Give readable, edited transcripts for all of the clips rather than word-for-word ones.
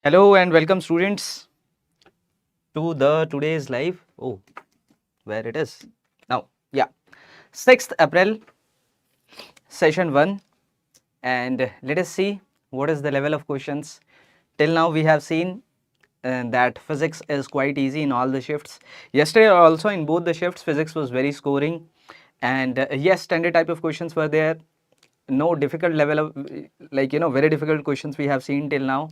Hello and welcome students to the today's live. Oh, where it is now? Yeah, 6th April session 1, and let us see what is the level of questions. Till now we have seen that physics is quite easy in all the shifts. Yesterday also in both the shifts physics was very scoring, and yes, standard type of questions were there. No difficult level of very difficult questions we have seen till now.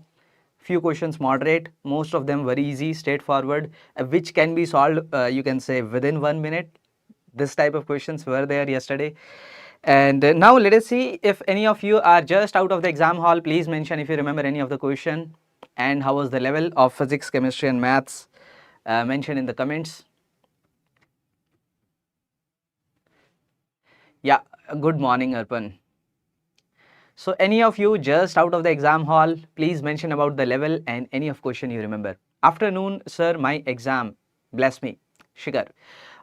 Few questions moderate, most of them very easy, straightforward, which can be solved you can say within 1 minute. This type of questions were there yesterday. And now let us see if any of you are just out of the exam hall. Please mention if you remember any of the question and how was the level of physics, chemistry and maths. Mention in the comments. Yeah, good morning Arpan. So any of you just out of the exam hall, please mention about the level and any of question you remember. Afternoon, sir, my exam. Bless me. Shikhar.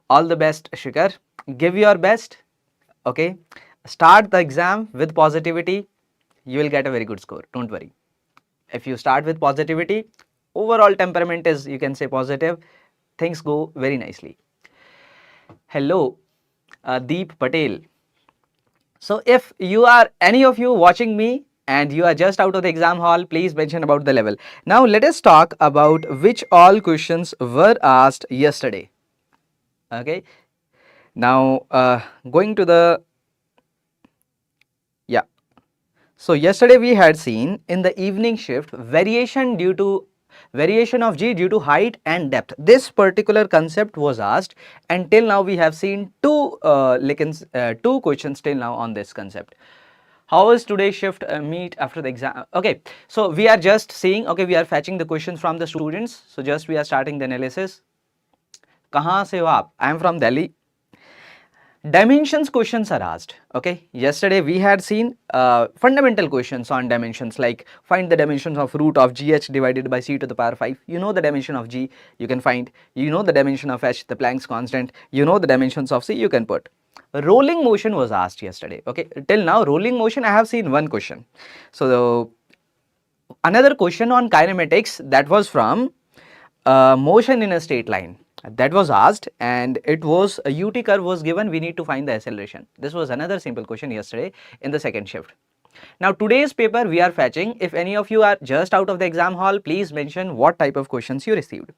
All the best, Shikhar. Give your best. Okay. Start the exam with positivity. You will get a very good score. Don't worry. If you start with positivity, overall temperament is, you can say, positive. Things go very nicely. Hello, Deep Patel. So if you are any of you watching me and you are just out of the exam hall, please mention about the level. Now let us talk about which all questions were asked yesterday. Okay. Now going to the, yeah. So yesterday we had seen in the evening shift variation of G due to height and depth. This particular concept was asked, and till now we have seen two questions till now on this concept. How is today's shift meet after the exam? Okay, so we are just seeing, okay, we are fetching the questions from the students. So just we are starting the analysis. Kahan se ho aap? I am from Delhi. Dimensions questions are asked. Okay, yesterday we had seen fundamental questions on dimensions, like find the dimensions of root of gh divided by c to the power 5. You know the dimension of g, you can find. You know the dimension of h, the Planck's constant. You know the dimensions of c, you can put. Rolling motion was asked yesterday. Okay, till now rolling motion I have seen one question. So another question on kinematics, that was from motion in a straight line, that was asked, and it was a ut curve was given. We need to find the acceleration. This was another simple question yesterday in the second shift. Now today's paper we are fetching. If any of you are just out of the exam hall, please mention what type of questions you received.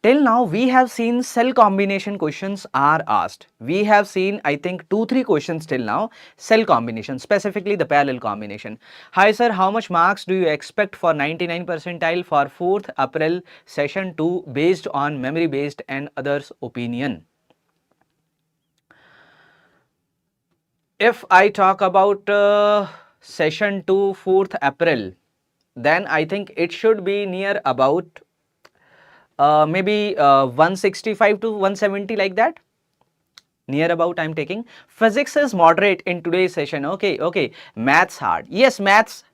Till now we have seen cell combination questions are asked. We have seen, I think, 2-3 questions till now, cell combination, specifically the parallel combination. Hi sir, how much marks do you expect for 99 percentile for 4th April session 2 based on memory based and others opinion? If I talk about session 2 4th April, then I think it should be near about maybe 165 to 170, like that. Near about I'm taking. Physics is moderate in today's session. Okay. Maths hard. Yes, maths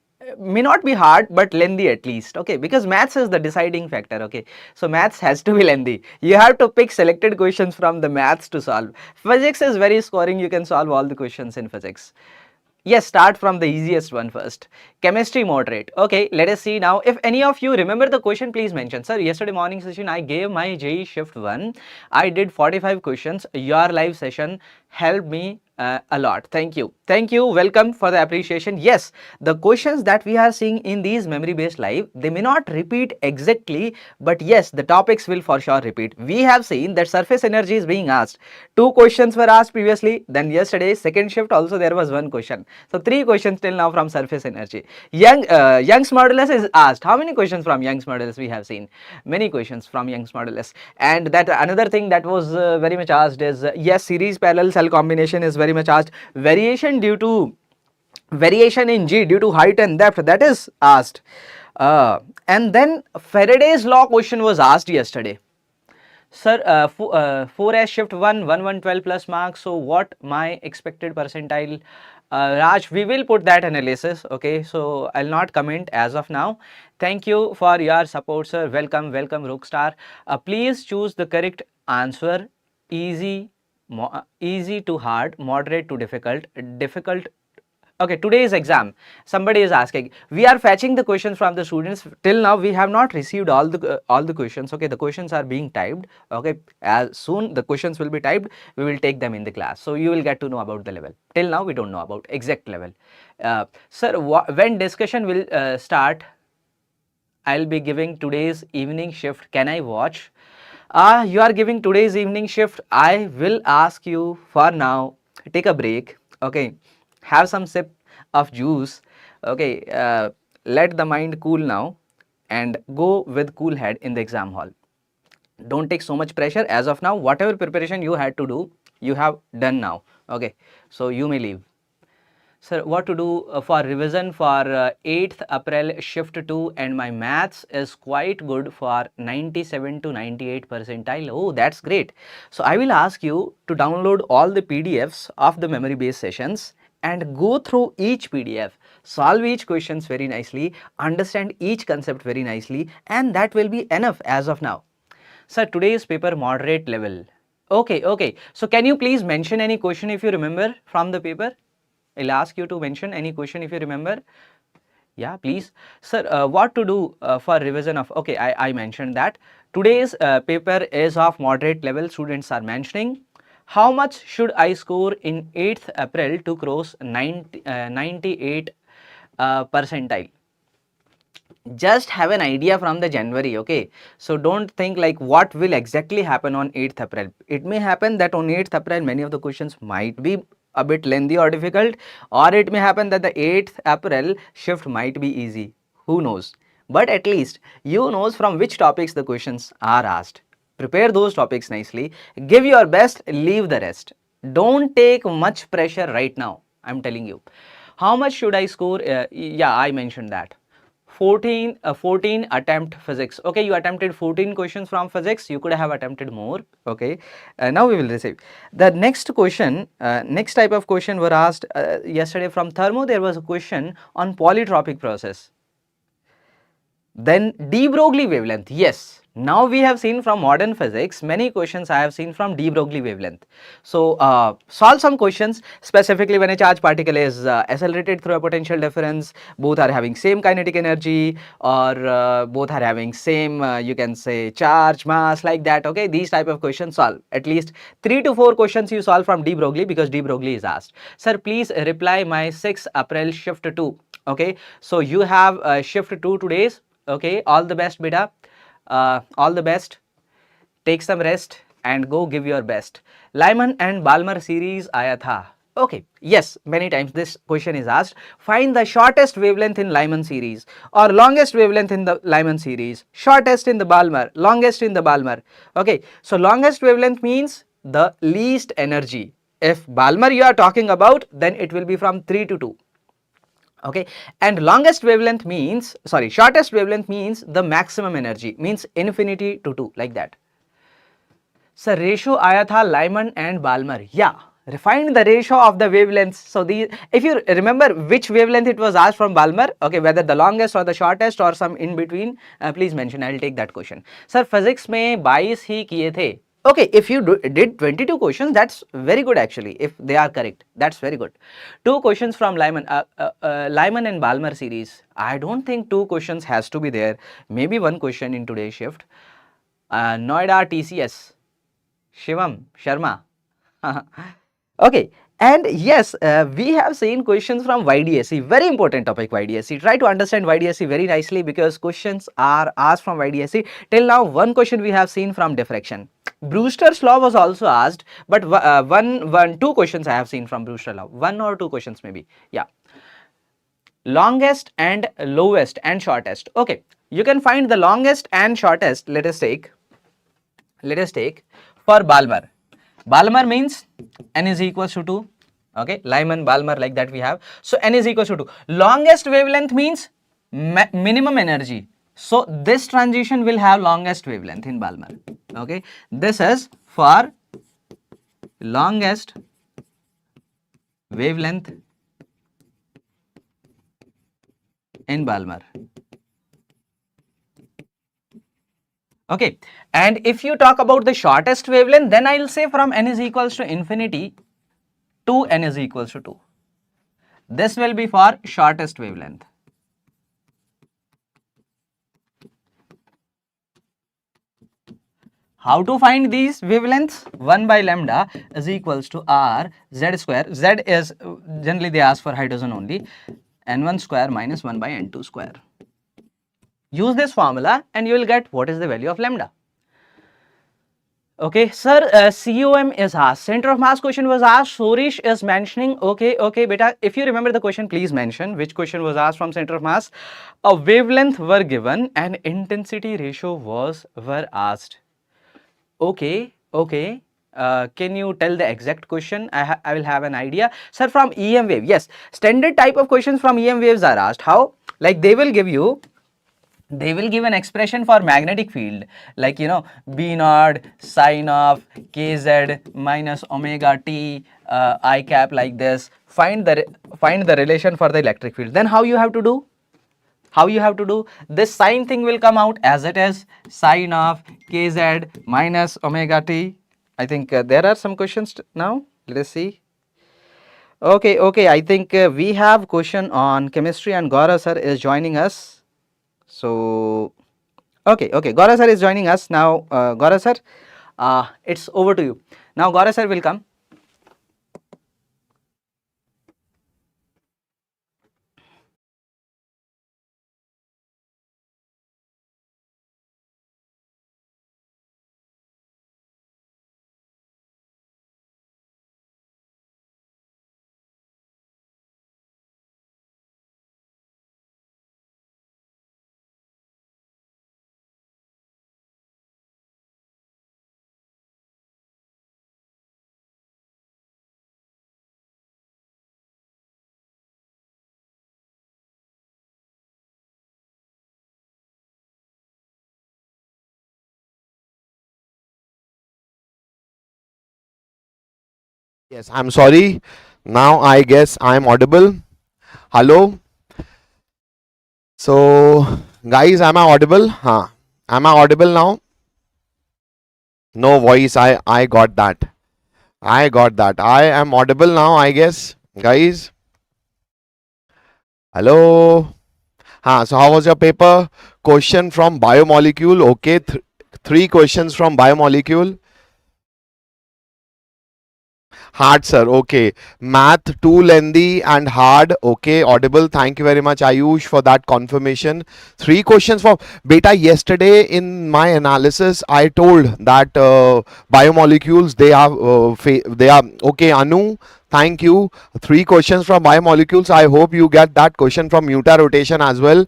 may not be hard but lengthy at least. Okay, because maths is the deciding factor. Okay, so maths has to be lengthy. You have to pick selected questions from the maths to solve. Physics is very scoring. You can solve all the questions in physics. Yes, start from the easiest one first. Chemistry moderate. Okay, let us see now. If any of you remember the question, please mention. Sir, yesterday morning session I gave my JEE shift 1. I did 45 questions. Your live session helped me a lot. Thank you. Thank you. Welcome for the appreciation. Yes, the questions that we are seeing in these memory based live, they may not repeat exactly, but yes, the topics will for sure repeat. We have seen that surface energy is being asked. 2 questions were asked previously. Then yesterday second shift also there was 1 question. So 3 questions till now from surface energy. Young's modulus is asked. How many questions from Young's modulus we have seen? Many questions from Young's modulus. And that another thing that was very much asked is yes, series parallel cell combination is very much asked. Variation in G due to height and depth, that is asked. And then Faraday's law question was asked yesterday. Sir, 4S shift 1, 1112 plus marks. So what my expected percentile? Raj, we will put that analysis. Okay, so I'll not comment as of now. Thank you for your support, sir. Welcome, Rockstar. Please choose the correct answer. Easy to hard, moderate to difficult, difficult. Okay, today's exam, somebody is asking, we are fetching the questions from the students. Till now we have not received all the questions. Okay, the questions are being typed. Okay, as soon the questions will be typed, we will take them in the class, so you will get to know about the level. Till now we don't know about exact level. Sir, when discussion will start? I'll be giving today's evening shift. Can I watch? You are giving today's evening shift. I will ask you for now, take a break. Okay, have some sip of juice. Okay, let the mind cool now and go with cool head in the exam hall. Don't take so much pressure as of now. Whatever preparation you had to do, you have done now. Okay, so you may leave. Sir, what to do for revision for 8th April shift 2, and my maths is quite good for 97 to 98 percentile. Oh, that's great. So I will ask you to download all the PDFs of the memory based sessions and go through each PDF, solve each questions very nicely, understand each concept very nicely, and that will be enough as of now. Sir, today's paper moderate level. Okay, okay. So can you please mention any question if you remember from the paper? I'll ask you to mention any question if you remember. Yeah, please. Sir, what to do for revision of, okay, I mentioned that. Today's paper is of moderate level, students are mentioning. How much should I score in 8th April to cross 98 percentile? Just have an idea from the January, okay? So don't think like what will exactly happen on 8th April. It may happen that on 8th April many of the questions might be a bit lengthy or difficult, or it may happen that the 8th April shift might be easy. Who knows? But at least you knows from which topics the questions are asked. Prepare those topics nicely, give your best, leave the rest. Don't take much pressure right now, I'm telling you. How much should I score? Yeah, I mentioned that. 14 attempt physics. Okay, you attempted 14 questions from physics, you could have attempted more. Okay, now we will receive the next question. Next type of question were asked yesterday from thermo. There was a question on polytropic process. Then de Broglie wavelength. Yes, now we have seen from modern physics many questions I have seen from de Broglie wavelength. So solve some questions specifically when a charged particle is accelerated through a potential difference, both are having same kinetic energy, or both are having same you can say charge, mass, like that. Okay, these type of questions solve. At least 3 to 4 questions you solve from de Broglie, because de Broglie is asked. Sir, please reply my 6th April shift 2. Okay, so you have shift 2 today's. Okay, all the best beta, all the best. Take some rest and go give your best. Lyman and Balmer series aaya tha. Okay, yes, many times this question is asked. Find the shortest wavelength in Lyman series, or longest wavelength in the Lyman series, shortest in the Balmer, longest in the Balmer. Okay, so longest wavelength means the least energy. If Balmer you are talking about, then it will be from 3 to 2. Okay, and longest wavelength means, sorry, shortest wavelength means the maximum energy, means infinity to 2, like that. So ratio aaya tha Lyman and Balmer. Yeah, refined the ratio of the wavelengths. So the, if you remember which wavelength it was asked from Balmer, okay, whether the longest or the shortest or some in between, please mention. I will take that question. Sir, physics में 22 ही किए थे. Okay, if you did 22 questions, that's very good actually. If they are correct, that's very good. 2 questions from Lyman, Lyman and Balmer series. I don't think 2 questions has to be there. Maybe 1 question in today's shift. Noida TCS, Shivam Sharma. Okay, and yes, we have seen questions from YDSC. Very important topic, YDSC. Try to understand YDSC very nicely, because questions are asked from YDSC. Till now, 1 question we have seen from diffraction. Brewster's law was also asked, but 2 questions I have seen from Brewster's law. 1 or 2 questions maybe. Yeah. Longest and lowest and shortest. Okay, you can find the longest and shortest. Let us take for Balmer. Balmer means n is equals to 2. Okay, Lyman, Balmer, like that we have. So n is equals to 2. Longest wavelength means minimum energy. So this transition will have longest wavelength in Balmer. Okay, this is for longest wavelength in Balmer. Okay, and if you talk about the shortest wavelength, then I will say from n is equals to infinity to n is equals to 2. This will be for shortest wavelength. How to find these wavelengths? 1 by lambda is equals to r z square. Z is generally they ask for hydrogen only. N1 square minus 1 by N2 square. Use this formula and you will get what is the value of lambda. Okay, sir, COM is asked. Center of mass question was asked. Sorish is mentioning. Okay, beta. If you remember the question, please mention which question was asked from center of mass. A wavelength were given and intensity ratio were asked. Okay. Can you tell the exact question? I will have an idea. Sir, from EM wave. Yes, standard type of questions from EM waves are asked. How? Like they will give an expression for magnetic field, like B naught sine of kz minus omega t I cap, like this. Find the relation for the electric field. Then how you have to do? This sine thing will come out as it is, sine of kz minus omega t. I think there are some questions now. Let us see. Okay, I think we have question on chemistry and Gaurav sir is joining us. So okay, Gaurav sir is joining us now. Gaurav sir, it's over to you. Now Gaurav sir will come. Yes, I'm sorry. Now I guess I'm audible. Hello. So, guys, am I audible? Huh. Am I audible now? No voice. I got that. I got that. I am audible now, I guess. Guys. Hello. So how was your paper? Question from biomolecule. Okay. Three questions from biomolecule. Hard, sir. Okay. Math too lengthy and hard. Okay. Audible. Thank you very much, Ayush, for that confirmation. Three questions for beta. Yesterday in my analysis, I told that biomolecules they are okay. Anu, thank you. Three questions from biomolecules. I hope you get that question from muta rotation as well.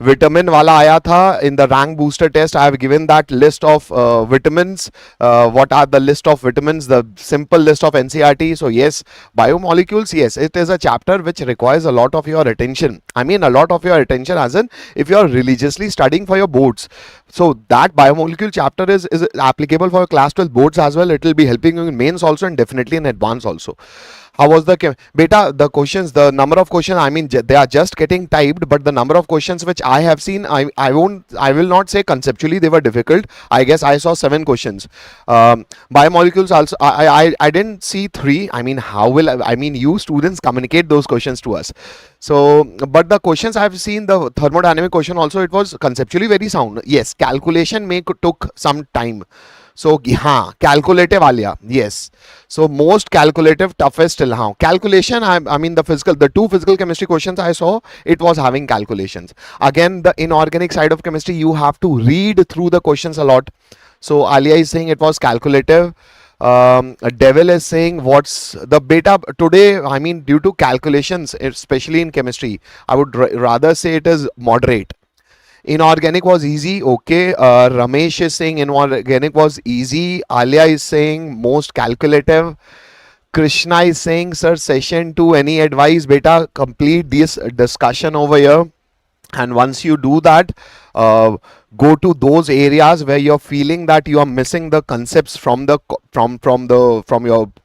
Vitamin wala आया था in the rank booster test. I have given that list of vitamins. What are the list of vitamins? The simple list of NCRT. So yes, biomolecules. Yes, it is a chapter which requires a lot of your attention. I mean, a lot of your attention, as in if you are religiously studying for your boards. So that biomolecule chapter is applicable for class 12 boards as well. It will be helping you in mains also and definitely in advance also. How was the beta? The questions, the number of questions, I mean, they are just getting typed, but the number of questions which I have seen, I will not say conceptually they were difficult. I guess I saw 7 questions. Biomolecules also, I didn't see 3. I mean, how will I mean you students communicate those questions to us? So, but the questions I have seen, the thermodynamic question also, it was conceptually very sound. Yes, calculation took some time. So हाँ calculative Alia yes. So most calculative toughest till how calculation I mean the two physical chemistry questions I saw, it was having calculations. Again, the inorganic side of chemistry, you have to read through the questions a lot. So Alia is saying it was calculative. Devil is saying what's the beta today, I mean due to calculations, especially in chemistry, I would rather say it is moderate. Inorganic was easy. Okay. Ramesh is saying inorganic was easy. Alia is saying most calculative. Krishna is saying, sir, session 2, any advice? Beta, complete this discussion over here. And once you do that, go to those areas where you're feeling that you are missing the concepts from your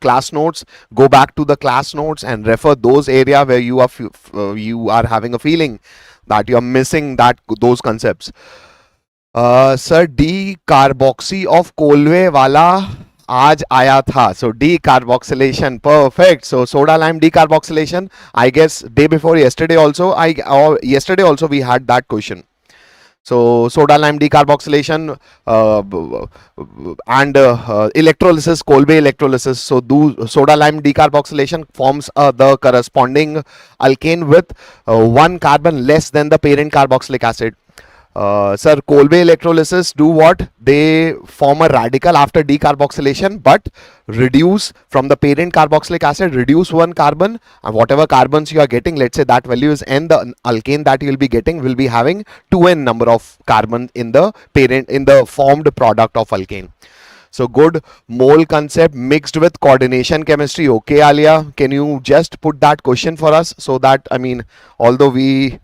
class notes. Go back to the class notes and refer those area where you are having a feeling that you're missing those concepts. Sir, decarboxy of Kolve wala आज आया था. So decarboxylation, perfect. So soda lime decarboxylation, I guess day before yesterday also, or yesterday also we had that question. So soda lime decarboxylation and electrolysis, Kolbe electrolysis. So do soda lime decarboxylation forms the corresponding alkane with one carbon less than the parent carboxylic acid. Sir, Kolbe electrolysis do what? They form a radical after decarboxylation, but reduce from the parent carboxylic acid, reduce one carbon, and whatever carbons you are getting, let's say that value is n, the alkane that you will be getting will be having 2n number of carbon in the parent, in the formed product of alkane. So good mole concept mixed with coordination chemistry. Okay, Alia, can you just put that question for us so that, I mean, although we,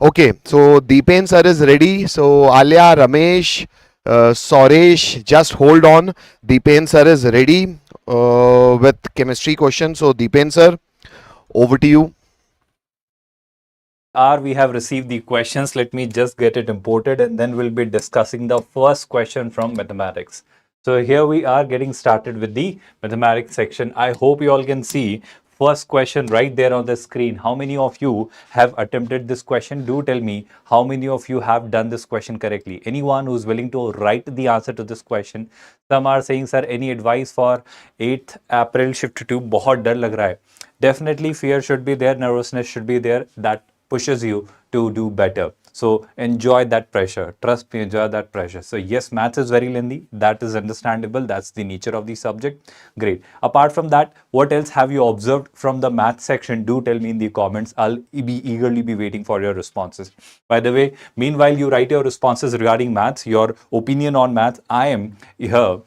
okay, so Deepen sir is ready. So Alia, Ramesh, Soresh, just hold on. Deepen sir is ready with chemistry question. So Deepen sir, over to you. We have received the questions. Let me just get it imported and then we'll be discussing the first question from mathematics. So here we are getting started with the mathematics section. I hope you all can see first question right there on the screen. How many of you have attempted this question? Do tell me how many of you have done this question correctly. Anyone who's willing to write the answer to this question. Some are saying, sir, any advice for 8th April shift to बहुत डर लग रहा है. Definitely fear should be there, nervousness should be there. That pushes you to do better. So enjoy that pressure. Trust me, enjoy that pressure. So yes, maths is very lengthy. That is understandable. That's the nature of the subject. Great. Apart from that, what else have you observed from the math section? Do tell me in the comments. I'll be eagerly be waiting for your responses. By the way, meanwhile you write your responses regarding maths, your opinion on maths, I am here,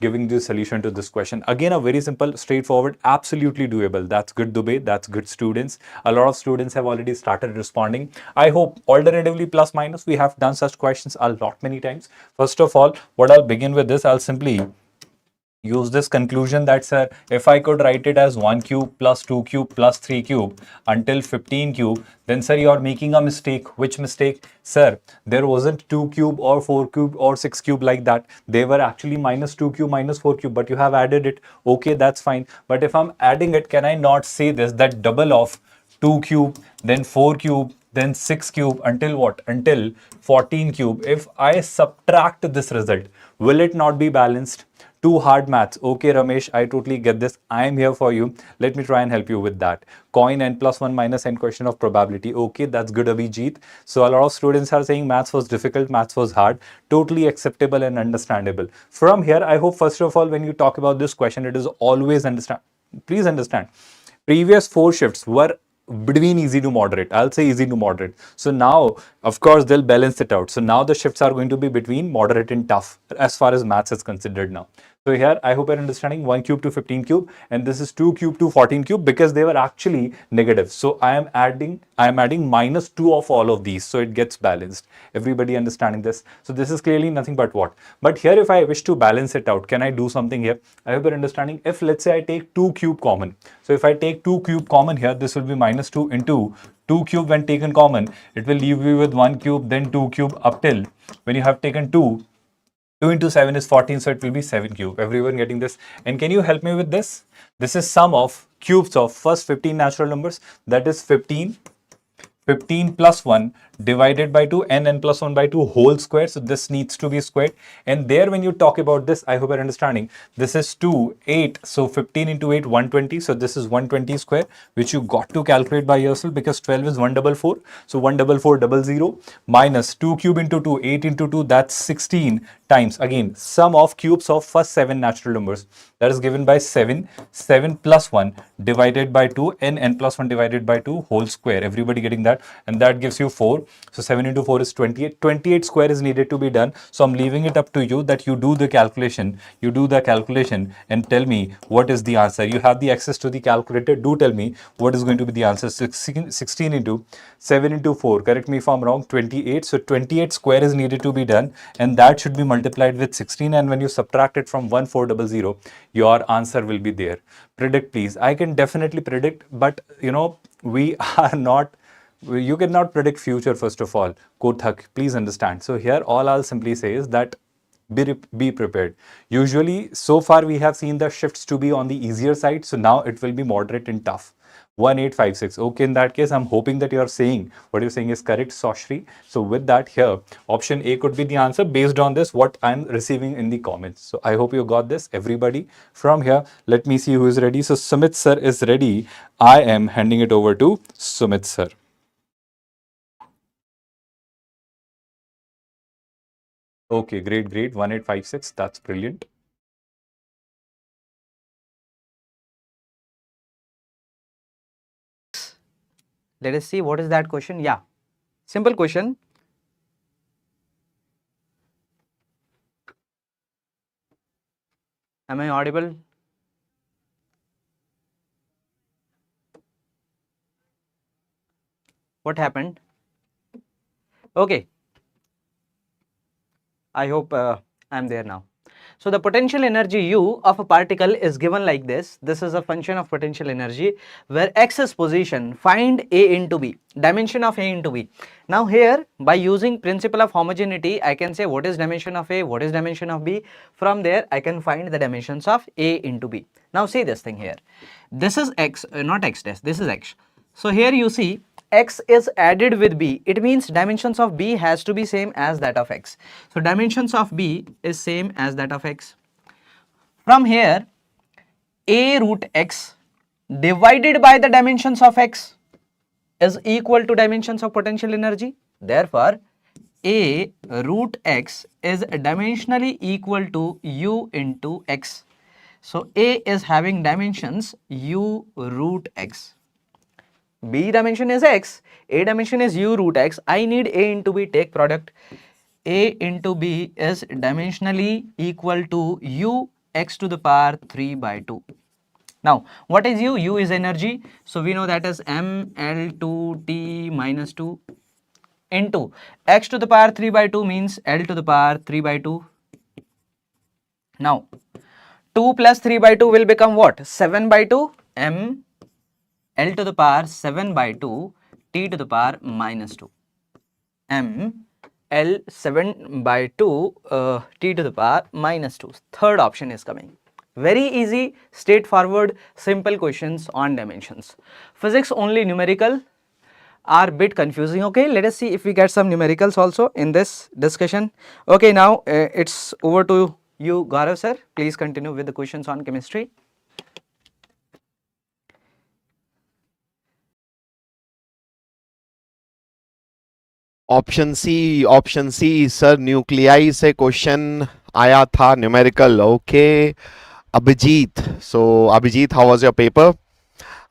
giving the solution to this question. Again, a very simple, straightforward, absolutely doable. That's good, Dubey. That's good, students. A lot of students have already started responding. I hope alternatively plus minus, we have done such questions a lot many times. First of all, what I'll begin with this, I'll simply use this conclusion that, sir, if I could write it as 1 cube plus 2 cube plus 3 cube until 15 cube, then sir, you're making a mistake. Which mistake? Sir, there wasn't 2 cube or 4 cube or 6 cube like that. They were actually minus 2 cube minus 4 cube, but you have added it. Okay, that's fine. But if I'm adding it, can I not say this, that double of 2 cube, then 4 cube, then 6 cube until what? Until 14 cube. If I subtract this result, will it not be balanced? Too hard maths. Okay, Ramesh, I totally get this. I am here for you. Let me try and help you with that. Coin n plus 1 minus n question of probability. Okay, that's good, Abhijit. So a lot of students are saying maths was difficult, maths was hard. Totally acceptable and understandable. From here, I hope first of all, when you talk about this question, it is always understand. Please understand. Previous 4 shifts were between easy to moderate. I'll say easy to moderate. So now, of course, they'll balance it out. So now the shifts are going to be between moderate and tough as far as maths is considered now. So here, I hope you're understanding 1 cube to 15 cube, and this is 2 cube to 14 cube because they were actually negative. So I am adding minus 2 of all of these. So it gets balanced. Everybody understanding this? So this is clearly nothing but what? But here, if I wish to balance it out, can I do something here? I hope you're understanding. If let's say I take 2 cube common. So if I take 2 cube common here, this will be minus 2 into 2 cube when taken common. It will leave you with 1 cube, then 2 cube up till when you have taken 2. 2 into 7 is 14, so it will be 7 cube. Everyone getting this? And can you help me with this? This is sum of cubes of first 15 natural numbers. That is 15 plus 1 divided by 2, n plus 1 by 2 whole square. So this needs to be squared. And there when you talk about this, I hope you're understanding. This is 2, 8. So 15 into 8, 120. So this is 120 square, which you got to calculate by yourself because 12 is 144. So 14400 minus 2 cube into 2, 8 into 2, that's 16 times. Again, sum of cubes of first 7 natural numbers. That is given by 7. 7 plus 1 divided by 2, n plus 1 divided by 2 whole square. Everybody getting that? And that gives you 4. So 7 into 4 is 28. 28 square is needed to be done. So I'm leaving it up to you that you do the calculation. You do the calculation and tell me what is the answer. You have the access to the calculator. Do tell me what is going to be the answer. 16 into 7 into 4. Correct me if I'm wrong. 28. So 28 square is needed to be done. And that should be multiplied with 16. And when you subtract it from 1400, your answer will be there. Predict, please. I can definitely predict, but we are not. You cannot predict future, first of all. Kothak, please understand. So here all I'll simply say is that be prepared. Usually, so far we have seen the shifts to be on the easier side, so now it will be moderate and tough. 1856. Okay, in that case, I'm hoping that you're saying what you're saying is correct, Soshri. So with that here, option A could be the answer based on this, what I'm receiving in the comments. So I hope you got this, everybody. From here, let me see who is ready. So Sumit sir is ready. I am handing it over to Sumit sir. Okay, great, great. 1856. That's brilliant. Let us see what is that question. Yeah, simple question. Am I audible? What happened? Okay, I hope I'm there now. So the potential energy U of a particle is given like this. This is a function of potential energy where X is position. Find A into B, dimension of A into B. Now here, by using principle of homogeneity, I can say what is dimension of A, what is dimension of B. From there, I can find the dimensions of A into B. Now see this thing here. This is X, not X dash, this is X. So here you see X is added with B. It means dimensions of B has to be same as that of X. So dimensions of B is same as that of X. From here, A root X divided by the dimensions of X is equal to dimensions of potential energy. Therefore, A root X is dimensionally equal to U into X. So A is having dimensions U root X. B dimension is X, A dimension is U root X. I need A into B, take product. A into B is dimensionally equal to U X to the power 3 by 2. Now, what is U? U is energy. So, we know that is mL2T minus 2 into X to the power 3 by 2 means L to the power 3 by 2. Now, 2 plus 3 by 2 will become what? 7 by 2 M L to the power 7 by 2 T to the power minus 2 M L 7 by 2 T to the power minus 2. Third option is coming. Very easy, straightforward, simple questions on dimensions. Physics only numerical are bit confusing. Okay, let us see if we get some numericals also in this discussion. Okay, now it's over to you, Gaurav sir. Please continue with the questions on chemistry. Option C sir nuclei से question आया था numerical okay Abhijit so Abhijit how was your paper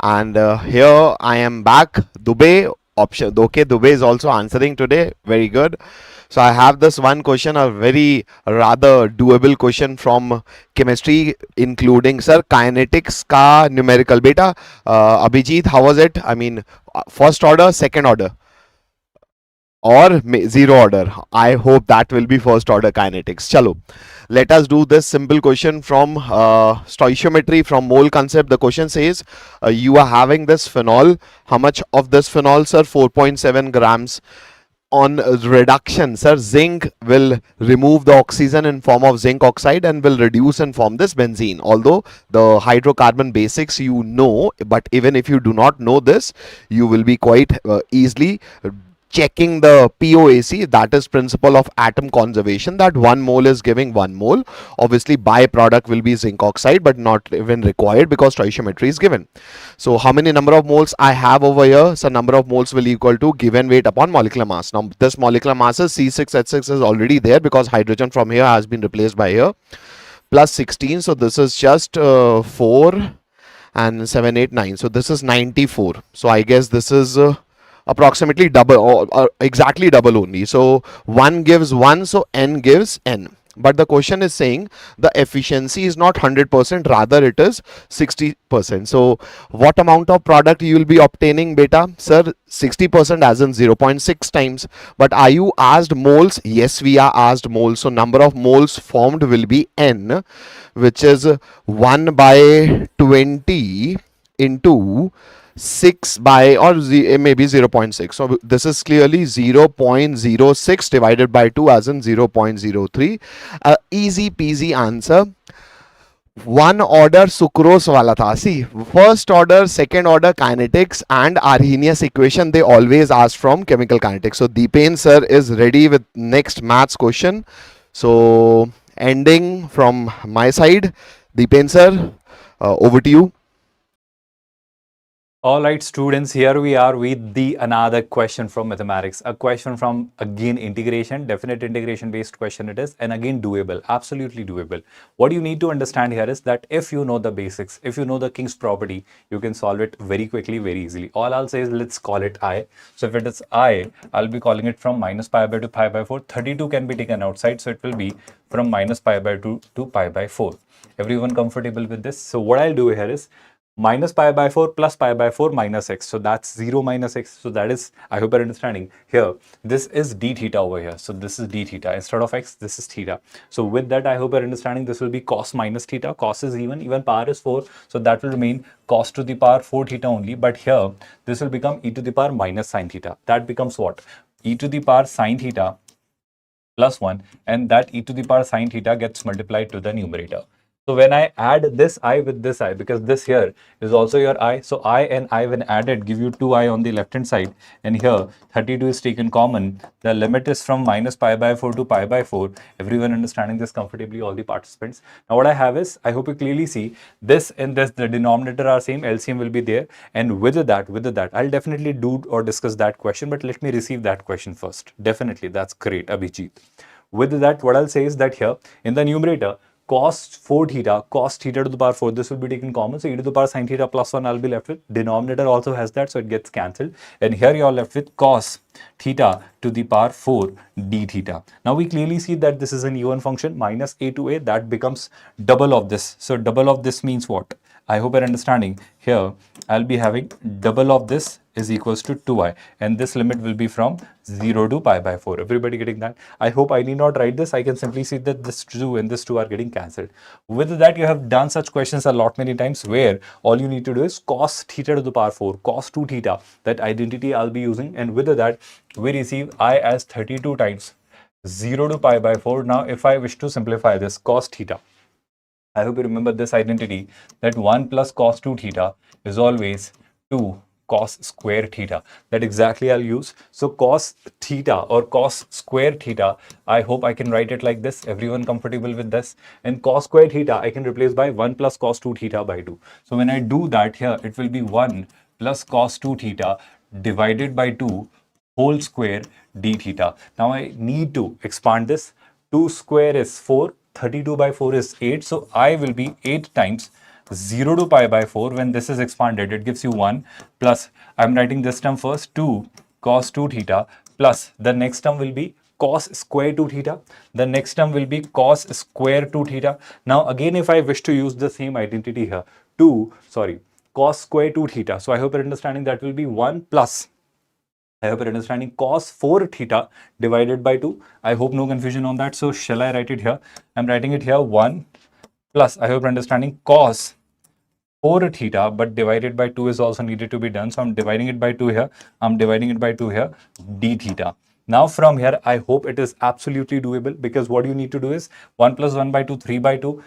and here I am back Dubey option okay Dubey is also answering today very good so I have this one question a very rather doable question from chemistry including sir kinetics ka numerical beta Abhijit how was it I mean first order second order or zero order. I hope that will be first order kinetics. Chalo. Let us do this simple question from stoichiometry from mole concept. The question says you are having this phenol. How much of this phenol, sir? 4.7 grams. On reduction, sir, zinc will remove the oxygen in form of zinc oxide and will reduce and form this benzene. Although the hydrocarbon basics you know, but even if you do not know this, you will be quite easily checking the POAC, that is principle of atom conservation, that 1 mole is giving 1 mole. Obviously byproduct will be zinc oxide, but not even required because stoichiometry is given. So how many number of moles I have over here? So number of moles will equal to given weight upon molecular mass. Now this molecular mass is C6H6 is already there because hydrogen from here has been replaced by here plus 16. So this is just 4 and 7, 8, 9. So this is 94. So I guess this is approximately double or exactly double only. So 1 gives 1, so n gives n. But the question is saying the efficiency is not 100%, rather it is 60%. So what amount of product you will be obtaining, beta? Sir, 60% as in 0.6 times. But are you asked moles? Yes, we are asked moles. So number of moles formed will be n, which is 1 by 20 into 6 by or maybe 0.6. So this is clearly 0.06 divided by 2 as in 0.03. Easy peasy answer. One order sucrose wala tha. See, first order, second order kinetics and Arrhenius equation, they always ask from chemical kinetics. So Deepen sir is ready with next maths question. So ending from my side, Deepen sir, over to you. All right, students, here we are with the another question from mathematics. A question from, again, integration, definite integration based question it is, and again doable, absolutely doable. What you need to understand here is that if you know the basics, if you know the King's property, you can solve it very quickly, very easily. All I'll say is let's call it I. So if it is I, I'll be calling it from minus pi by 2 pi by 4. 32 can be taken outside, so it will be from minus pi by 2 to pi by 4. Everyone comfortable with this? So what I'll do here is minus pi by 4 plus pi by 4 minus x. So that's 0 minus x. So that is, I hope you're understanding. Here, this is d theta over here. So this is d theta. Instead of x, this is theta. So with that, I hope you're understanding this will be cos minus theta. Cos is even power is 4. So that will remain cos to the power 4 theta only. But here, this will become e to the power minus sine theta. That becomes what? E to the power sine theta plus 1, and that e to the power sine theta gets multiplied to the numerator. So when I add this I with this I, because this here is also your I, so I and I when added give you 2I on the left hand side, and here 32 is taken common. The limit is from minus pi by 4 to pi by 4. Everyone understanding this comfortably, all the participants. Now what I have is, I hope you clearly see, this and this, the denominator are same, LCM will be there, and with that, I'll definitely do or discuss that question, but let me receive that question first. Definitely, that's great, Abhijit. With that, what I'll say is that here, in the numerator, cos 4 theta, cos theta to the power 4, this will be taken common. So e to the power sine theta plus 1, I'll be left with. Denominator also has that, so it gets cancelled. And here you are left with cos theta to the power 4 d theta. Now we clearly see that this is an even function, minus a to a, that becomes double of this. So double of this means what? I hope you're understanding. Here, I'll be having double of this is equals to 2i, and this limit will be from 0 to pi by 4. Everybody getting that? I hope I need not write this. I can simply see that this 2 and this 2 are getting cancelled. With that, you have done such questions a lot many times, where all you need to do is cos theta to the power 4, cos 2 theta, that identity I'll be using, and with that, we receive I as 32 times 0 to pi by 4. Now, if I wish to simplify this, cos theta, I hope you remember this identity, that 1 plus cos 2 theta is always 2 cos square theta. That exactly I'll use. So cos theta or cos square theta, I hope I can write it like this. Everyone comfortable with this? And cos square theta, I can replace by 1 plus cos 2 theta by 2. So when I do that here, it will be 1 plus cos 2 theta divided by 2 whole square d theta. Now I need to expand this. 2 square is 4. 32 by 4 is 8. So I will be 8 times 0 to pi by 4. When this is expanded, it gives you 1 plus, I'm writing this term first, 2 cos 2 theta plus the next term will be cos square 2 theta. The next term will be cos square 2 theta. Now again, if I wish to use the same identity here, cos square 2 theta. So I hope you're understanding that will be 1 plus, I hope you're understanding, cos 4 theta divided by 2. I hope no confusion on that. So shall I write it here? I'm writing it here 1 plus, I hope you're understanding, cos 4 theta, but divided by 2 is also needed to be done. So I'm dividing it by 2 here. I'm dividing it by 2 here, d theta. Now from here, I hope it is absolutely doable, because what you need to do is 1 plus 1 by 2, 3 by 2.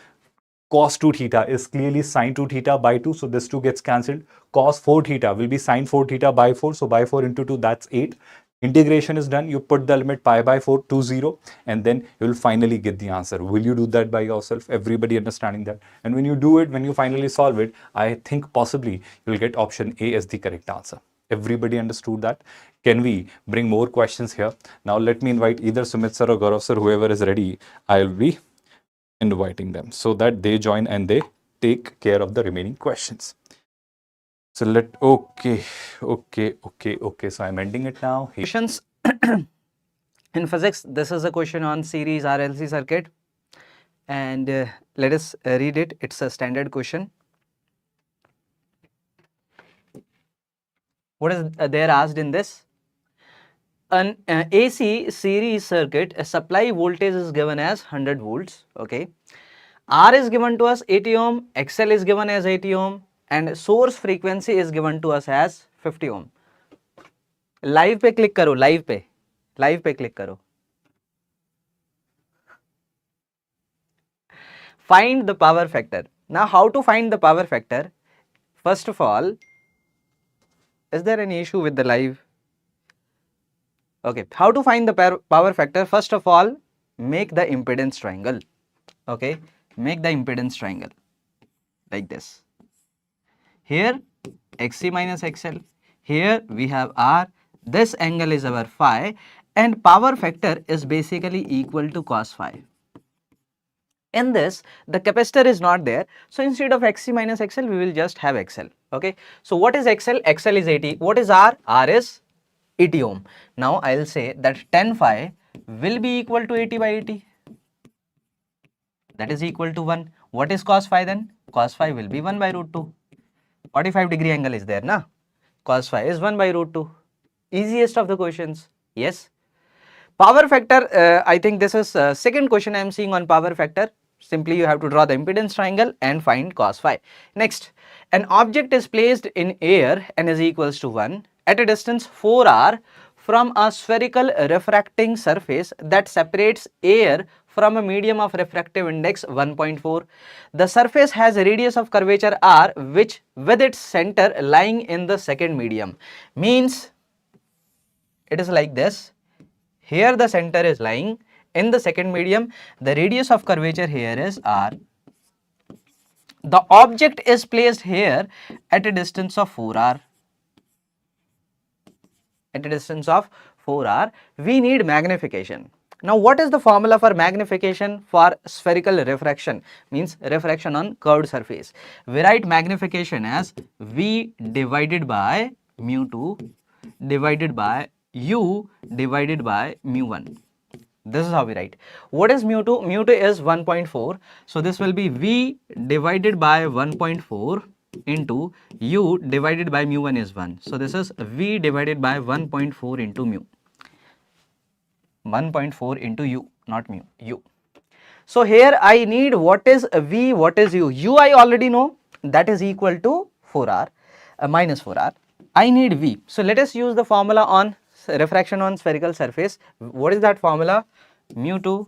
Cos 2 theta is clearly sine 2 theta by 2. So this 2 gets cancelled. Cos 4 theta will be sine 4 theta by 4. So by 4 into 2, that's 8. Integration is done. You put the limit pi by 4 to 0, and then you will finally get the answer. Will you do that by yourself? Everybody understanding that? And when you do it, when you finally solve it, I think possibly you will get option A as the correct answer. Everybody understood that? Can we bring more questions here? Now let me invite either Sumit sir or Gaurav sir, whoever is ready. I will be inviting them so that they join and they take care of the remaining questions. So okay. So I'm ending it now. Questions in physics. This is a question on series RLC circuit, and let us read it. It's a standard question. What is there asked in this? An AC series circuit, a supply voltage is given as 100 volts. Okay, R is given to us 80 ohm, XL is given as 80 ohm, and source frequency is given to us as 50 ohm. Live पे click करो, live पे click करो. Find the power factor. Now how to find the power factor? First of all, is there any issue with the live? Okay, how to find the power factor? First of all, make the impedance triangle. Okay, make the impedance triangle like this. Here XC minus XL, here we have R, this angle is our phi, and power factor is basically equal to cos phi. In this, the capacitor is not there, so instead of XC minus XL, we will just have XL. Okay, so what is XL? XL is 80. What is R? R is 80 ohm. Now I will say that 10 phi will be equal to 80 by 80. That is equal to 1. What is cos phi then? Cos phi will be 1 by root 2. 45-degree angle is there, na? Cos phi is 1 by root 2. Easiest of the questions. Yes. Power factor, I think this is second question I am seeing on power factor. Simply you have to draw the impedance triangle and find cos phi. Next, an object is placed in air and is equals to 1 at a distance 4r from a spherical refracting surface that separates air from a medium of refractive index 1.4. The surface has a radius of curvature r which with its center lying in the second medium. Means it is like this. Here the center is lying in the second medium. The radius of curvature here is r. The object is placed here at a distance of 4r. At a distance of 4r, we need magnification. Now, what is the formula for magnification for spherical refraction? Means refraction on curved surface. We write magnification as V divided by mu2 divided by U divided by mu1. This is how we write. What is mu2? Mu2 is 1.4. So, this will be V divided by 1.4 into U divided by mu1 is 1. So, this is V divided by 1.4 into mu. 1.4 into U, not mu, U. So, here I need what is V, what is U. U I already know, that is equal to 4R minus 4R. I need V. So, let us use the formula on refraction on spherical surface. What is that formula? Mu2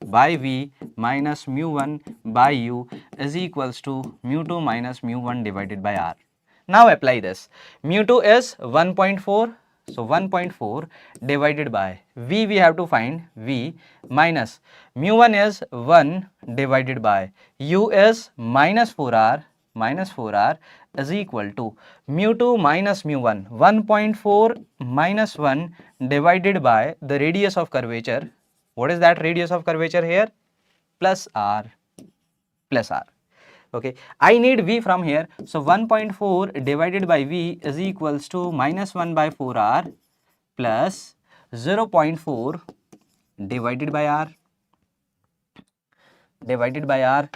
by V minus mu1 by U is equals to mu2 minus mu1 divided by R. Now apply this. Mu2 is 1.4. So 1.4 divided by V, we have to find V, minus mu1 is 1 divided by U is minus 4R is equal to mu2 minus mu1. 1.4 minus 1 divided by the radius of curvature. What is that radius of curvature here? Plus R. Okay, I need V from here. So 1.4 divided by V is equals to minus 1 by 4R plus 0.4 divided by R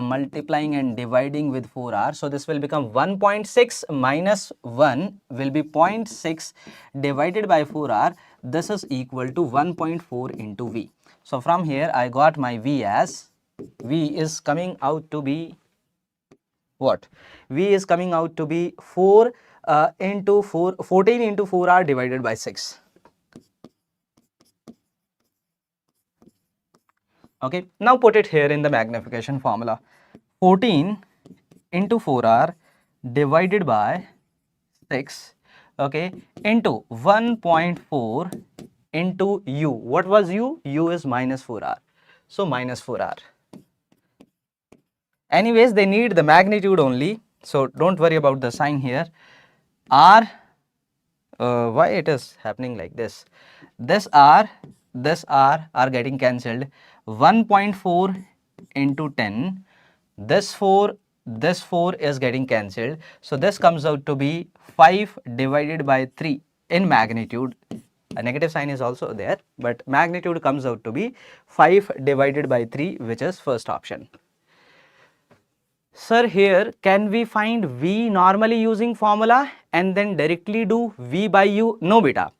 multiplying and dividing with 4R. So this will become 1.6 minus 1 will be 0.6 divided by 4R. This is equal to 1.4 into V. So from here I got my V as V is coming out to be what? V is coming out to be 14 into 4R divided by 6. Okay, now put it here in the magnification formula. 14 into 4R divided by 6, okay, into 1.4 into U. What was U? U is minus 4R. So minus 4R. Anyways, they need the magnitude only. So don't worry about the sign here. R, why it is happening like this? This R are getting cancelled. 1.4 into 10. This 4 is getting cancelled. So this comes out to be 5 divided by 3 in magnitude. A negative sign is also there, but magnitude comes out to be 5 divided by 3, which is first option. Sir, here can we find V normally using formula and then directly do V by U? No beta.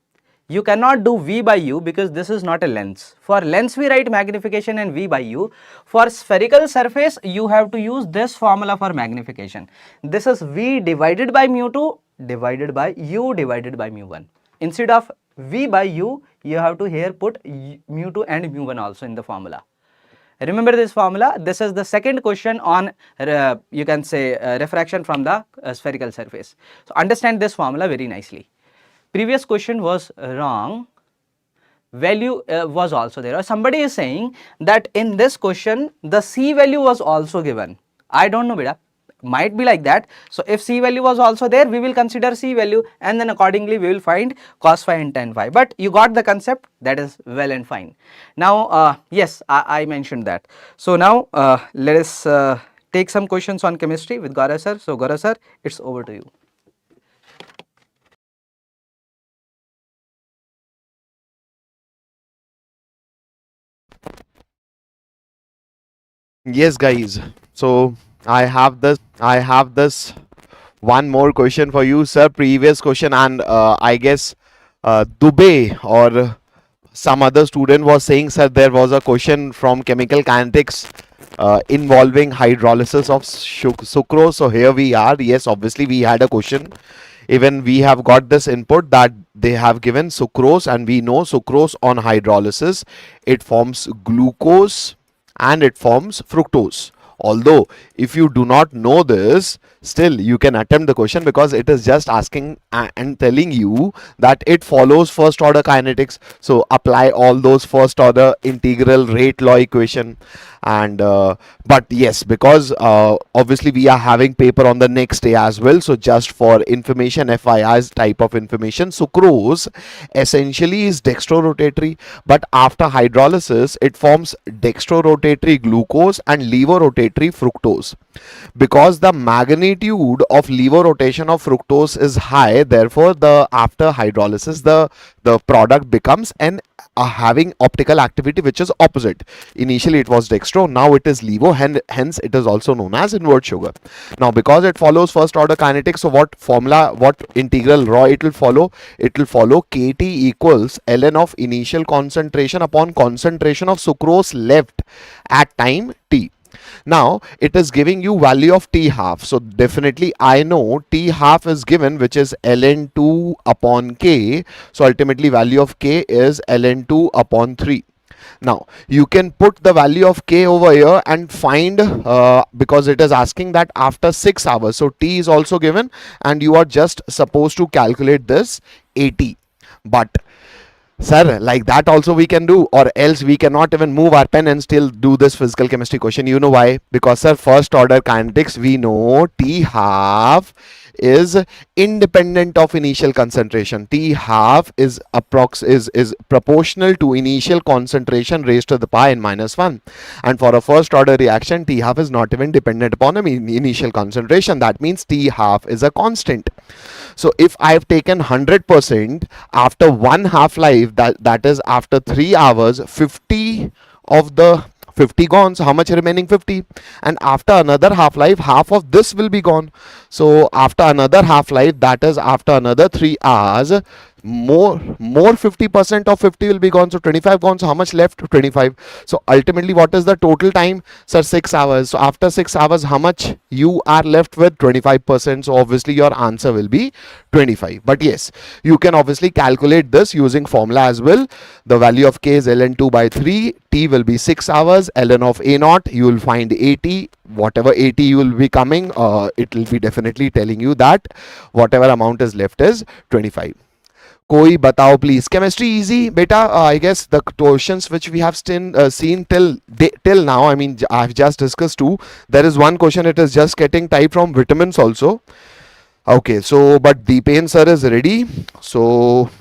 You cannot do V by U because this is not a lens. For lens we write magnification and V by U. For spherical surface you have to use this formula for magnification. This is V divided by mu2 divided by U divided by mu1. Instead of V by U, you have to here put mu2 and mu1 also in the formula. Remember this formula. This is the second question on you can say refraction from the spherical surface. So understand this formula very nicely. Previous question was wrong, value was also there, or somebody is saying that in this question the C value was also given. I don't know beta, might be like that. So if C value was also there, we will consider C value and then accordingly we will find cos phi and tan phi. But you got the concept, that is well and fine. Now yes, I mentioned that. So now let us take some questions on chemistry with Gaurav sir. So Gaurav sir, it's over to you. Yes, guys. So I have this one more question for you, sir. Previous question, and I guess Dubey or some other student was saying, sir, there was a question from chemical kinetics involving hydrolysis of sucrose. So here we are. Yes, obviously we had a question. Even we have got this input that they have given sucrose, and we know sucrose on hydrolysis, it forms glucose and it forms fructose. Although if you do not know this, still you can attempt the question because it is just asking and telling you that it follows first order kinetics. So apply all those first order integral rate law equation. And but yes, because obviously we are having paper on the next day as well, so just for information, FII's type of information, sucrose essentially is dextrorotatory, but after hydrolysis it forms dextrorotatory glucose and levorotatory fructose. Because the magnitude of lever rotation of fructose is high, therefore the after hydrolysis the product becomes an having optical activity which is opposite. Initially it was dextro, now it is levo, hence it is also known as invert sugar. Now because it follows first order kinetics, so what formula, what integral raw it will follow? It will follow Kt equals ln of initial concentration upon concentration of sucrose left at time t. Now it is giving you value of t half, so definitely I know t half is given, which is ln2 upon k. So ultimately value of k is ln2 upon 3. Now you can put the value of k over here and find because it is asking that after 6 hours, so t is also given and you are just supposed to calculate this 80. But sir, like that also we can do, or else we cannot even move our pen and still do this physical chemistry question. You know why? Because sir, first order kinetics, we know t half is independent of initial concentration. T half is is proportional to initial concentration raised to the power n minus 1. And for a first order reaction, T half is not even dependent upon initial concentration. That means T half is a constant. So if I have taken 100% after one half life, that is after 3 hours, 50 of the 50 gone, so how much remaining? 50. And after another half life, half of this will be gone. So after another half life, that is after another 3 hours, more 50% of 50 will be gone, so 25 gone. So how much left? 25. So ultimately what is the total time? Sir, 6 hours. So after 6 hours, how much you are left with? 25%. So obviously your answer will be 25. But yes, you can obviously calculate this using formula as well. The value of k is ln2 by 3, t will be 6 hours, ln of a naught you will find 80. Whatever 80 you will be coming, it will be definitely telling you that whatever amount is left is 25. कोई बताओ please. Chemistry easy beta. I guess the questions which we have seen till now, I mean I've just discussed two. There is one question, it is just getting type from vitamins also. Okay, so but Deepen sir is ready, so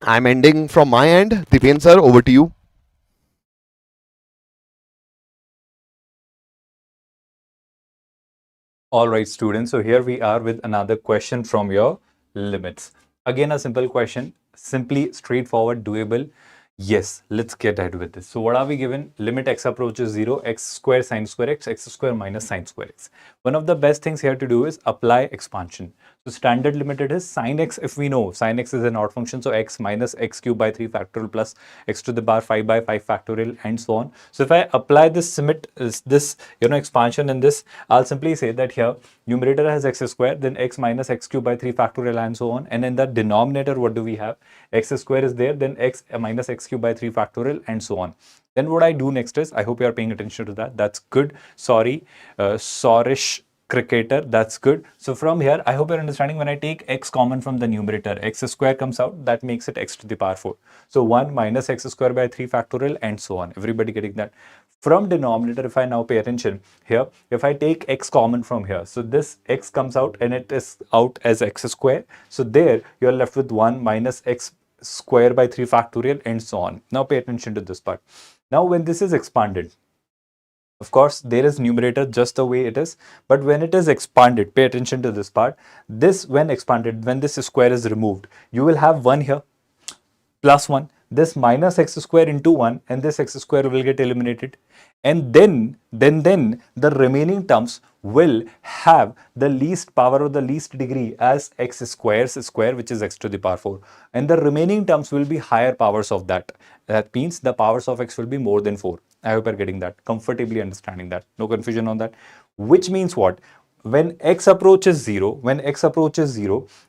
I'm ending from my end. Deepen sir, over to you. All right, students. So here we are with another question from your limits. Again, a simple question, simply straightforward, doable. Yes, let's get ahead with this. So what are we given? Limit x approaches 0, x square sine square x, x square minus sine square x. One of the best things here to do is apply expansion. So standard limit it is sin x, if we know sin x is an odd function, so x minus x cube by 3 factorial plus x to the power 5 by 5 factorial and so on. So if I apply this this expansion in this, I'll simply say that here numerator has x square, then x minus x cube by 3 factorial and so on. And in the denominator, what do we have? X square is there, then x minus x cube by 3 factorial and so on. Then what I do next is, I hope you are paying attention to that. That's good. Sorry, Sorish cricketer, that's good. So from here, I hope you're understanding, when I take x common from the numerator, x square comes out, that makes it x to the power 4. So 1 minus x square by 3 factorial and so on. Everybody getting that? From denominator, if I now pay attention here, if I take x common from here, so this x comes out and it is out as x square. So there you're left with 1 minus x square by 3 factorial and so on. Now pay attention to this part. Now when this is expanded, of course, there is numerator just the way it is, but when it is expanded, pay attention to this part. This, when expanded, when this square is removed, you will have 1 here, plus 1, this minus x square into 1, and this x square will get eliminated. And then the remaining terms will have the least power or the least degree as x square, which is x to the power 4. And the remaining terms will be higher powers of that. That means the powers of x will be more than 4. I hope you're getting that, comfortably understanding that. No confusion on that. Which means what? When x approaches 0,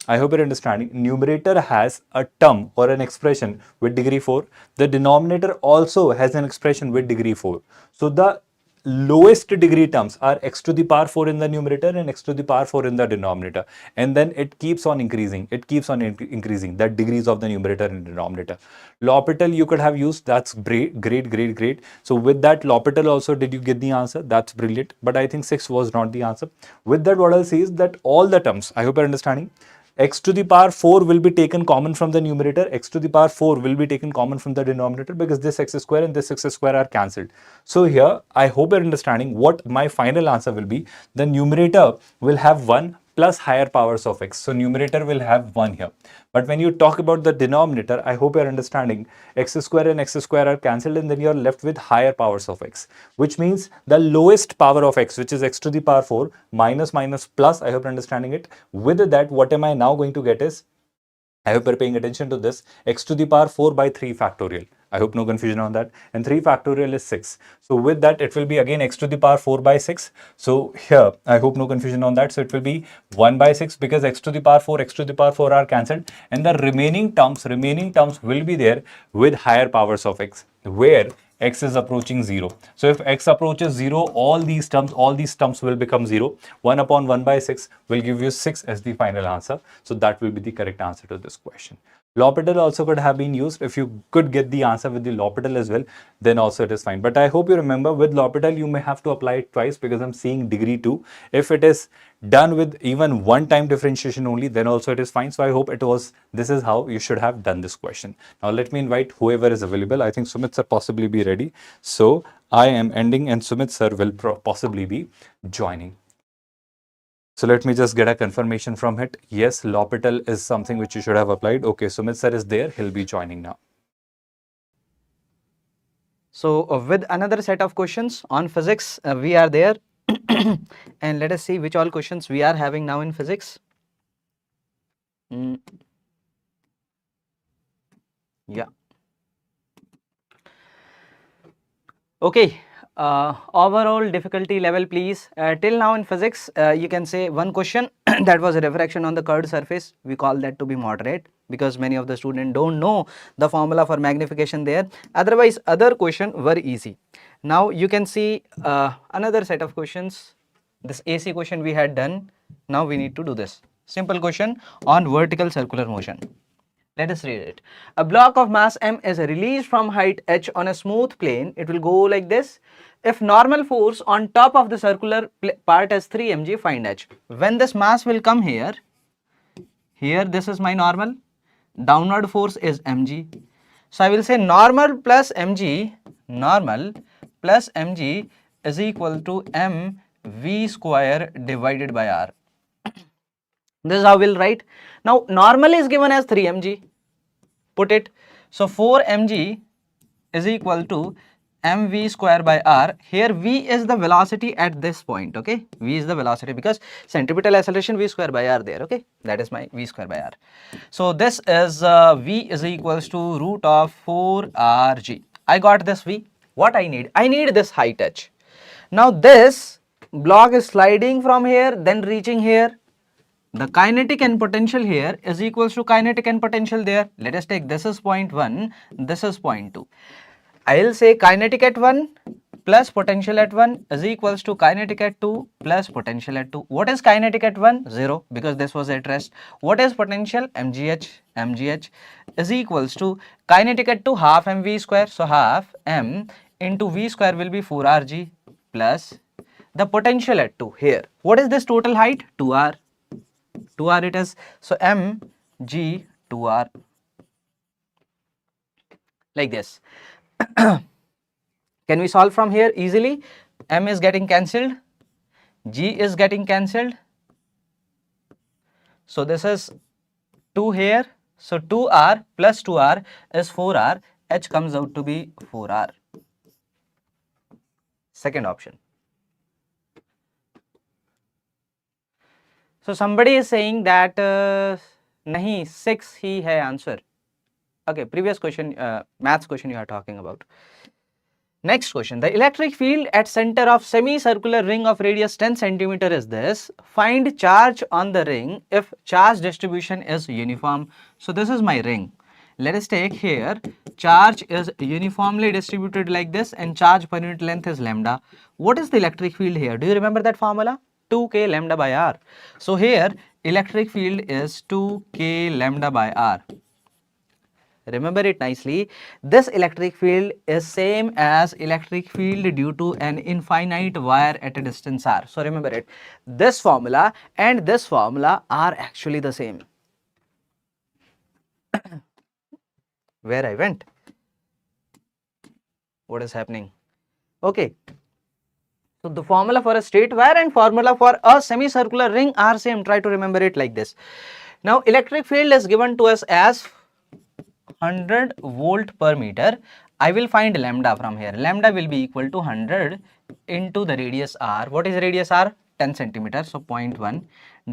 I hope you're understanding, numerator has a term or an expression with degree 4. The denominator also has an expression with degree 4. So the lowest degree terms are x to the power 4 in the numerator and x to the power 4 in the denominator, and then it keeps on increasing, increasing the degrees of the numerator and denominator. L'Hopital you could have used, that's great. So with that L'Hopital also, did you get the answer? That's brilliant, but I think 6 was not the answer. With that, what I'll say is that all the terms, I hope you're understanding, x to the power 4 will be taken common from the numerator, x to the power 4 will be taken common from the denominator, because this x square and this x square are cancelled. So here, I hope you're understanding what my final answer will be. The numerator will have 1 plus higher powers of x. So numerator will have 1 here. But when you talk about the denominator, I hope you're understanding, x square and x square are cancelled, and then you're left with higher powers of x, which means the lowest power of x, which is x to the power 4, minus plus, I hope you're understanding it. With that, what am I now going to get is, I hope you're paying attention to this, x to the power 4 by 3 factorial. I hope no confusion on that. And 3 factorial is 6. So with that, it will be again x to the power 4 by 6. So here, I hope no confusion on that. So it will be 1 by 6, because x to the power 4, are cancelled. And the remaining terms will be there with higher powers of x, where x is approaching 0. So if x approaches 0, all these terms will become 0. 1 upon 1 by 6 will give you 6 as the final answer. So that will be the correct answer to this question. L'Hopital also could have been used. If you could get the answer with the L'Hopital as well, then also it is fine. But I hope you remember, with L'Hopital you may have to apply it twice, because I'm seeing degree 2. If it is done with even one time differentiation only, then also it is fine. So I hope this is how you should have done this question. Now let me invite whoever is available. I think Sumit sir possibly be ready. So I am ending and Sumit sir will possibly be joining. So let me just get a confirmation from it. Yes, L'Hopital is something which you should have applied. Okay, Sumit sir is there. He'll be joining now. So with another set of questions on physics, we are there. And let us see which all questions we are having now in physics. Yeah. Okay. Overall difficulty level, please. Till now in physics, you can say one question that was a refraction on the curved surface. We call that to be moderate, because many of the students don't know the formula for magnification there. Otherwise, other question were easy. Now you can see another set of questions. This AC question we had done. Now we need to do this simple question on vertical circular motion. Let us read it. A block of mass m is released from height h on a smooth plane. It will go like this. If normal force on top of the circular part is 3 mg, find h. When this mass will come here this is my normal, downward force is mg. So I will say normal plus mg is equal to mv square divided by r. This is how we'll write. Now normal is given as 3 mg. Put it. So 4 mg is equal to mv square by r. Here v is the velocity at this point, okay? V is the velocity because centripetal acceleration v square by r there, okay? That is my v square by r. So this is v is equals to root of 4rg. I got this v. What I need? I need this height h. Now this block is sliding from here, then reaching here. The kinetic and potential here is equals to kinetic and potential there. Let us take this is point 1, this is point 2. I will say kinetic at 1 plus potential at 1 is equals to kinetic at 2 plus potential at 2. What is kinetic at 1? 0, because this was at rest. What is potential? mgh. mgh is equals to kinetic at 2 half mv square. So half m into v square will be 4rg plus the potential at 2 here. What is this total height? 2r. 2r it is. So m g 2r, like this. Can we solve from here easily? M is getting cancelled, G is getting cancelled. So this is 2 here. So 2r plus 2r is 4r. H comes out to be 4r. Second option. So somebody is saying that nahi 6 ही है answer. Okay, previous question, maths question you are talking about. Next question. The electric field at center of semicircular ring of radius 10 centimeter is this. Find charge on the ring if charge distribution is uniform. So this is my ring. Let us take here charge is uniformly distributed like this and charge per unit length is lambda. What is the electric field here? Do you remember that formula? 2k lambda by r. So here electric field is 2k lambda by r. Remember it nicely. This electric field is same as electric field due to an infinite wire at a distance r. So remember it. This formula and this formula are actually the same. Where I went? What is happening? Okay. So the formula for a straight wire and formula for a semicircular ring are same. Try to remember it like this. Now electric field is given to us as 100 volt per meter. I will find lambda from here. Lambda will be equal to 100 into the radius r. What is radius r? 10 centimeter. So 0.1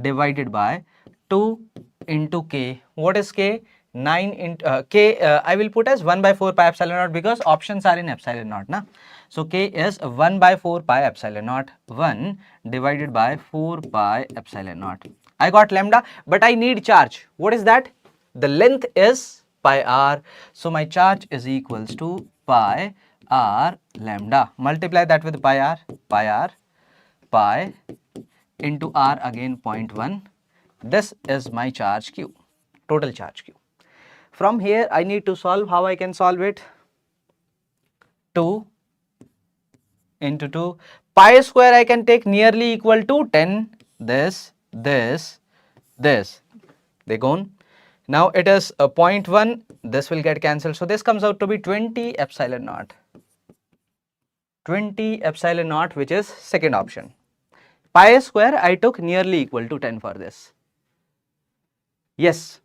divided by 2 into k. What is k? 9 into k. I will put as 1 by 4 pi epsilon naught because options are in epsilon naught. Na? So k is 1 by 4 pi epsilon naught. 1 divided by 4 pi epsilon naught. I got lambda, but I need charge. What is that? The length is pi r. So my charge is equals to pi r lambda. Multiply that with pi r, pi into r again 0.1. This is my charge q, total charge q. From here I need to solve. How I can solve it? 2 into 2. Pi square I can take nearly equal to 10. This. They gone. Now it is a 0.1. This will get cancelled. So this comes out to be 20 epsilon naught. 20 epsilon naught, which is second option. Pi square I took nearly equal to 10 for this. Yes.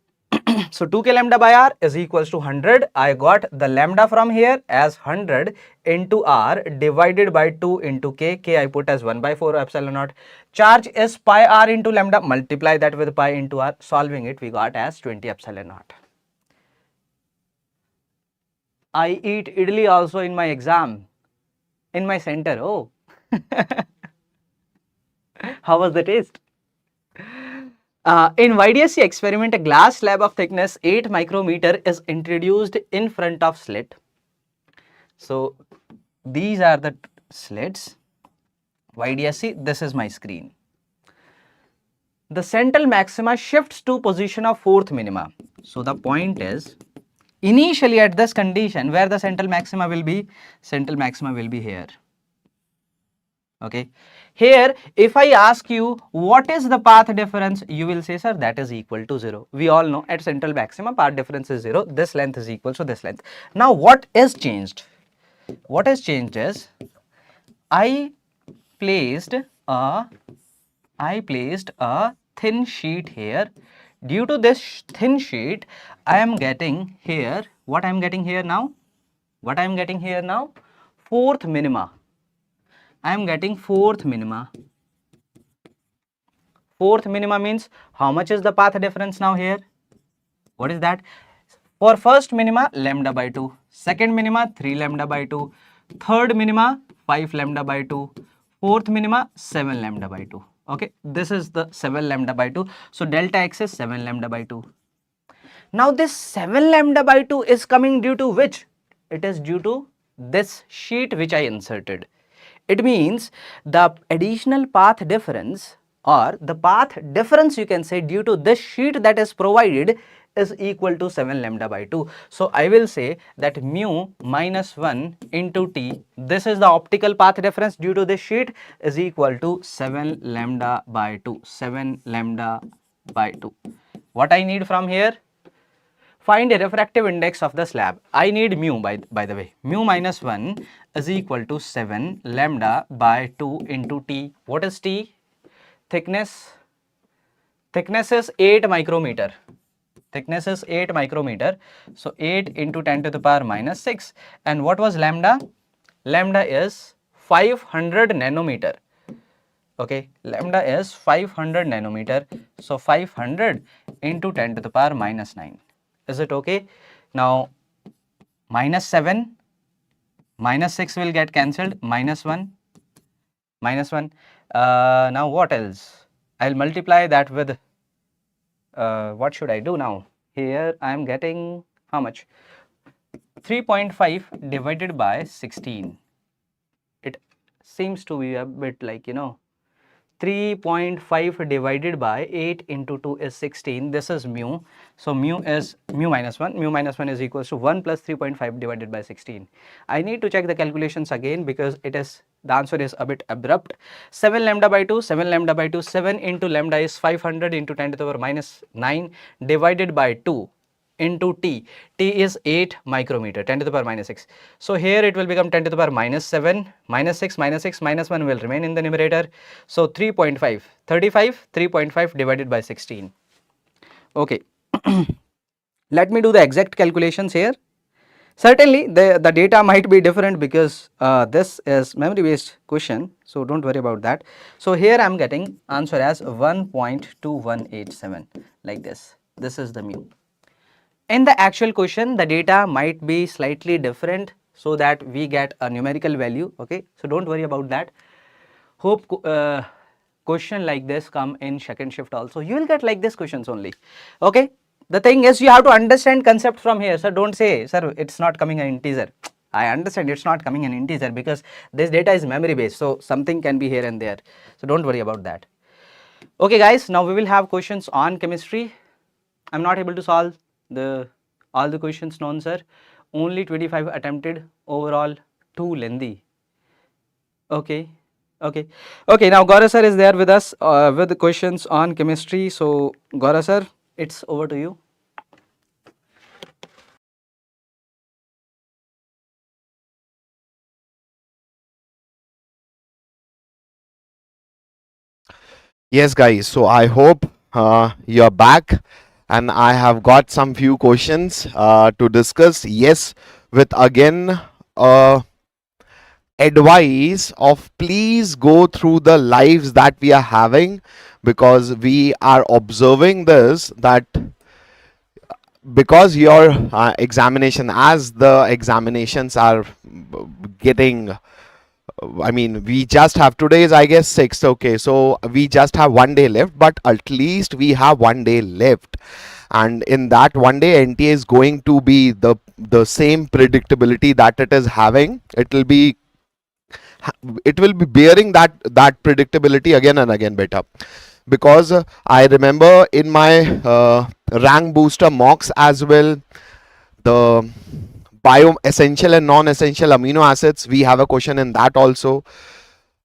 So 2k lambda by r is equals to 100. I got the lambda from here as 100 into r divided by 2 into k. K I put as 1 by 4 epsilon naught. Charge is pi r into lambda. Multiply that with pi into r. Solving it, we got as 20 epsilon naught. I eat idli also in my exam, in my center. Oh, how was the taste? In YDSC experiment, a glass slab of thickness 8 micrometer is introduced in front of slit. So these are the slits. YDSC, this is my screen. The central maxima shifts to position of fourth minima. So the point is, initially at this condition where the central maxima will be here. Okay. Here, if I ask you what is the path difference, you will say, sir, that is equal to 0. We all know at central maxima path difference is 0. This length is equal to this length. Now, what is changed? What has changed is I placed a thin sheet here. Due to this thin sheet, I am getting here, what I am getting here now? fourth minima. I am getting fourth minima. Fourth minima means how much is the path difference now here? What is that? For first minima, lambda by 2. Second minima, 3 lambda by 2. Third minima, 5 lambda by 2. Fourth minima, 7 lambda by 2. Okay, this is the 7 lambda by 2. So delta x is 7 lambda by 2. Now this 7 lambda by 2 is coming due to which? It is due to this sheet which I inserted. It means the additional path difference, or the path difference you can say, due to this sheet that is provided is equal to 7 lambda by 2. So I will say that mu minus 1 into T, this is the optical path difference due to this sheet, is equal to 7 lambda by 2. 7 lambda by 2. What I need from here? Find a refractive index of the slab. I need mu, by the way. Mu minus 1 is equal to 7 lambda by 2 into T. What is T? Thickness. Thickness is 8 micrometer. Thickness is 8 micrometer. So 8 into 10 to the power minus 6. And what was lambda? Lambda is 500 nanometer. Okay, lambda is 500 nanometer. So 500 into 10 to the power minus 9. Is it okay? Now minus 7, minus 6 will get cancelled, minus 1, minus 1. Now what else? I'll multiply that with, what should I do now? Here I am getting how much? 3.5 divided by 16. It seems to be a bit like, 3.5 divided by 8 into 2 is 16. This is mu. So mu is mu minus 1. Mu minus 1 is equals to 1 plus 3.5 divided by 16. I need to check the calculations again because the answer is a bit abrupt. 7 lambda by 2, 7 lambda by 2, 7 into lambda is 500 into 10 to the power minus 9 divided by 2 into T. T is 8 micrometer, 10 to the power minus 6. So here it will become 10 to the power minus 7, minus 6, minus 6, minus 1 will remain in the numerator. So 3.5, 35, 3.5 divided by 16. Okay. Let me do the exact calculations here. Certainly the data might be different because this is memory based question, so don't worry about that. So here I am getting answer as 1.2187 like this. This is the mu. In the actual question, the data might be slightly different so that we get a numerical value. Okay, so don't worry about that. Hope question like this come in second shift also. You will get like this questions only. Okay, the thing is you have to understand concept from here. So don't say, sir, it's not coming an integer. I understand it's not coming an integer because this data is memory based. So something can be here and there. So don't worry about that. Okay guys, now we will have questions on chemistry. I'm not able to solve all the questions known, sir. Only 25 attempted, overall too lengthy. Okay. Now Gaurav sir is there with us with the questions on chemistry. So Gaurav sir, it's over to you. Yes, guys. So I hope you're back, and I have got some few questions to discuss. Yes, with again advice of please go through the lives that we are having, because we are observing this, that because your examination, as the examinations are getting, I mean, we just have, today is I guess 6th, okay, so we just have 1 day left, but at least we have 1 day left, and in that 1 day NTA is going to be the same predictability that it is having. It will be bearing that predictability again and again better, because I remember in my rank booster mocks as well, the bio essential and non-essential amino acids, we have a question in that also.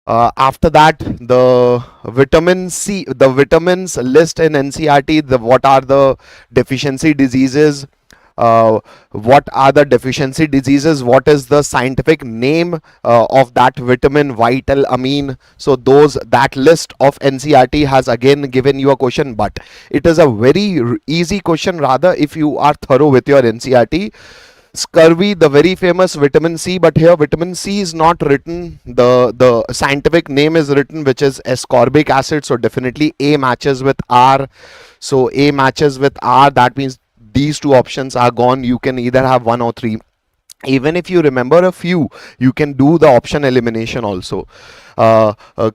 After that, the vitamin C, the vitamins list in NCERT, what are the deficiency diseases, what are the deficiency diseases, what is the scientific name of that vitamin, vital amine. So that list of NCERT has again given you a question, but it is a very easy question rather if you are thorough with your NCERT. Scurvy, the very famous vitamin C, but here vitamin C is not written. The scientific name is written, which is ascorbic acid. So definitely A matches with R. So A matches with R. That means these two options are gone. You can either have one or three. Even if you remember a few, you can do the option elimination also.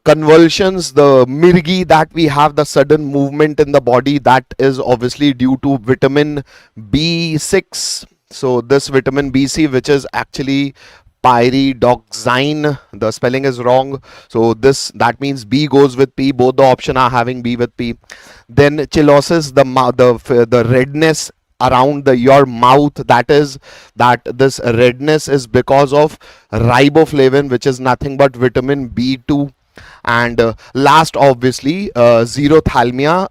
Convulsions, the mirgi that we have, the sudden movement in the body, that is obviously due to vitamin B6. So this vitamin BC, which is actually pyridoxine, the spelling is wrong, so this, that means B goes with P. Both the option are having B with P. Then chillosis, the redness around your mouth, that is, that this redness is because of riboflavin, which is nothing but vitamin B2. And last, obviously, xerothalmia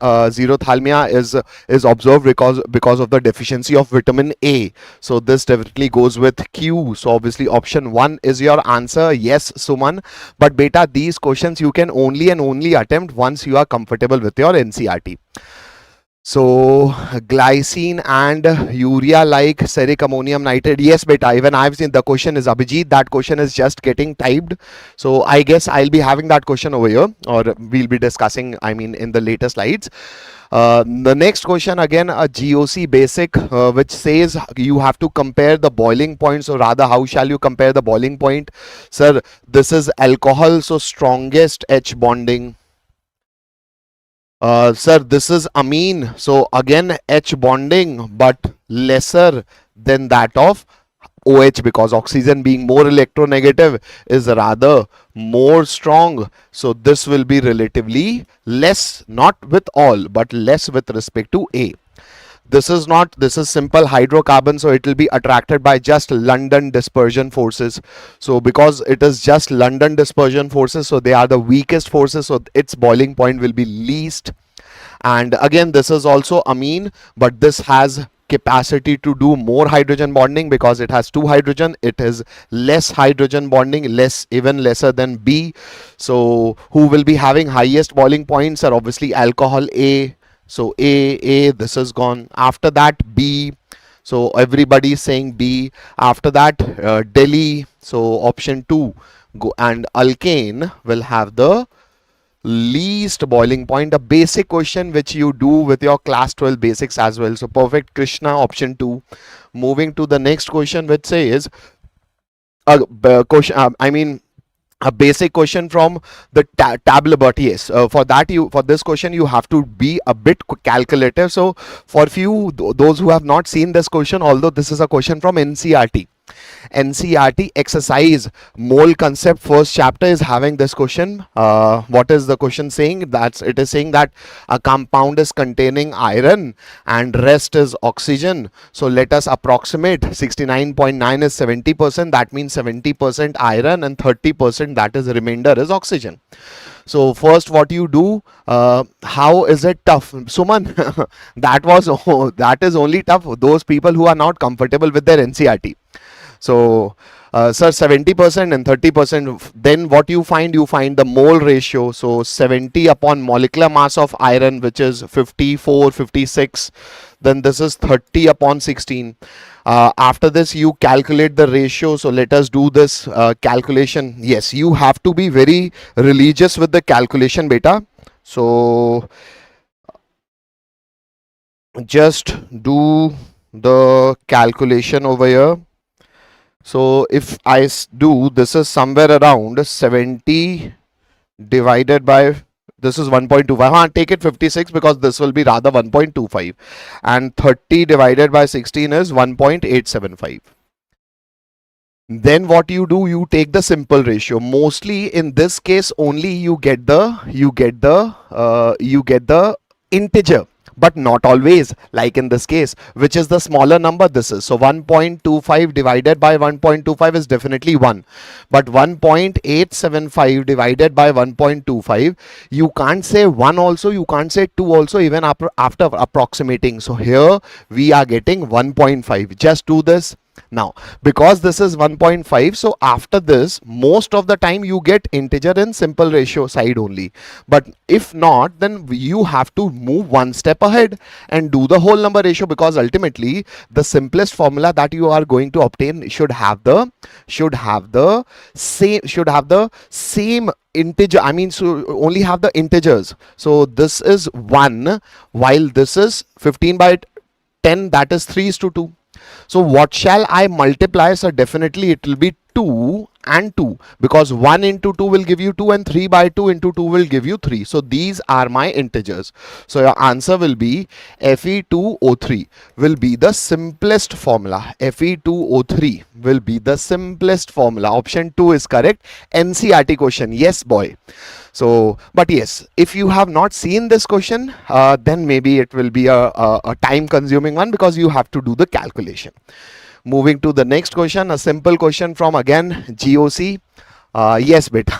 is observed because of the deficiency of vitamin A. So this definitely goes with Q. So obviously option 1 is your answer. Yes, Suman. But beta, these questions you can only and only attempt once you are comfortable with your NCRT. So glycine and urea like steric ammonium nitrate. Yes, beta, even I've seen the question is Abhijit. That question is just getting typed. So I guess I'll be having that question over here, or we'll be discussing, I mean, in the later slides. The next question, again a GOC basic, which says you have to compare the boiling points, or rather how shall you compare the boiling point? Sir, this is alcohol, so strongest H bonding. Sir, this is amine, so again H bonding, but lesser than that of OH, because oxygen being more electronegative is rather more strong. So this will be relatively less, not with all, but less with respect to A. This is not, this is simple hydrocarbon, so it will be attracted by just London dispersion forces. So because it is just London dispersion forces, so they are the weakest forces, so its boiling point will be least. And again, this is also amine, but this has capacity to do more hydrogen bonding because it has 2 hydrogen. It is less hydrogen bonding, less, even lesser than B. So who will be having highest boiling points are obviously alcohol, A. So A, this is gone. After that, B. So everybody is saying B. After that, Delhi. So option 2 go, and alkane will have the least boiling point. A basic question which you do with your class 12 basics as well. So perfect, Krishna, option 2. Moving to the next question, which says question, I mean a basic question from the table, but yes, for that, you, for this question you have to be a bit calculative. So for few those who have not seen this question, although this is a question from NCRT exercise mole concept, first chapter is having this question. What is the question saying? That's, it is saying that a compound is containing iron and rest is oxygen. So let us approximate 69.9 is 70%, that means 70% iron and 30%, that is remainder is oxygen. So first what you do, how is it tough? Suman, that is only tough those people who are not comfortable with their NCRT. So sir, 70% and 30%, then what you find the mole ratio. So 70 upon molecular mass of iron, which is 54, 56, then this is 30 upon 16. After this you calculate the ratio. So let us do this calculation. Yes, you have to be very religious with the calculation, beta. So just do the calculation over here. So if I do, this is somewhere around 70 divided by, this is 1.25. Take it 56 because this will be rather 1.25. And 30 divided by 16 is 1.875. Then what you do, you take the simple ratio. Mostly in this case only you get the integer, but not always, like in this case, which is the smaller number. This is, so 1.25 divided by 1.25 is definitely 1, but 1.875 divided by 1.25, you can't say 1 also, you can't say 2 also, even after approximating. So here we are getting 1.5. Just do this. Now, because this is 1.5, so after this, most of the time you get integer in simple ratio side only. But if not, then you have to move one step ahead and do the whole number ratio, because ultimately the simplest formula that you are going to obtain should have the same integer. I mean, so only have the integers. So this is 1, while this is 15 by 10, that is 3 is to 2. So what shall I multiply? So definitely it will be 2 and 2, because 1 into 2 will give you 2 and 3 by 2 into 2 will give you 3. So these are my integers. So your answer will be Fe2O3 will be the simplest formula. Fe2O3 will be the simplest formula. Option 2 is correct. NCRT question. Yes, boy. So, but yes, if you have not seen this question, then maybe it will be a time consuming one, because you have to do the calculation. Moving to the next question, a simple question from again GOC. Yes, beta,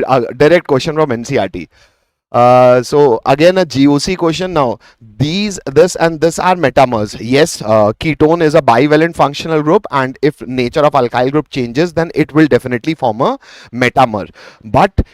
a direct question from NCRT. So again a GOC question. Now this and this are metamers. Yes, ketone is a bivalent functional group, and if nature of alkyl group changes, then it will definitely form a metamer. But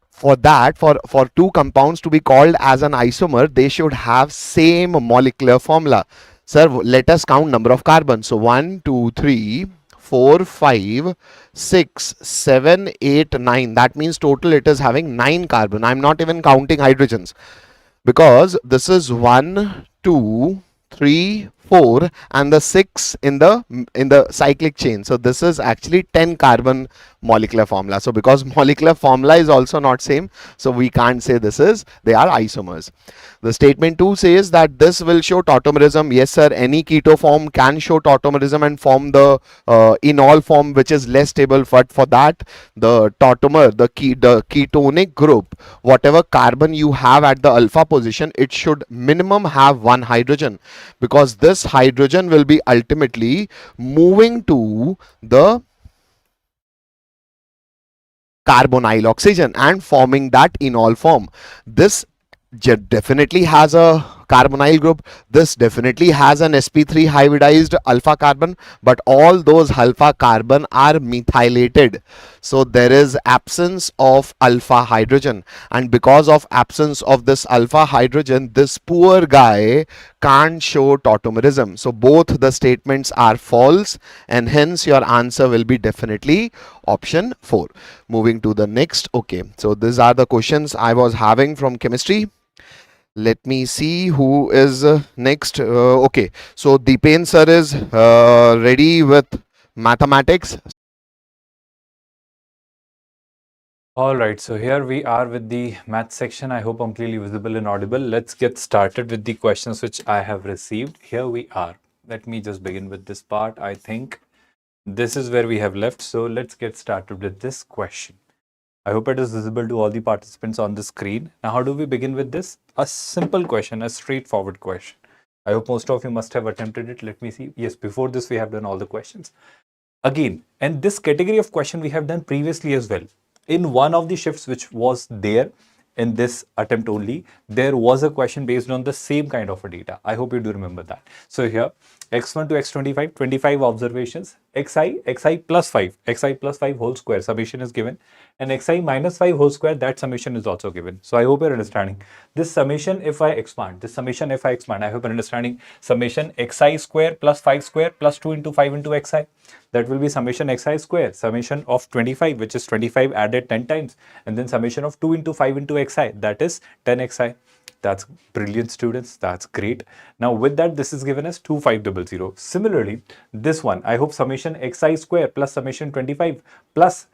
for that, for two compounds to be called as an isomer, they should have same molecular formula. Sir, let us count number of carbons. So 1 2 3 4 5 6 7 8 9. That means total it is having 9 carbon. I'm not even counting hydrogens, because this is 1 2 3 4 and the 6 in the cyclic chain. So this is actually 10 carbon molecular formula. So because molecular formula is also not same, so we can't say they are isomers. The statement 2 says that this will show tautomerism. Yes sir, any keto form can show tautomerism and form the enol form, which is less stable. But for that, the tautomer, the ketonic group, whatever carbon you have at the alpha position, it should minimum have one hydrogen, because this hydrogen will be ultimately moving to the carbonyl oxygen and forming that enol form. This definitely has a carbonyl group. This definitely has an sp3 hybridized alpha carbon, but all those alpha carbon are methylated. So there is absence of alpha hydrogen, and because of absence of this alpha hydrogen, this poor guy can't show tautomerism. So both the statements are false, and hence your answer will be definitely option 4. Moving to the next. Okay, so these are the questions I was having from chemistry. Let me see who is next. Okay, so Deepen sir is ready with mathematics. All right, so here we are with the math section. I hope I'm clearly visible and audible. Let's get started with the questions which I have received. Here we are. Let me just begin with this part. I think this is where we have left. So let's get started with this question. I hope it is visible to all the participants on the screen. Now, how do we begin with this? A simple question, a straightforward question. I hope most of you must have attempted it. Let me see. Yes, before this, we have done all the questions. Again, and this category of question we have done previously as well. In one of the shifts which was there in this attempt only, there was a question based on the same kind of a data. I hope you do remember that. So here, x1 to x25, 25 observations, xi plus 5, xi plus 5 whole square summation is given, and xi minus 5 whole square, that summation is also given. So I hope you're understanding. This summation if I expand, I hope you're understanding. Summation xi square plus 5 square plus 2 into 5 into xi. That will be summation xi square, summation of 25, which is 25 added 10 times, and then summation of 2 into 5 into xi, that is 10 xi. That's brilliant, students. That's great. Now with that, this is given as 2500. Similarly, this one, I hope summation xi square plus summation 25 plus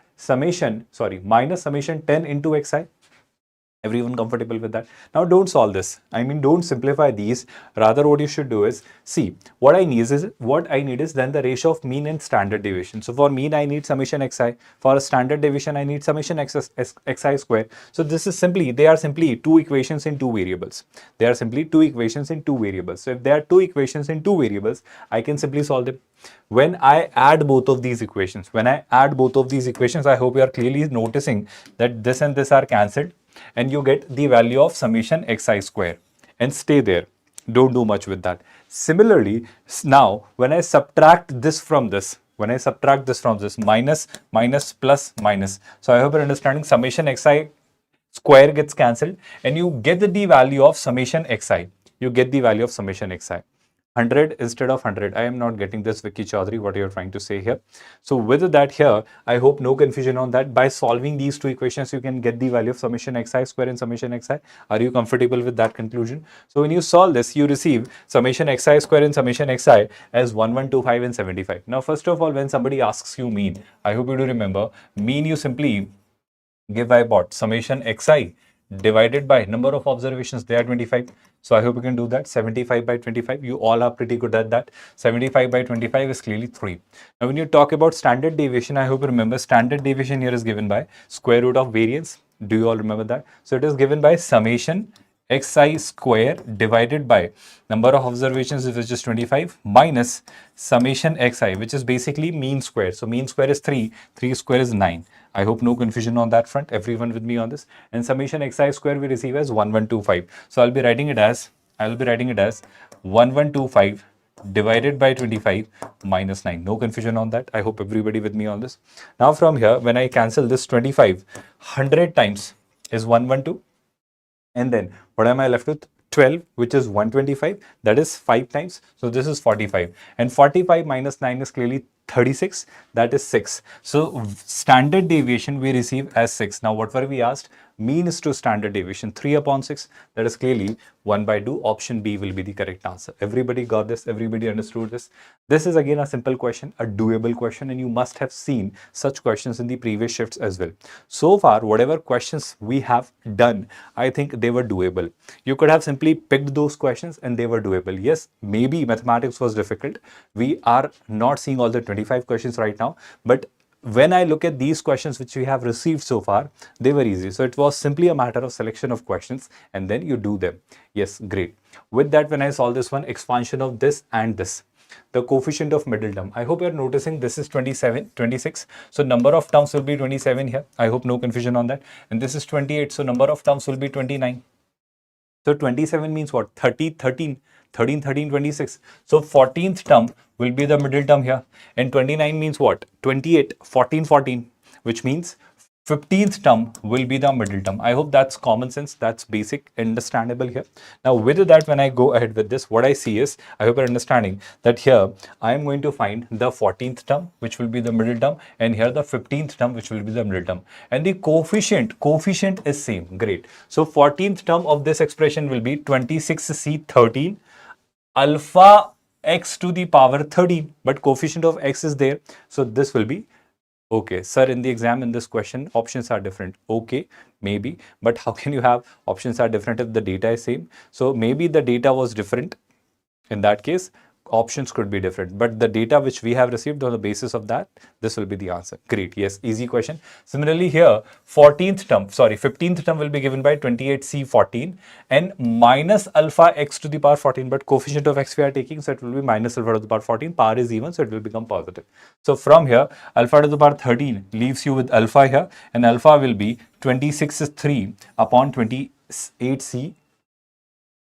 minus summation 10 into xi. Everyone comfortable with that? Now don't solve this. I mean, don't simplify these. Rather, what you should do is see what I need is then the ratio of mean and standard deviation. So for mean, I need summation xi. For a standard deviation, I need summation xi square. So they are simply two equations in two variables. So if there are two equations in two variables, I can simply solve them. When I add both of these equations, I hope you are clearly noticing that this and this are cancelled, and you get the value of summation xi square, and stay there. don't do much with that. Similarly, now when I subtract this from this, minus, minus, plus, minus. So I hope you're understanding. Summation xi square gets cancelled and you get the value of summation xi. You get the value of summation xi. 100 instead of 100. I am not getting this, Vicky Chaudhary, what you're trying to say here. So with that here, I hope no confusion on that. By solving these two equations, you can get the value of summation xi square and summation xi. Are you comfortable with that conclusion? So when you solve this, you receive summation xi square and summation xi as 1125 and 75. Now, first of all, when somebody asks you mean, I hope you do remember, mean you simply give by what? Summation xi divided by number of observations. They are 25. So I hope you can do that. 75 by 25. You all are pretty good at that. 75 by 25 is clearly 3. Now, when you talk about standard deviation, I hope you remember standard deviation here is given by square root of variance. Do you all remember that? So it is given by summation xi square divided by number of observations, which is 25, minus summation xi, which is basically mean square. So mean square is 3, 3 square is 9. I hope no confusion on that front. Everyone with me on this. And summation xi square we receive as 1125. So I'll be writing it as 1125 divided by 25 minus 9. No confusion on that. I hope everybody with me on this. Now from here, when I cancel this 25, 100 times is 112. And then what am I left with? 12, which is 125. That is 5 times. So this is 45. And 45 minus 9 is clearly 36. That is 6. So standard deviation we receive as 6. Now what were we asked? Mean is to standard deviation 3 upon 6. That is clearly 1 by 2. Option B will be the correct answer. Everybody got this? Everybody understood this? This is again a simple question, a doable question, and you must have seen such questions in the previous shifts as well. So far, whatever questions we have done, I think they were doable. You could have simply picked those questions and they were doable. Yes, maybe mathematics was difficult. We are not seeing all the 25 questions right now, but when I look at these questions which we have received so far, they were easy. So it was simply a matter of selection of questions and then you do them. Yes, great. With that, when I solve this one, expansion of this and this, the coefficient of middle term, I hope you're noticing this is 27, 26. So number of terms will be 27 here. I hope no confusion on that. And this is 28. So number of terms will be 29. So 27 means what? 30, 13. 13, 13, 26. So 14th term will be the middle term here. And 29 means what? 28, 14, 14, which means 15th term will be the middle term. I hope that's common sense. That's basic, understandable here. Now, with that, when I go ahead with this, what I see is, I hope you're understanding that here, I am going to find the 14th term, which will be the middle term, and here the 15th term, which will be the middle term. And the coefficient is same. Great. So 14th term of this expression will be 26C13 alpha x to the power 13, but coefficient of x is there. So this will be okay. Sir, in the exam, in this question, options are different. Okay, maybe, but how can you have options are different if the data is same? So maybe the data was different. In that case, options could be different, but the data which we have received, on the basis of that, this will be the answer. Great. Yes, easy question. Similarly here, 15th term will be given by 28C14 and minus alpha x to the power 14, but coefficient of x we are taking, so it will be minus alpha to the power 14. Power is even, so it will become positive. So from here, alpha to the power 13 leaves you with alpha here, and alpha will be 26 upon 28C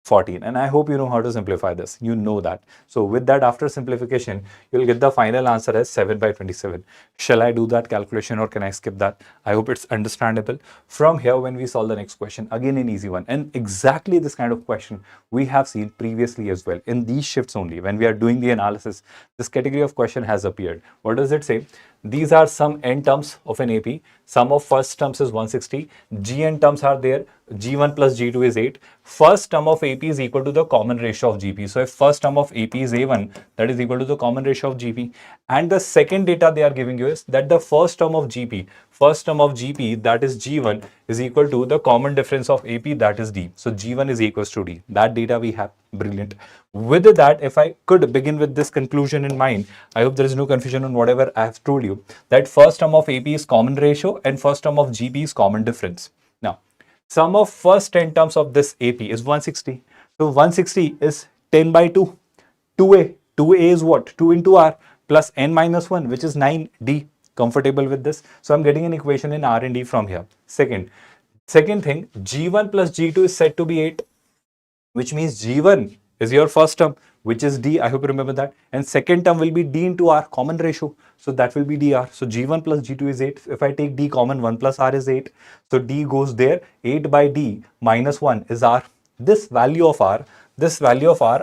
14, and I hope you know how to simplify this. You know that. So with that, after simplification, you'll get the final answer as 7 by 27. Shall I do that calculation or can I skip that? I hope it's understandable. From here, when we solve the next question, again an easy one, and exactly this kind of question we have seen previously as well. In these shifts only, when we are doing the analysis, this category of question has appeared. What does it say? These are some n terms of an AP. Sum of first terms is 160. Gn terms are there. G1 plus G2 is 8. First term of AP is equal to the common ratio of GP. So if first term of AP is A1, that is equal to the common ratio of GP. And the second data they are giving you is that the first term of GP, that is G1, is equal to the common difference of AP, that is D. So G1 is equals to D. That data we have. Brilliant. With that, if I could begin with this conclusion in mind, I hope there is no confusion on whatever I have told you, that first term of AP is common ratio and first term of GP is common difference. Now, sum of first 10 terms of this AP is 160. So 160 is 10 by 2. 2a. 2a is what? 2 into r plus n minus 1, which is 9d. Comfortable with this? So I'm getting an equation in R and D from here. Second thing, G1 plus G2 is said to be 8, which means G1 is your first term, which is D. I hope you remember that. And second term will be D into R, common ratio. So that will be dr. So G1 plus G2 is 8. If I take D common, 1 plus R is 8. So D goes there. 8 by D minus 1 is R. This value of R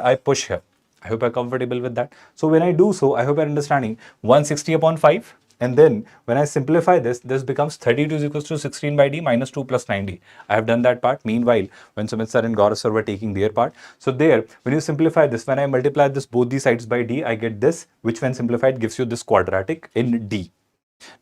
I push here. I hope you're comfortable with that. So when I do so, I hope you're understanding 160 upon 5. And then when I simplify this, this becomes 32 is equals to 16 by D minus 2 plus 9D. I have done that part. Meanwhile, when Sumit sir and Gaurav sir were taking their part. So there, when you simplify this, when I multiply this both these sides by D, I get this, which when simplified gives you this quadratic in D.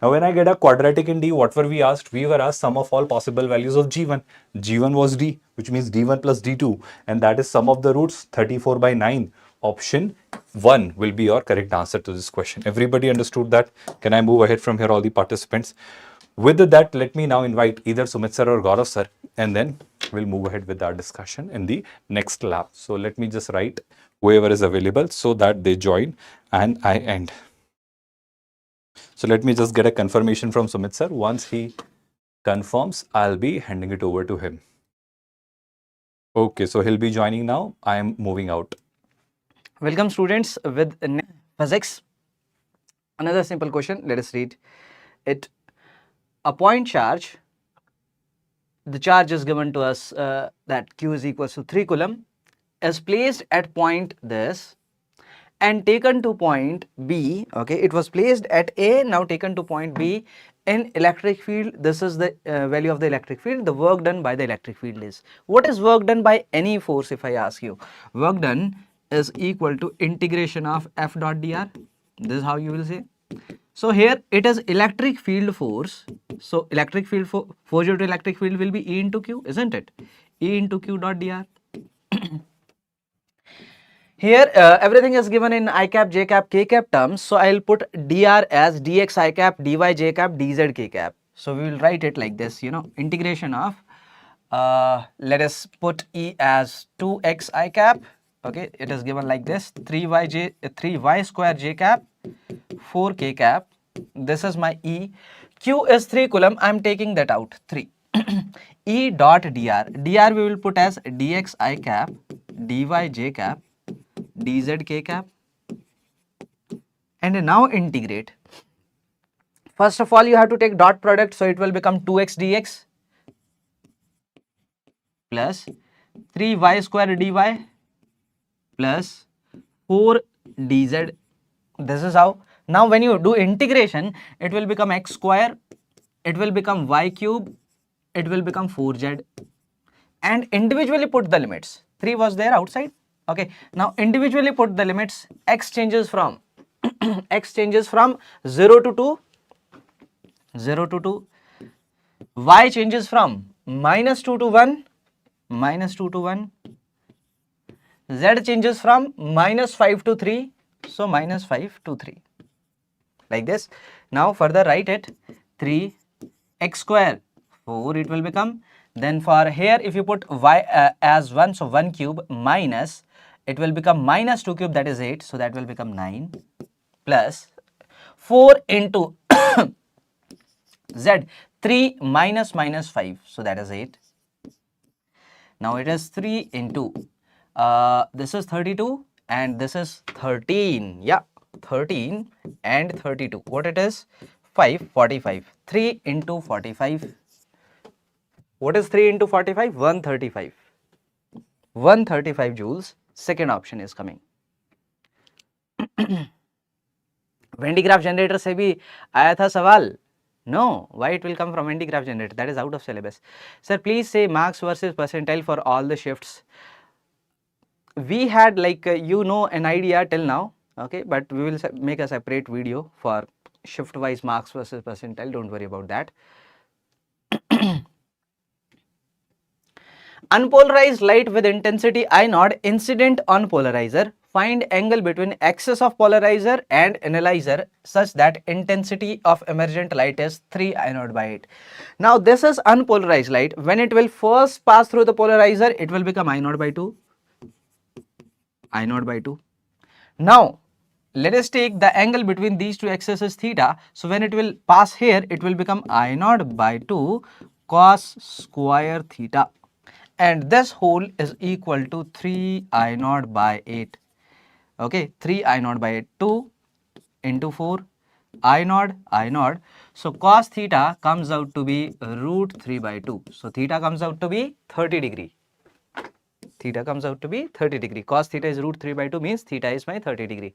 Now, when I get a quadratic in D, what were we asked? We were asked sum of all possible values of G1. G1 was D, which means D1 plus D2. And that is sum of the roots, 34 by 9. Option 1 will be your correct answer to this question. Everybody understood that? Can I move ahead from here, all the participants? With that, let me now invite either Sumit sir or Gaurav sir, and then we'll move ahead with our discussion in the next lab. So let me just write whoever is available so that they join and I end. So let me just get a confirmation from Sumit sir. Once he confirms, I'll be handing it over to him. Okay, so he'll be joining now. I am moving out. Welcome students with physics. Another simple question. Let us read it. A point charge. The charge is given to us that Q is equals to 3 coulomb is placed at point this and taken to point B. Okay, it was placed at A, now taken to point B in electric field. This is the value of the electric field. The work done by the electric field is. What is work done by any force, if I ask you? Work done is equal to integration of F dot dr. This is how you will say. So here it is electric field force. So electric field force due to electric field will be E into Q, isn't it? E into Q dot dr. Here everything is given in I cap, j cap, k cap terms. So I'll put dr as dx I cap, dy j cap, dz k cap. So we will write it like this, integration of, let us put E as 2x I cap. Okay, it is given like this, 3y square j cap, 4k cap. This is my E. Q is 3 coulomb. I am taking that out, 3. E dot dr. Dr we will put as dx I cap, dy j cap, dz k cap, and now integrate. First of all, you have to take dot product, so it will become 2x dx plus 3y square dy plus 4 dz. This is how. Now when you do integration, it will become x square, it will become y cube, it will become 4z, and individually put the limits. 3 was there outside. Okay, now individually put the limits. X changes from x changes from 0 to 2, 0 to 2. Y changes from minus 2 to 1, minus 2 to 1. Z changes from minus 5 to 3, so minus 5 to 3. Like this. Now further write it, 3 x square 4 it will become. Then for here, if you put y as 1, so 1 cube minus, it will become minus 2 cube, that is 8, so that will become 9, plus 4 into z, 3 minus minus 5, so that is 8. Now it is 3 into, this is 32 and this is 13, yeah, 13 and 32. What it is? 5, 45. 3 into 45. What is 3 into 45? 135. 135 joules. Second option is coming. Van de Graaff generator से भी आया था सवाल. No, why it will come from Van de Graaff generator? That is out of syllabus. Sir, please say marks versus percentile for all the shifts. We had an idea till now, okay, but we will make a separate video for shift wise marks versus percentile. Don't worry about that. Unpolarized light with intensity I naught incident on polarizer. Find angle between axis of polarizer and analyzer such that intensity of emergent light is 3 I naught by 8. Now this is unpolarized light. When it will first pass through the polarizer, it will become I naught by 2. I naught by 2. Now let us take the angle between these two axes is theta. So when it will pass here, it will become I naught by 2 cos square theta. and this whole is equal to 3 I naught by 8. Okay, 3 I naught by 8, 2 into 4 I naught. So cos theta comes out to be root 3 by 2. So theta comes out to be 30 degree. Theta comes out to be 30 degree. Cos theta is root 3 by 2 means theta is my 30 degree.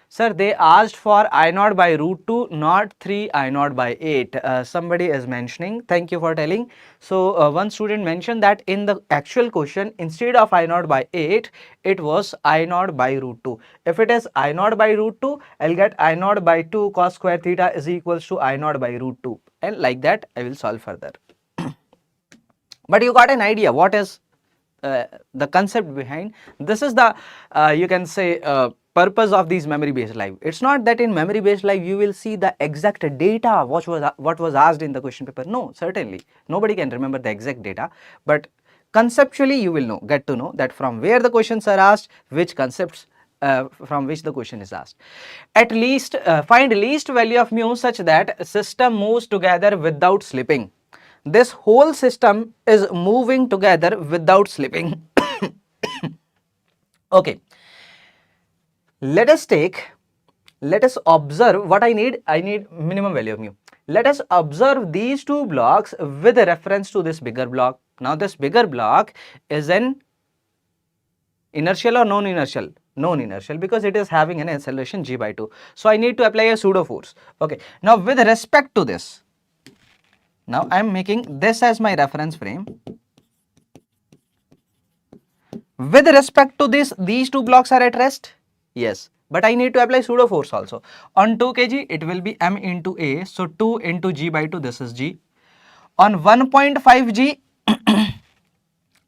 Sir, they asked for I naught by root 2, not 3 I naught by 8. Somebody is mentioning, thank you for telling. So, one student mentioned that in the actual question, instead of I naught by 8, it was I naught by root 2. If it is I naught by root 2, I'll get I naught by 2 cos square theta is equals to I naught by root 2. And like that, I will solve further. But you got an idea what is the concept behind. This is the you can say purpose of these memory based live. It's not that in memory based live you will see the exact data what was asked in the question paper. No, certainly nobody can remember the exact data, but conceptually you will get to know that from where the questions are asked, which concepts from which the question is asked. At least find least value of mu such that system moves together without slipping. This whole system is moving together without slipping. Okay, let us observe what I need minimum value of mu. Let us observe these two blocks with reference to this bigger block. Now this bigger block is an inertial or non-inertial? Non-inertial, because it is having an acceleration g by 2. So I need to apply a pseudo force. Okay, now with respect to this, now I am making this as my reference frame. With respect to this, these two blocks are at rest. Yes, but I need to apply pseudo force also. On 2 kg, it will be m into a. So 2 into g by 2, this is g. On 1.5 g,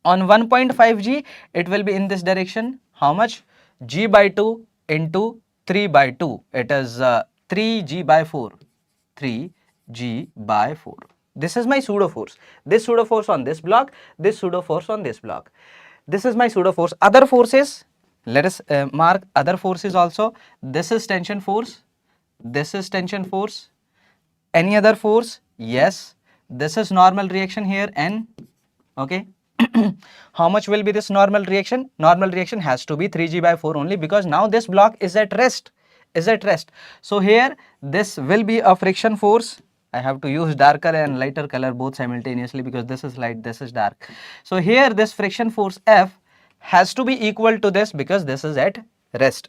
on 1.5 g, it will be in this direction. How much? G by 2 into 3 by 2. It is 3g by 4. 3g by 4. This is my pseudo force. This pseudo force on this block, this pseudo force on this block. This is my pseudo force. Other forces, let us mark other forces also. This is tension force. This is tension force. Any other force? Yes. This is normal reaction here, N. Okay. How much will be this normal reaction? Normal reaction has to be 3g by 4 only, because now this block is at rest. So here this will be a friction force. I have to use darker and lighter color both simultaneously because this is light, this is dark. So here this friction force F has to be equal to this because this is at rest.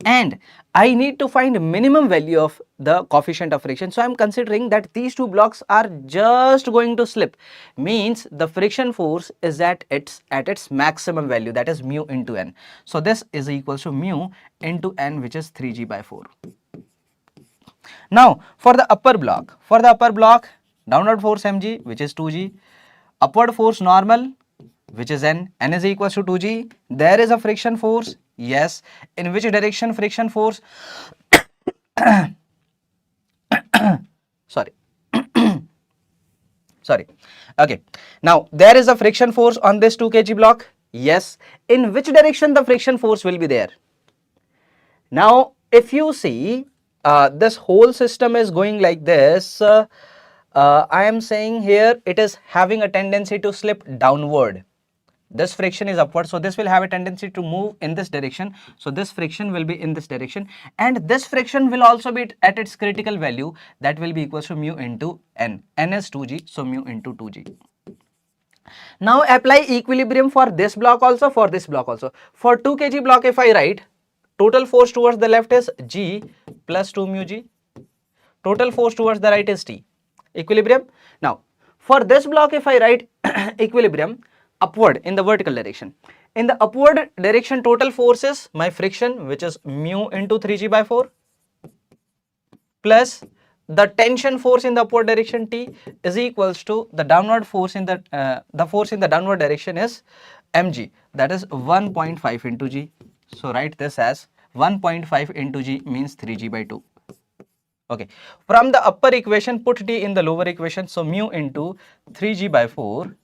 And I need to find minimum value of the coefficient of friction. So I am considering that these two blocks are just going to slip, means the friction force is at its maximum value, that is mu into n. So this is equals to mu into n, which is 3g by 4. Now for the upper block, downward force mg, which is 2g, upward force normal, which is n is equals to 2g. There is a friction force. Yes. In which direction friction force? Sorry. Sorry. Okay. Now there is a friction force on this 2 kg block. Yes. In which direction the friction force will be there? Now if you see this whole system is going like this, I am saying here it is having a tendency to slip downward. This friction is upward, so this will have a tendency to move in this direction. So this friction will be in this direction, and this friction will also be at its critical value, that will be equals to mu into n. N is 2g, so mu into 2g. Now apply equilibrium for this block also, for this block also. For 2 kg block, if I write, total force towards the left is g plus 2 mu g. Total force towards the right is t. Equilibrium. Now for this block, if I write equilibrium, upward in the vertical direction. In the upward direction, total force is my friction, which is mu into 3g by 4, plus the tension force in the upward direction T is equals to the downward force in the force in the downward direction is mg, that is 1.5 into g. So write this as 1.5 into g means 3g by 2. Okay, from the upper equation put t in the lower equation, so mu into 3g by 4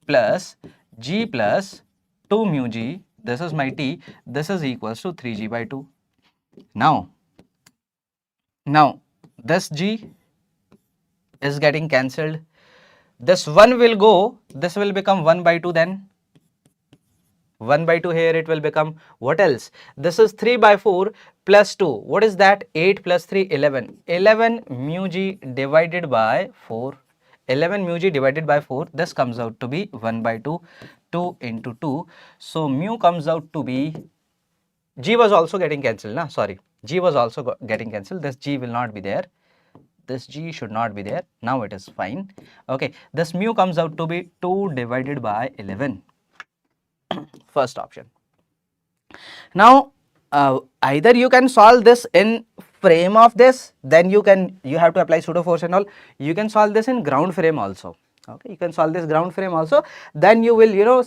plus g plus 2 mu g, this is my t, this is equals to 3g by 2. Now this g is getting cancelled, This 1 will go, this will become 1 by 2 then. 1 by 2 here it will become what else? This is 3 by 4 plus 2. What is that? 8 plus 3, 11. 11 mu g divided by 4. 11 mu g divided by 4. This comes out to be 1 by 2. 2 into 2. So mu comes out to be, g was also getting cancelled. Nah, sorry. G was also getting cancelled. This g will not be there. This g should not be there. Now it is fine. Okay. This mu comes out to be 2 divided by 11. First option. Now either you can solve this in frame of this, then you have to apply pseudo force and all. You can solve this in ground frame also. Okay, you can solve this ground frame also. Then you will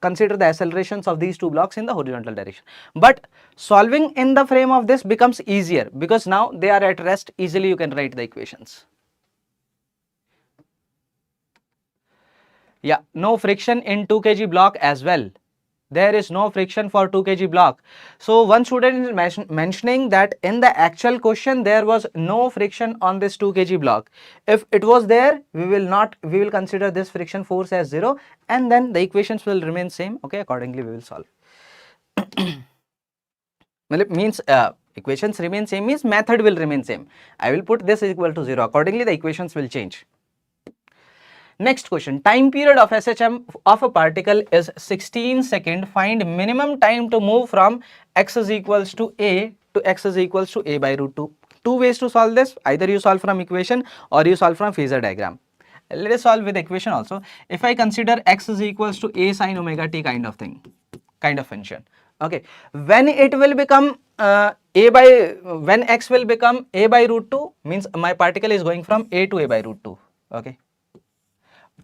consider the accelerations of these two blocks in the horizontal direction. But solving in the frame of this becomes easier because now they are at rest. Easily you can write the equations. Yeah, no friction in 2 kg block as well. There is no friction for 2 kg block. So one student is mentioning that in the actual question there was no friction on this 2 kg block. If it was there, we will consider this friction force as 0 and then the equations will remain same. Okay, accordingly we will solve. Well, it means equations remain same means method will remain same. I will put this equal to 0. Accordingly the equations will change. Next question, time period of SHM of a particle is 16 seconds. Find minimum time to move from x is equals to a to x is equals to a by root 2. Two ways to solve this, either you solve from equation or you solve from phasor diagram. Let us solve with equation also. If I consider x is equals to a sin omega t kind of thing, kind of function. Okay, when it will become when x will become a by root 2 means my particle is going from a to a by root 2. Okay.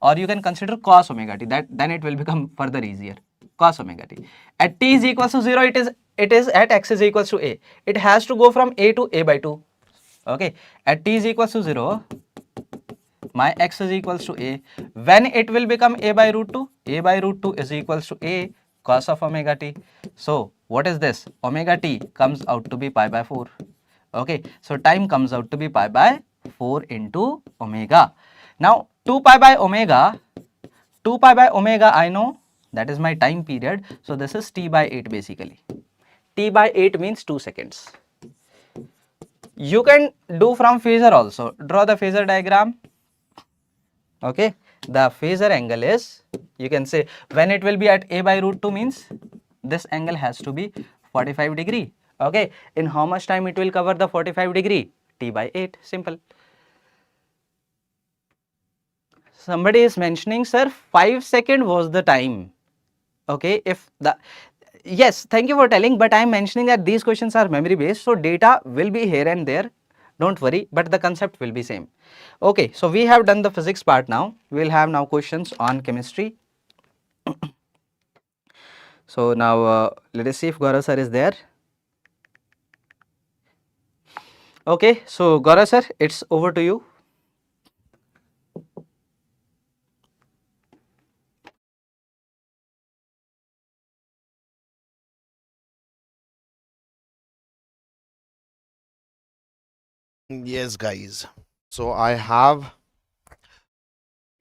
Or you can consider cos omega t, that then it will become further easier. Cos omega t at t is equals to 0, it is at x is equals to a, it has to go from a to a by 2. Okay, at t is equals to 0, my x is equals to a. When it will become a by root 2, a by root 2 is equals to a cos of omega t. So what is this? Omega t comes out to be pi by 4. Okay, so time comes out to be pi by 4 into omega. Now 2 pi by omega I know that is my time period. So this is t by 8 basically. T by 8 means 2 seconds. You can do from phasor also. Draw the phasor diagram. Okay, the phasor angle is, you can say when it will be at a by root 2 means this angle has to be 45 degree. Okay, in how much time it will cover the 45 degree? T by 8, simple. Somebody is mentioning, sir, 5 seconds was the time. Okay, if the, yes, thank you for telling, but I am mentioning that these questions are memory based, so data will be here and there, don't worry, but the concept will be same. Okay, so we have done the physics part now. We will have now questions on chemistry. So now let us see if Gaurav sir is there. Okay, so Gaurav sir, it's over to you. Yes, guys. So I have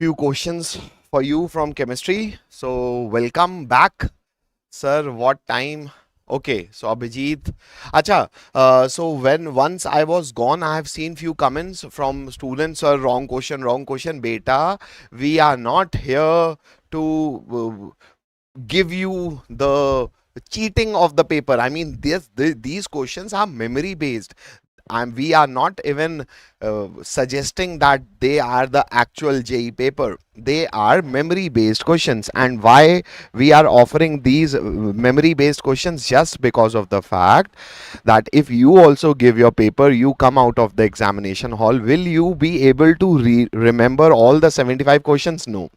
few questions for you from chemistry. So welcome back, sir. What time? Okay, so Abhijit. Acha, so once I was gone, I have seen few comments from students. Sir, wrong question, beta. We are not here to give you the cheating of the paper. I mean, these questions are memory based. We are not even suggesting that they are the actual JEE paper. They are memory based questions. And why we are offering these memory based questions? Just because of the fact that if you also give your paper, you come out of the examination hall, will you be able to remember all the 75 questions? No.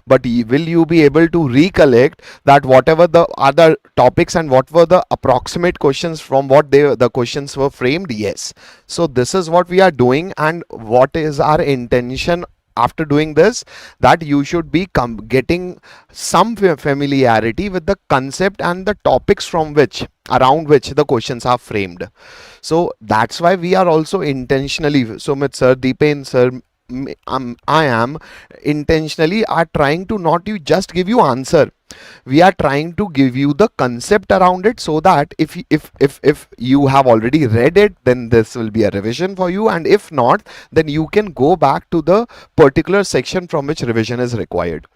But will you be able to recollect that whatever the other topics and what were the approximate questions from what the questions were framed? Yes. So this is what we are doing, and what is our intention after doing this, that you should be getting some familiarity with the concept and the topics from which around which the questions are framed. So that's why we are also intentionally, Sumit sir, Deepen sir, I am intentionally are trying to not you just give you answer. We are trying to give you the concept around it, so that if you have already read it, then this will be a revision for you, and if not, then you can go back to the particular section from which revision is required.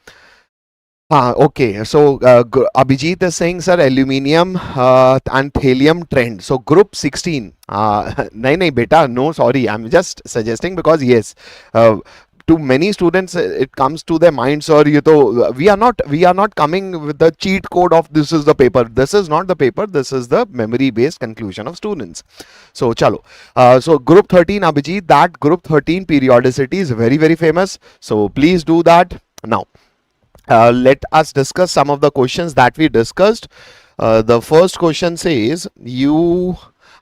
Okay. So Abhijit is saying, sir, aluminium and thallium trend. So group 16. Nahi, beta. No, sorry. I'm just suggesting because yes, to many students it comes to their mind, sir. We are not coming with the cheat code of this is the paper. This is not the paper. This is the memory based conclusion of students. So chalo. So group 13, Abhijit. That group 13 periodicity is very very famous. So please do that now. Let us discuss some of the questions that we discussed. The first question says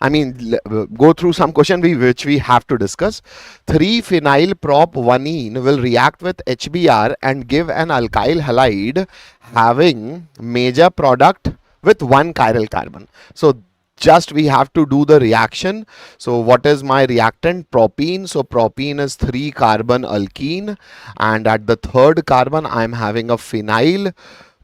go through some question which we have to discuss. 3-phenyl prop 1-ene will react with HBr and give an alkyl halide having major product with one chiral carbon. So just we have to do the reaction. So what is my reactant? Propene. So propene is 3 carbon alkene, and at the third carbon I am having a phenyl,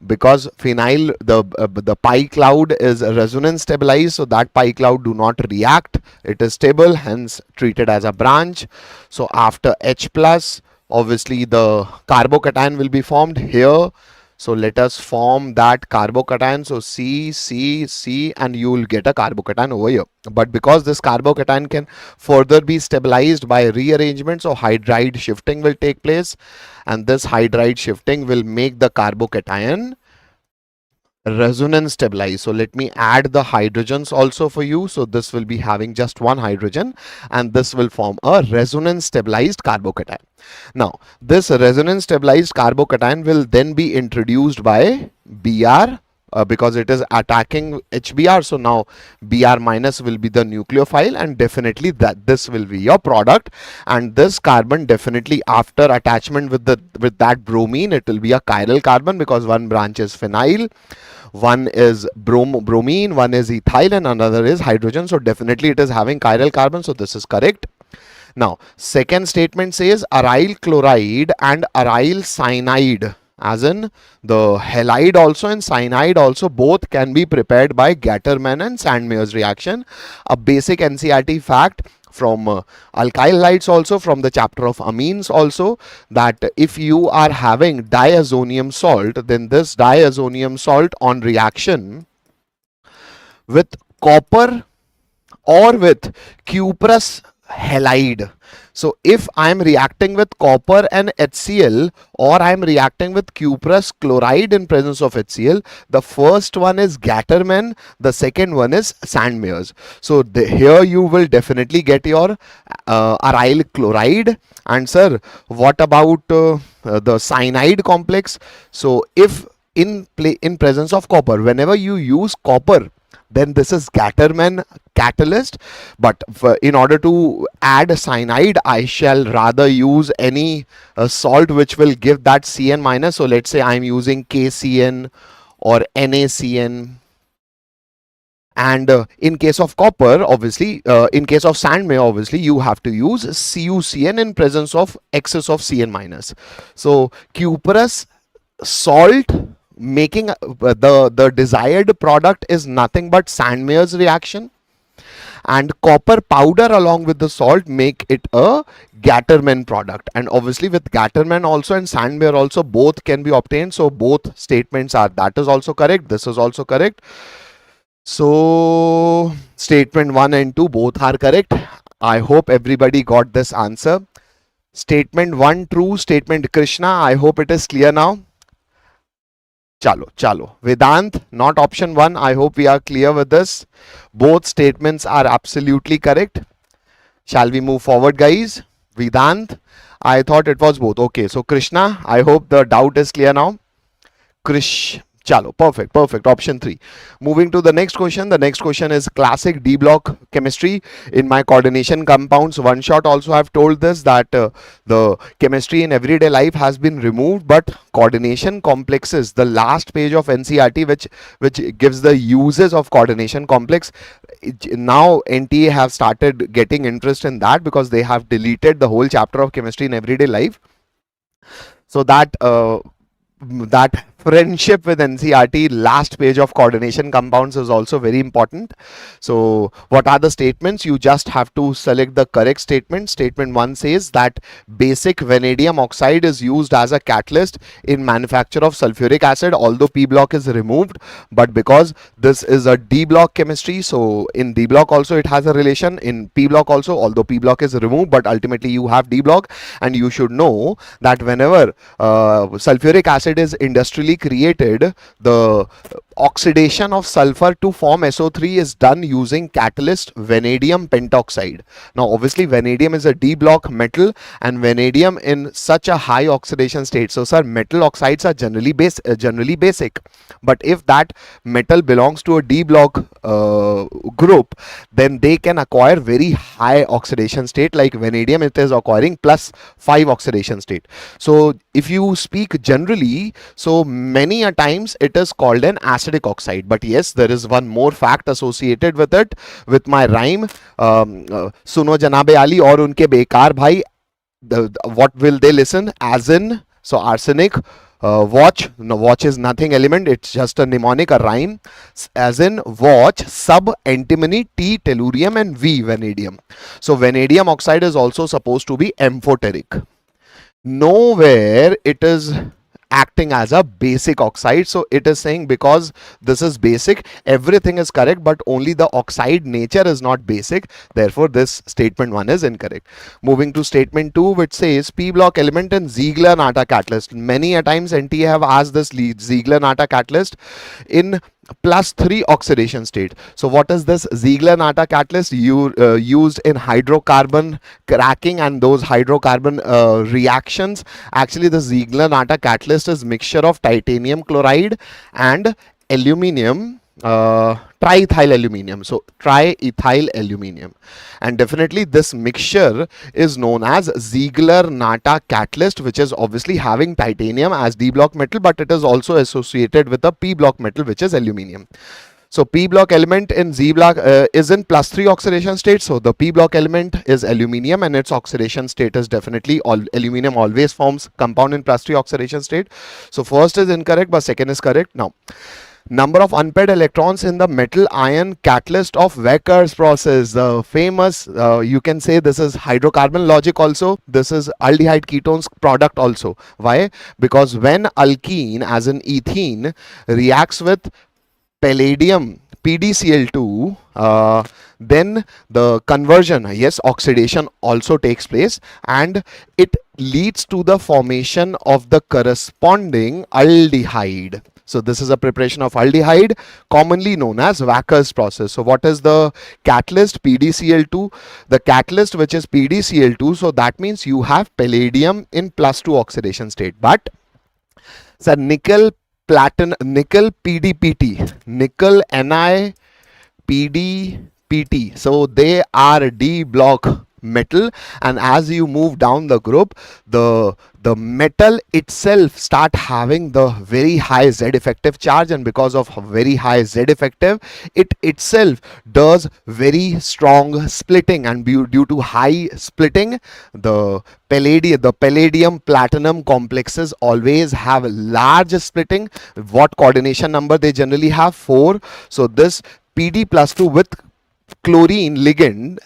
because phenyl the pi cloud is resonance stabilized, so that pi cloud do not react, it is stable, hence treated as a branch. So after H plus, obviously the carbocation will be formed here. So let us form that carbocation. So C, C, C, and you will get a carbocation over here. But because this carbocation can further be stabilized by rearrangement, so hydride shifting will take place, and this hydride shifting will make the carbocation resonance stabilized. So let me add the hydrogens also for you. So this will be having just one hydrogen, and this will form a resonance stabilized carbocation. Now this resonance stabilized carbocation will then be introduced by Br, because it is attacking HBr. So now Br minus will be the nucleophile, and definitely that this will be your product. And this carbon definitely after attachment with that bromine, it will be a chiral carbon, because one branch is phenyl, one is bromine, one is ethyl, and another is hydrogen. So definitely it is having chiral carbon. So this is correct. Now second statement says aryl chloride and aryl cyanide, as in the halide also and cyanide also, both can be prepared by Gattermann and Sandmeyer's reaction. A basic NCERT fact from alkyl halides also, from the chapter of amines also, that if you are having diazonium salt, then this diazonium salt on reaction with copper or with cuprous halide. So if I am reacting with copper and HCl, or I am reacting with cuprous chloride in presence of HCl, the first one is Gattermann, the second one is Sandmeyer's. So here you will definitely get your aryl chloride. And sir, what about the cyanide complex? So if in presence of copper, whenever you use copper, then this is Gattermann catalyst. But in order to add cyanide, I shall rather use any salt which will give that Cn minus. So let's say I'm using KCN or NaCN. And in case of copper, obviously, in case of Sandmeyer, obviously, you have to use CuCN in presence of excess of Cn minus. So cuprous salt making the desired product is nothing but Sandmeyer's reaction, and copper powder along with the salt make it a Gattermann product. And obviously with Gattermann also and Sandmeyer also, both can be obtained. So both statements are, that is also correct, this is also correct. So statement 1 and 2 both are correct. I hope everybody got this answer. Statement 1 true, statement Krishna, I hope it is clear now. Chalo. Vedant, not option 1. I hope we are clear with this. Both statements are absolutely correct. Shall we move forward, guys? Vedant, I thought it was both. Okay, so Krishna, I hope the doubt is clear now. Chalo, perfect. Option 3. Moving to the next question. The next question is classic D block chemistry. In my coordination compounds one shot also I have told this that the chemistry in everyday life has been removed, but coordination complexes, the last page of NCERT which gives the uses of coordination complex. Now NTA have started getting interest in that because they have deleted the whole chapter of chemistry in everyday life. So that friendship with NCERT last page of coordination compounds is also very important. So what are the statements? You just have to select the correct statement. Statement 1 says that basic vanadium oxide is used as a catalyst in manufacture of sulfuric acid, although P block is removed, but because this is a D block chemistry, so in D block also it has a relation, in P block also, although P block is removed, but ultimately you have D block. And you should know that whenever sulfuric acid is industrially created, the oxidation of sulfur to form SO3 is done using catalyst vanadium pentoxide. Now obviously vanadium is a D block metal, and vanadium in such a high oxidation state, so sir, metal oxides are generally basic, but if that metal belongs to a D block group, then they can acquire very high oxidation state. Like vanadium, it is acquiring +5 oxidation state. So if you speak generally, so many a times it is called an acidic oxide. But yes, there is one more fact associated with it, with my rhyme, suno janabe Ali aur unke bekar bhai, what will they listen? As in, so arsenic, watch, no, watch is nothing element, it's just a mnemonic, a rhyme, as in watch, sub, antimony, T, tellurium, and V, vanadium. So vanadium oxide is also supposed to be amphoteric. Nowhere it is acting as a basic oxide. So it is saying because this is basic, everything is correct, but only the oxide nature is not basic. Therefore this statement 1 is incorrect. Moving to statement 2, which says P block element in Ziegler-Natta catalyst. Many a times NTA have asked this Ziegler-Natta catalyst in +3 oxidation state. So what is this Ziegler-Natta catalyst? Used in hydrocarbon cracking and those hydrocarbon reactions. Actually the Ziegler-Natta catalyst is mixture of titanium chloride and aluminium, triethyl aluminium. So triethyl aluminium, and definitely this mixture is known as Ziegler-Natta catalyst, which is obviously having titanium as D block metal, but it is also associated with a P block metal, which is aluminium. So P block element in Z block is in +3 oxidation state. So the P block element is aluminium, and its oxidation state is definitely aluminium always forms compound in +3 oxidation state. So first is incorrect, but second is correct. Now, number of unpaired electrons in the metal ion catalyst of Wecker's process. The famous, you can say this is hydrocarbon logic also. This is aldehyde ketones product also. Why? Because when alkene, as in ethene, reacts with palladium PdCl2, then the conversion, yes, oxidation also takes place, and it leads to the formation of the corresponding aldehyde. So this is a preparation of aldehyde, commonly known as Wacker's process. So what is the catalyst? PdCl2. The catalyst, which is PdCl2, so that means you have palladium in +2 oxidation state. But sir, nickel PdPt, nickel Ni PdPt. So they are D block metal, and as you move down the group, the metal itself start having the very high Z effective charge, and because of very high Z effective, it itself does very strong splitting, and due to high splitting, the palladium platinum complexes always have large splitting. What coordination number they generally have? 4. So this Pd +2 with chlorine ligand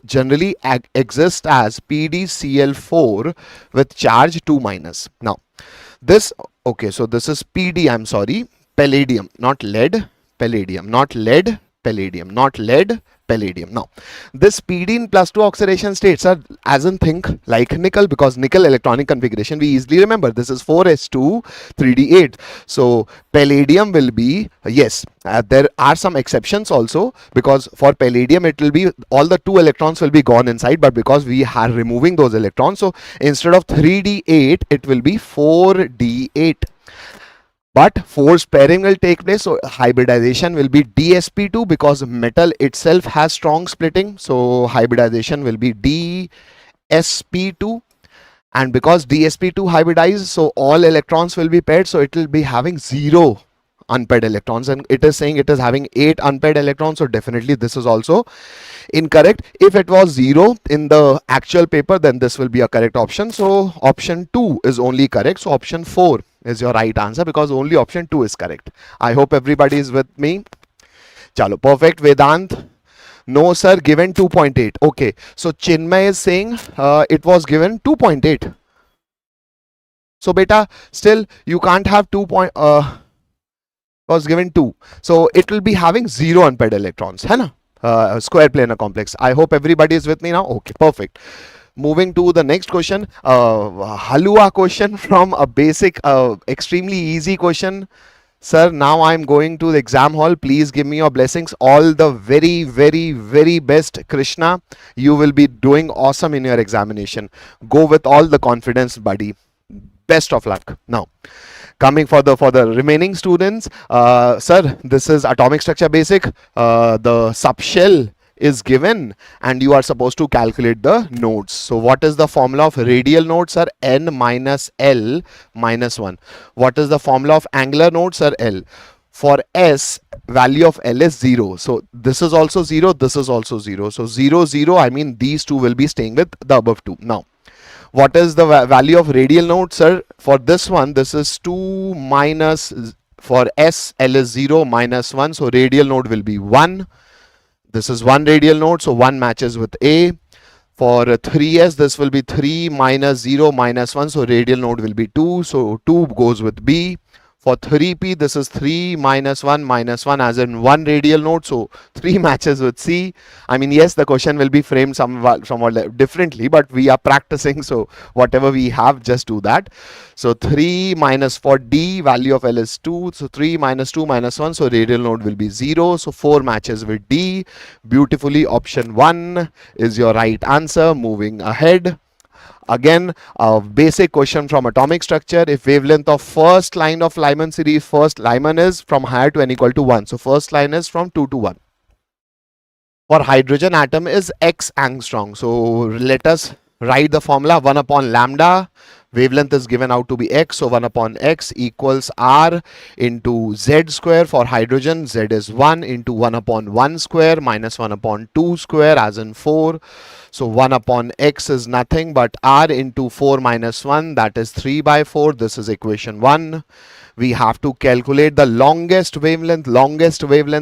generally exists as PdCl4 with charge 2-. Now this, okay, so this is Pd, I'm sorry, palladium, not lead, palladium, not lead, palladium, not lead, palladium. Now this Pd in +2 oxidation states are, as in think like nickel, because nickel electronic configuration we easily remember, this is 4s2 3d8. So palladium will be, yes, there are some exceptions also, because for palladium it will be all the 2 electrons will be gone inside, but because we are removing those electrons, so instead of 3d8 it will be 4d8. but force pairing will take place, so hybridization will be dsp2 because metal itself has strong splitting, so hybridization will be dsp2. And because dsp2 hybridized, so all electrons will be paired, so it will be having 0 unpaired electrons, and it is saying it is having 8 unpaired electrons, so definitely this is also incorrect. If it was 0 in the actual paper, then this will be a correct option, so option 2 is only correct, so option 4 is your right answer because only option 2 is correct. I hope everybody is with me. Chalo, perfect. Vedant, no sir, given 2.8. Okay, so Chinmay is saying it was given 2.8. So beta, still you can't have 2 was given 2, so it will be having 0 unpaired electrons, hai na? Square planar complex. I hope everybody is with me now. Okay, perfect. Moving to the next question, halua question from a basic, extremely easy question. Sir, now I'm going to the exam hall. Please give me your blessings. All the very, very, very best, Krishna. You will be doing awesome in your examination. Go with all the confidence, buddy. Best of luck. Now, coming for the remaining students, sir, this is atomic structure basic. The subshell is given and you are supposed to calculate the nodes. So what is the formula of radial nodes, sir? N minus L minus 1. What is the formula of angular nodes, sir? L. For S, value of L is 0. So this is also 0, this is also 0. So 0, 0, I mean these two will be staying with the above two. Now, what is the value of radial node, sir? For this one, this is 2 minus, for S, L is 0 minus 1. So radial node will be 1. This is 1 radial node, so 1 matches with A. For 3s, this will be 3 minus 0 minus 1, so radial node will be 2, so 2 goes with B. For 3p, this is 3 minus 1 as in 1 radial node, so 3 matches with C. I mean, yes, the question will be framed somewhat differently, but we are practicing, so whatever we have, just do that. So 3 minus, for D, value of L is 2, so 3 minus 2 minus 1, so radial node will be 0, so 4 matches with D. Beautifully, option 1 is your right answer. Moving ahead. Again, a basic question from atomic structure. If wavelength of first line of Lyman series, first Lyman is from higher to n equal to 1. So first line is from 2 to 1. For hydrogen atom is x angstrom. So let us write the formula. 1 upon lambda. Wavelength is given out to be x, so 1 upon x equals r into z square. For hydrogen, z is 1 into 1 upon 1 square minus 1 upon 2 square, as in 4. So 1 upon x is nothing but r into 4 minus 1, that is 3 by 4. This is equation 1. We have to calculate the longest wavelength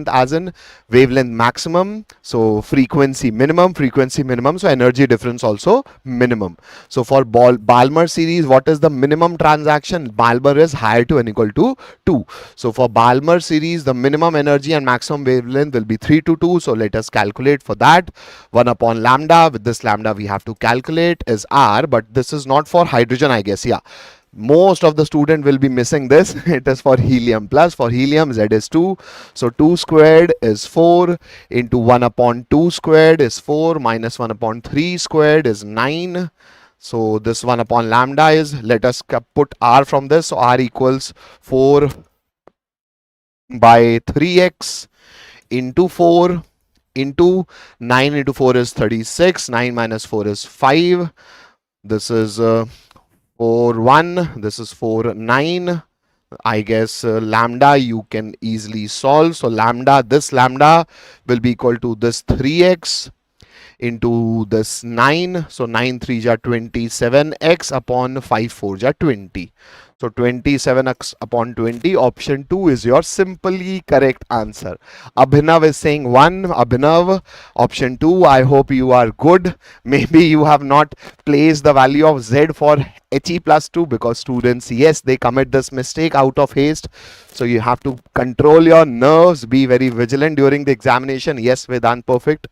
as in wavelength maximum, so frequency minimum, so energy difference also minimum. So for Balmer series, what is the minimum transaction? Balmer is higher to n equal to 2. So for Balmer series, the minimum energy and maximum wavelength will be 3 to 2. So let us calculate for that. 1 upon lambda, with this lambda we have to calculate is r, but this is not for hydrogen, I guess. Yeah, most of the student will be missing this. It is for helium plus. For helium, z is 2. So 2 squared is 4 into 1 upon 2 squared is 4 minus 1 upon 3 squared is 9. So this 1 upon lambda is, let us put r from this. So r equals 4 by 3x into 4 into 9 into 4 is 36. 9 minus 4 is 5. This is 4 1, this is 4 9. I guess lambda you can easily solve. So lambda, this lambda will be equal to this 3x into this 9. So 9 3 ja 27x upon 5 4 ja 20. So 27x upon 20, option 2 is your simply correct answer. Abhinav is saying 1. Abhinav, option 2. I hope you are good. Maybe you have not placed the value of z for HE plus 2 because students, yes, they commit this mistake out of haste. So you have to control your nerves, be very vigilant during the examination. Yes, Vedant, perfect.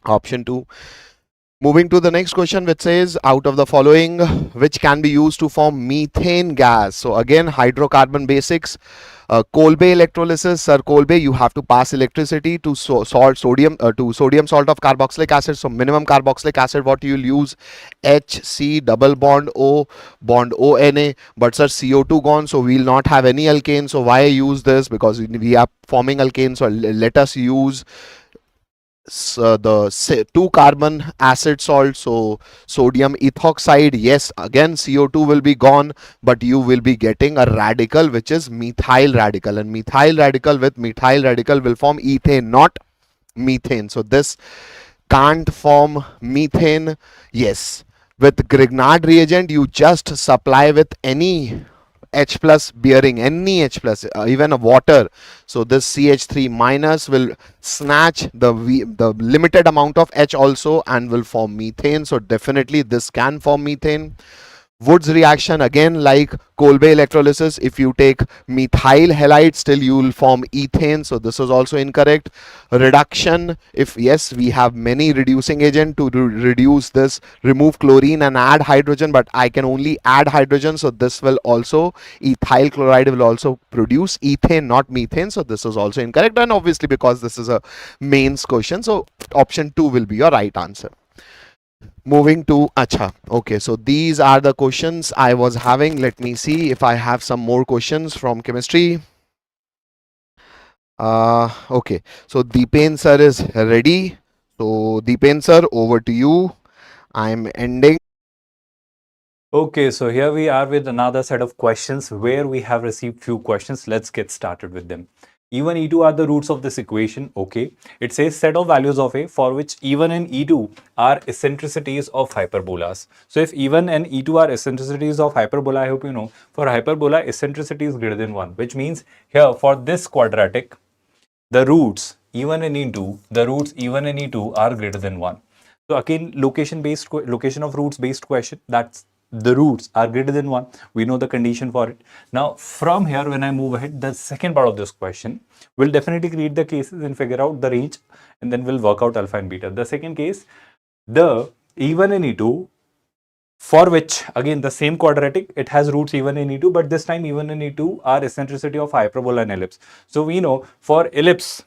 Option 2. Moving to the next question, which says, out of the following, which can be used to form methane gas? So again, hydrocarbon basics. Kolbe electrolysis, sir. Kolbe, you have to pass electricity to salt sodium to sodium salt of carboxylic acid. So minimum carboxylic acid, what you will use, HC double bond ONA. But sir, CO2 gone, so we will not have any alkane. So why use this? Because we are forming alkane. So let us use the 2 carbon acid salt, so sodium ethoxide. Yes, again CO2 will be gone, but you will be getting a radical which is methyl radical, and methyl radical with methyl radical will form ethane, not methane. So this can't form methane. Yes, with Grignard reagent you just supply with any H plus bearing, any H plus, even a water. So this CH3 minus will snatch the limited amount of H also and will form methane. So definitely this can form methane. Wood's reaction, again like Kolbe electrolysis, if you take methyl halide, still you will form ethane. So this is also incorrect. Reduction, if yes, we have many reducing agent to reduce this, remove chlorine and add hydrogen, but I can only add hydrogen. So this will also, ethyl chloride will also produce ethane, not methane. So this is also incorrect. And obviously because this is a mains question, so option 2 will be your right answer. Moving to acha. Okay, so these are the questions I was having. Let me see if I have some more questions from chemistry. Okay, so Deepen sir is ready. So Deepen sir, over to you. I'm ending. Okay, so here we are with another set of questions where we have received few questions. Let's get started with them. E1, E2 are the roots of this equation. Okay, it says set of values of A for which E1 and E2 are eccentricities of hyperbolas. So if E1 and E2 are eccentricities of hyperbola, I hope you know, for hyperbola, eccentricity is greater than 1, which means here for this quadratic, the roots E1 and E2, the roots E1 and E2 are greater than 1. So again, location of roots based question, that's the roots are greater than 1. We know the condition for it. Now from here, when I move ahead, the second part of this question will definitely create the cases and figure out the range, and then we'll work out alpha and beta. The second case, the E1 and E2, for which again the same quadratic, it has roots E1 and E2, but this time E1 and E2 are eccentricity of hyperbola and ellipse. So we know for ellipse,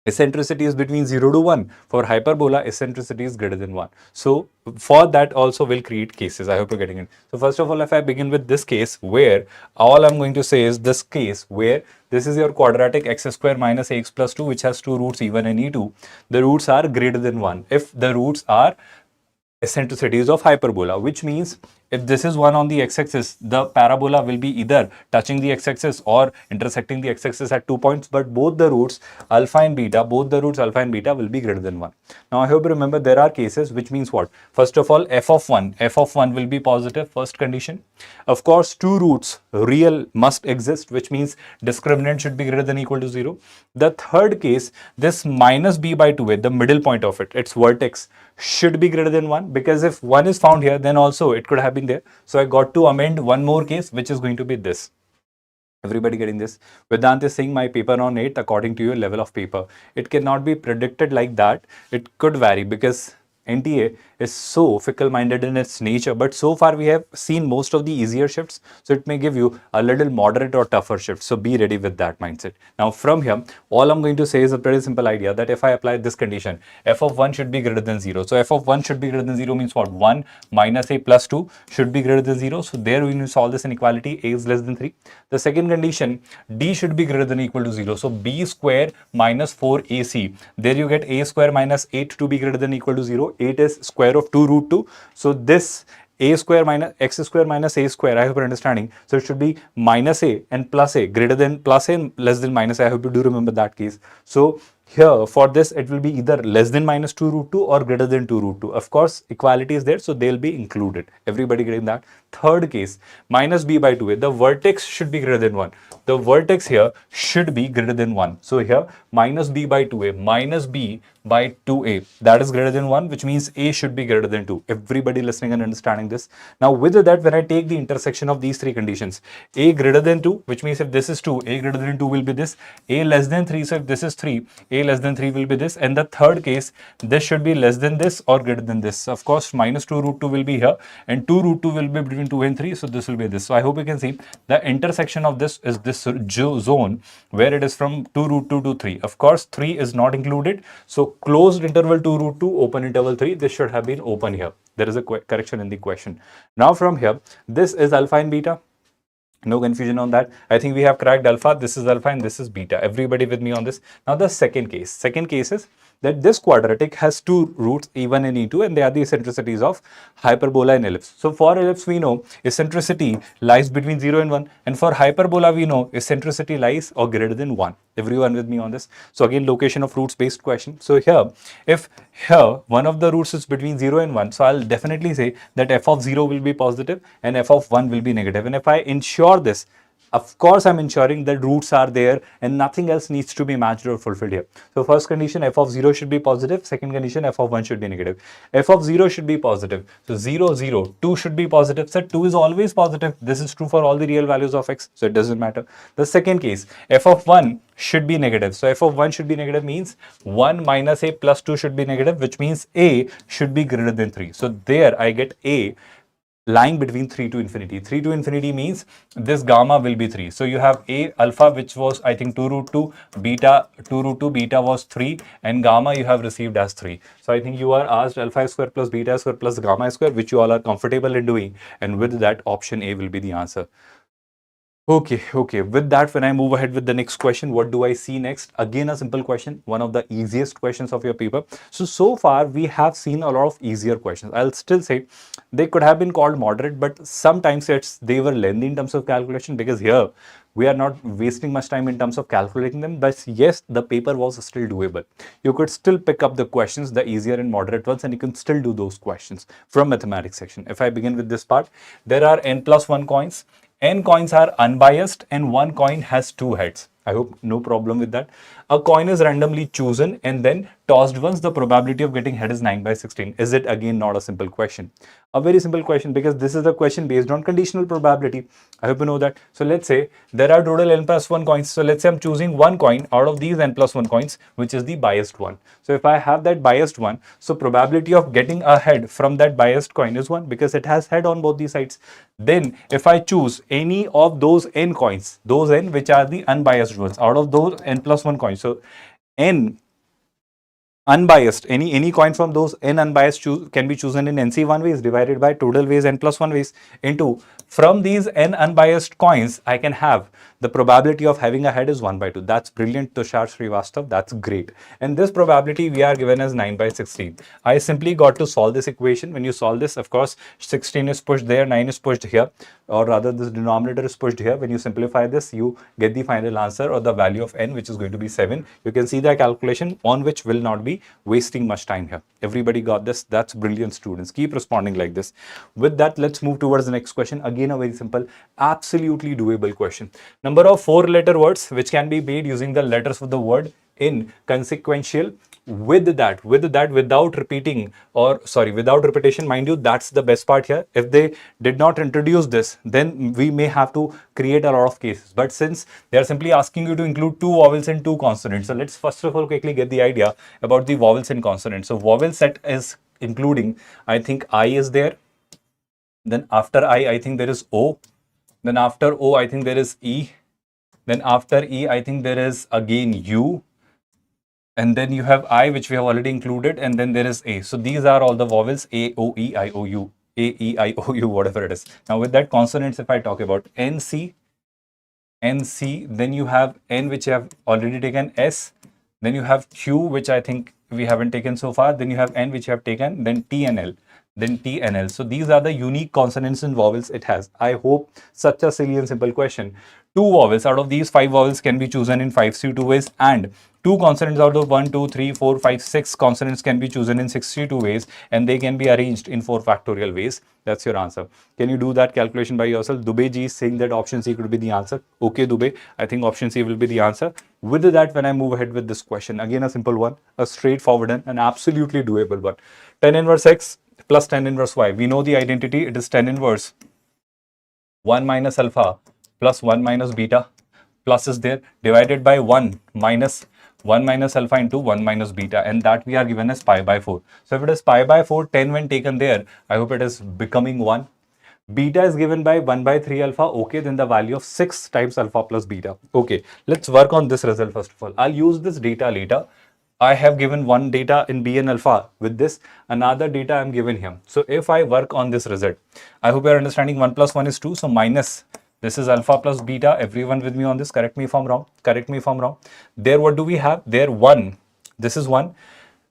eccentricity is between 0 to 1. For hyperbola, eccentricity is greater than 1. So for that also will create cases. I hope you're getting it. So first of all, if I begin with this case where all I'm going to say is this case where this is your quadratic x square minus ax plus 2, which has two roots E1 and E2. The roots are greater than 1. If the roots are eccentricities of hyperbola, which means if this is 1 on the x-axis, the parabola will be either touching the x-axis or intersecting the x-axis at 2 points, but both the roots alpha and beta will be greater than 1. Now I hope you remember there are cases, which means what? First of all, f of 1 will be positive, first condition. Of course, two roots real must exist, which means discriminant should be greater than or equal to 0. The third case, this minus b by 2a, the middle point of it, its vertex, should be greater than 1, because if 1 is found here, then also it could have been there. So I got to amend one more case, which is going to be this. Everybody getting this? Vedant is saying my paper on 8 according to your level of paper. It cannot be predicted like that. It could vary because NTA is so fickle-minded in its nature, but so far we have seen most of the easier shifts, so it may give you a little moderate or tougher shift, so be ready with that mindset. Now from here, all I'm going to say is a pretty simple idea that if I apply this condition, f of 1 should be greater than 0. So f of 1 should be greater than 0 means what? 1 minus a plus 2 should be greater than 0. So there when you solve this inequality, a is less than 3. The second condition, d should be greater than or equal to 0. So b square minus 4ac. There you get a square minus 8 to be greater than or equal to 0. 8 is square of 2 root 2. So this a square minus x square minus a square, I hope you're understanding. So it should be minus a and plus a, greater than plus a and less than minus a. I hope you do remember that case. So here for this, it will be either less than minus 2 root 2 or greater than 2 root 2. Of course, equality is there, so they'll be included. Everybody getting that? Third case, minus b by 2a. The vertex should be greater than 1. The vertex here should be greater than 1. So here, minus b by 2a, minus b by 2a, that is greater than 1, which means a should be greater than 2. Everybody listening and understanding this? Now with that, when I take the intersection of these three conditions, a greater than 2, which means if this is 2, a greater than 2 will be this, a less than 3, so if this is 3, a a less than 3 will be this, and the third case, this should be less than this or greater than this. Of course, minus 2 root 2 will be here, and 2 root 2 will be between 2 and 3, so this will be this. So I hope you can see the intersection of this is this zone where it is from 2 root 2 to 3. Of course, 3 is not included, so closed interval 2 root 2, open interval 3, this should have been open here. There is a correction in the question. Now from here, this is alpha and beta. No confusion on that. I think we have cracked alpha. This is alpha and this is beta. Everybody with me on this? Now the second case. Second case is that this quadratic has two roots, E1 and E2, and they are the eccentricities of hyperbola and ellipse. So for ellipse, we know eccentricity lies between 0 and 1. And for hyperbola, we know eccentricity lies or greater than 1. Everyone with me on this? So again, location of roots based question. So here, if here one of the roots is between 0 and 1, so I'll definitely say that f of 0 will be positive and f of 1 will be negative. And if I ensure this, of course, I'm ensuring that roots are there and nothing else needs to be matched or fulfilled here. So first condition, f of 0 should be positive. Second condition, f of 1 should be negative. F of 0 should be positive. So 0, 0, 2 should be positive. So 2 is always positive. This is true for all the real values of x. So it doesn't matter. The second case, f of 1 should be negative. So f of 1 should be negative means 1 minus a plus 2 should be negative, which means a should be greater than 3. So there I get a lying between 3 to infinity. 3 to infinity means this gamma will be 3. So you have a alpha, which was I think 2 root 2, beta 2 root 2, beta was 3, and gamma you have received as 3. So I think you are asked alpha square plus beta square plus gamma square, which you all are comfortable in doing, and with that option A will be the answer. Okay. With that, when I move ahead with the next question, what do I see next? Again, a simple question, one of the easiest questions of your paper. So far, we have seen a lot of easier questions. I'll still say they could have been called moderate, but sometimes they were lengthy in terms of calculation, because here we are not wasting much time in terms of calculating them. But yes, the paper was still doable. You could still pick up the questions, the easier and moderate ones, and you can still do those questions from mathematics section. If I begin with this part, there are n plus 1 coins. N coins are unbiased and one coin has two heads. I hope no problem with that. A coin is randomly chosen and then tossed once. The probability of getting head is 9 by 16. Is it again not a simple question? A very simple question, because this is a question based on conditional probability. I hope you know that. So let's say there are total n plus 1 coins. So let's say I'm choosing one coin out of these n plus 1 coins, which is the biased one. So if I have that biased one, so probability of getting a head from that biased coin is 1, because it has head on both the sides. Then if I choose any of those n coins, those n which are the unbiased ones, out of those n plus 1 coins, so n unbiased, any coin from those n unbiased can be chosen in NC1 ways divided by total ways n plus 1 ways into, from these n unbiased coins, I can have the probability of having a head is 1 by 2. That's brilliant, Tushar Srivastav. That's great. And this probability we are given as 9 by 16. I simply got to solve this equation. When you solve this, of course, 16 is pushed there, 9 is pushed here, or rather this denominator is pushed here. When you simplify this, you get the final answer or the value of n, which is going to be 7. You can see the calculation on which will not be wasting much time here. Everybody got this? That's brilliant, students. Keep responding like this. With that, let's move towards the next question. Again, a very simple, absolutely doable question. Number of 4-letter words which can be made using the letters of the word in consequential. With that, without repeating, or sorry, without repetition, mind you, that's the best part here. If they did not introduce this, then we may have to create a lot of cases. But since they are simply asking you to include 2 vowels and 2 consonants, so let's first of all quickly get the idea about the vowels and consonants. So vowel set is including, I think I is there. Then after I think there is O. Then after O, I think there is E. Then after E, I think there is again U. And then you have I, which we have already included, and then there is A. So these are all the vowels: A, O, E, I, O, U, A, E, I, O, U, whatever it is. Now with that, consonants, if I talk about N, C, then you have N, which you have already taken, S, then you have Q, which I think we haven't taken so far, then you have N, which you have taken, then T and L, then T and L. So these are the unique consonants and vowels it has. I hope such a silly and simple question. 2 vowels out of these 5 vowels can be chosen in 5C2 ways, and 2 consonants out of 1, 2, 3, 4, 5, 6 consonants can be chosen in 62 ways, and they can be arranged in 4 factorial ways. That's your answer. Can you do that calculation by yourself? Dubey ji is saying that option C could be the answer. Okay, Dubey, I think option C will be the answer. With that, when I move ahead with this question, again a simple one, a straightforward one, an absolutely doable one. Tan inverse x plus tan inverse y. We know the identity. It is tan inverse 1 minus alpha plus 1 minus beta, plus is there, divided by 1 minus 1 minus alpha into 1 minus beta, and that we are given as pi by 4. So if it is pi by 4, 10 when taken there, I hope it is becoming 1. Beta is given by 1 by 3 alpha. Okay, then the value of 6 times alpha plus beta. Okay, let's work on this result first of all. I'll use this data later. I have given one data in B and alpha with this, another data I'm given here. So if I work on this result, I hope you're understanding 1 plus 1 is 2. So minus, this is alpha plus beta. Everyone with me on this? Correct me if I'm wrong. Correct me if I'm wrong. There, what do we have? There, 1. This is 1.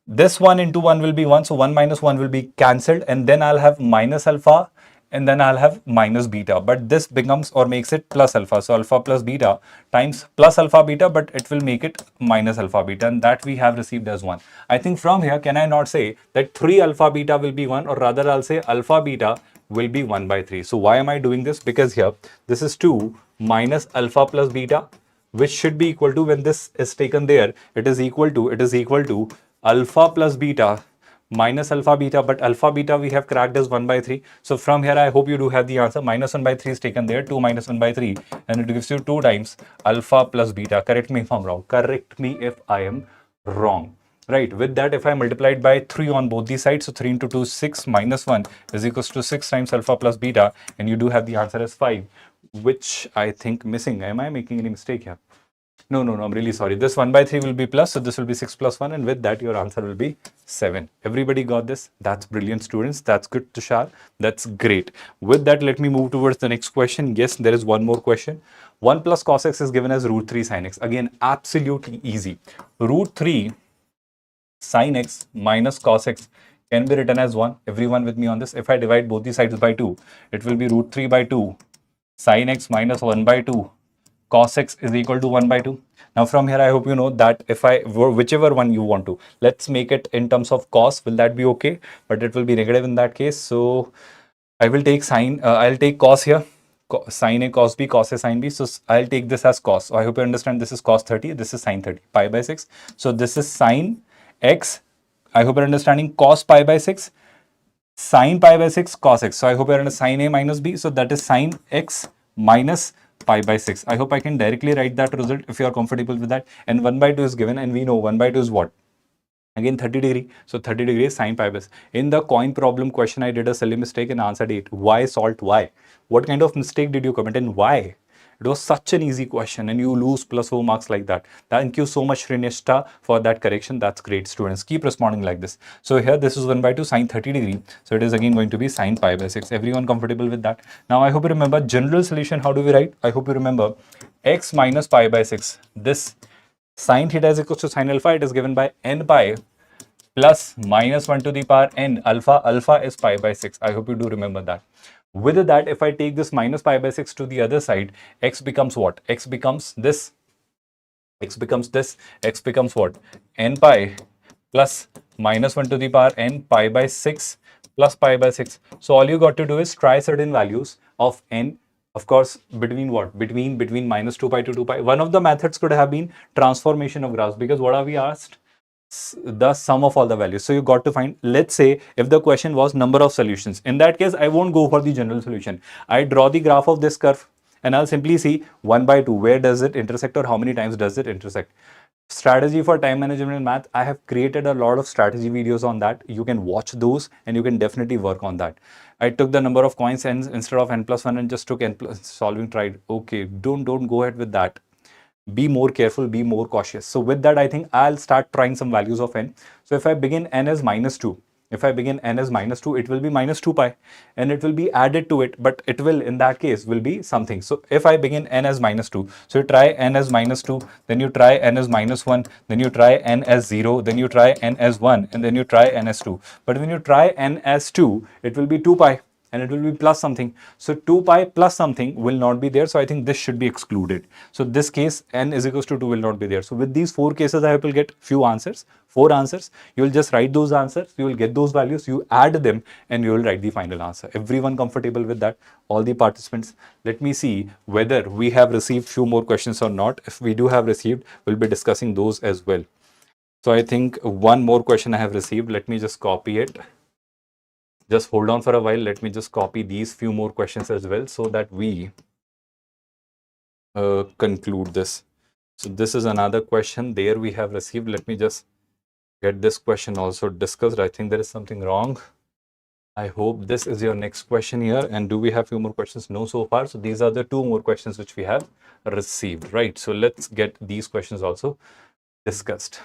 This 1 into 1 will be 1. So 1 minus 1 will be cancelled. And then I'll have minus alpha. And then I'll have minus beta. But this becomes or makes it plus alpha. So alpha plus beta times plus alpha beta. But it will make it minus alpha beta. And that we have received as 1. I think from here, can I not say that 3 alpha beta will be 1? Or rather, I'll say alpha beta will be 1 by 3. So why am I doing this? Because here, this is 2 minus alpha plus beta, which should be equal to, when this is taken there, it is equal to alpha plus beta minus alpha beta, but alpha beta we have cracked as 1 by 3. So from here, I hope you do have the answer. Minus 1 by 3 is taken there, 2 minus 1 by 3, and it gives you 2 times alpha plus beta. Correct me if I'm wrong. Correct me if I am wrong. Right, with that, if I multiply it by 3 on both these sides, so 3 into 2 is 6, minus 1 is equals to 6 times alpha plus beta, and you do have the answer as 5, which I think missing. Am I making any mistake here? No, I'm really sorry. This 1 by 3 will be plus, so this will be 6 plus 1, and with that, your answer will be 7. Everybody got this? That's brilliant, students. That's good, Tushar. That's great. With that, let me move towards the next question. Yes, there is one more question. 1 plus cos x is given as root 3 sin x. Again, absolutely easy. Root 3 sin x minus cos x can be written as 1. Everyone with me on this? If I divide both the sides by 2, it will be root 3 by 2 sin x minus 1 by 2 cos x is equal to 1 by 2. Now from here, I hope you know that if I, whichever one you want to, let's make it in terms of cos. Will that be okay? But it will be negative in that case. So I will take sine, I'll take cos here. Sine A cos B, cos A sin B. So I'll take this as cos. So I hope you understand this is cos 30, this is sin 30, pi by 6. So this is sine x. I hope you're understanding cos pi by 6, sine pi by 6, cos x. So I hope you're understanding sine A minus B. So that is sine x minus pi by 6. I hope I can directly write that result if you are comfortable with that. And 1 by 2 is given, and we know 1 by 2 is what? Again 30 degree. So 30 degrees sine pi by 6. In the coin problem question, I did a silly mistake and answered it. Why salt? Why? What kind of mistake did you commit and why? It was such an easy question and you lose plus 4 marks like that. Thank you so much, Srineshta, for that correction. That's great, students. Keep responding like this. So here, this is 1 by 2 sine 30 degree. So it is again going to be sine pi by 6. Everyone comfortable with that? Now, I hope you remember general solution. How do we write? I hope you remember x minus pi by 6. This sine theta is equal to sine alpha. It is given by n pi plus minus 1 to the power n. Alpha is pi by 6. I hope you do remember that. With that, if I take this minus pi by 6 to the other side, x becomes what? X becomes this. X becomes this. X becomes what? N pi plus minus 1 to the power n pi by 6 plus pi by 6. So all you got to do is try certain values of n. Of course, between what? Between minus 2 pi to 2 pi. One of the methods could have been transformation of graphs, because what are we asked? The sum of all the values. So you got to find, let's say if the question was number of solutions, in that case I won't go for the general solution. I draw the graph of this curve and I'll simply see 1 by 2, where does it intersect or how many times does it intersect. Strategy for time management in math, I have created a lot of strategy videos on that. You can watch those and you can definitely work on that. I took the number of coins and instead of n plus 1 and just took n plus solving tried. Okay, don't go ahead with that. Be more careful, be more cautious. So with that, I think I'll start trying some values of n. So if I begin n as minus 2, if I begin n as minus 2, it will be minus 2 pi and it will be added to it, but it will, in that case, will be something. So if I begin n as minus 2, so you try n as minus 2, then you try n as minus 1, then you try n as 0, then you try n as 1, and then you try n as 2. But when you try n as 2, it will be 2 pi. And it will be plus something. So 2 pi plus something will not be there. So I think this should be excluded. So this case, n is equals to 2 will not be there. So with these 4 cases, I will get few answers, 4 answers. You will just write those answers. You will get those values. You add them and you will write the final answer. Everyone comfortable with that? All the participants. Let me see whether we have received few more questions or not. If we do have received, we'll be discussing those as well. So I think one more question I have received. Let me just copy it. Just hold on for a while. Let me just copy these few more questions as well so that we conclude this. So this is another question there we have received. Let me just get this question also discussed. I think there is something wrong. I hope this is your next question here. And do we have few more questions? No, so far. So these are the two more questions which we have received, right? So let's get these questions also discussed.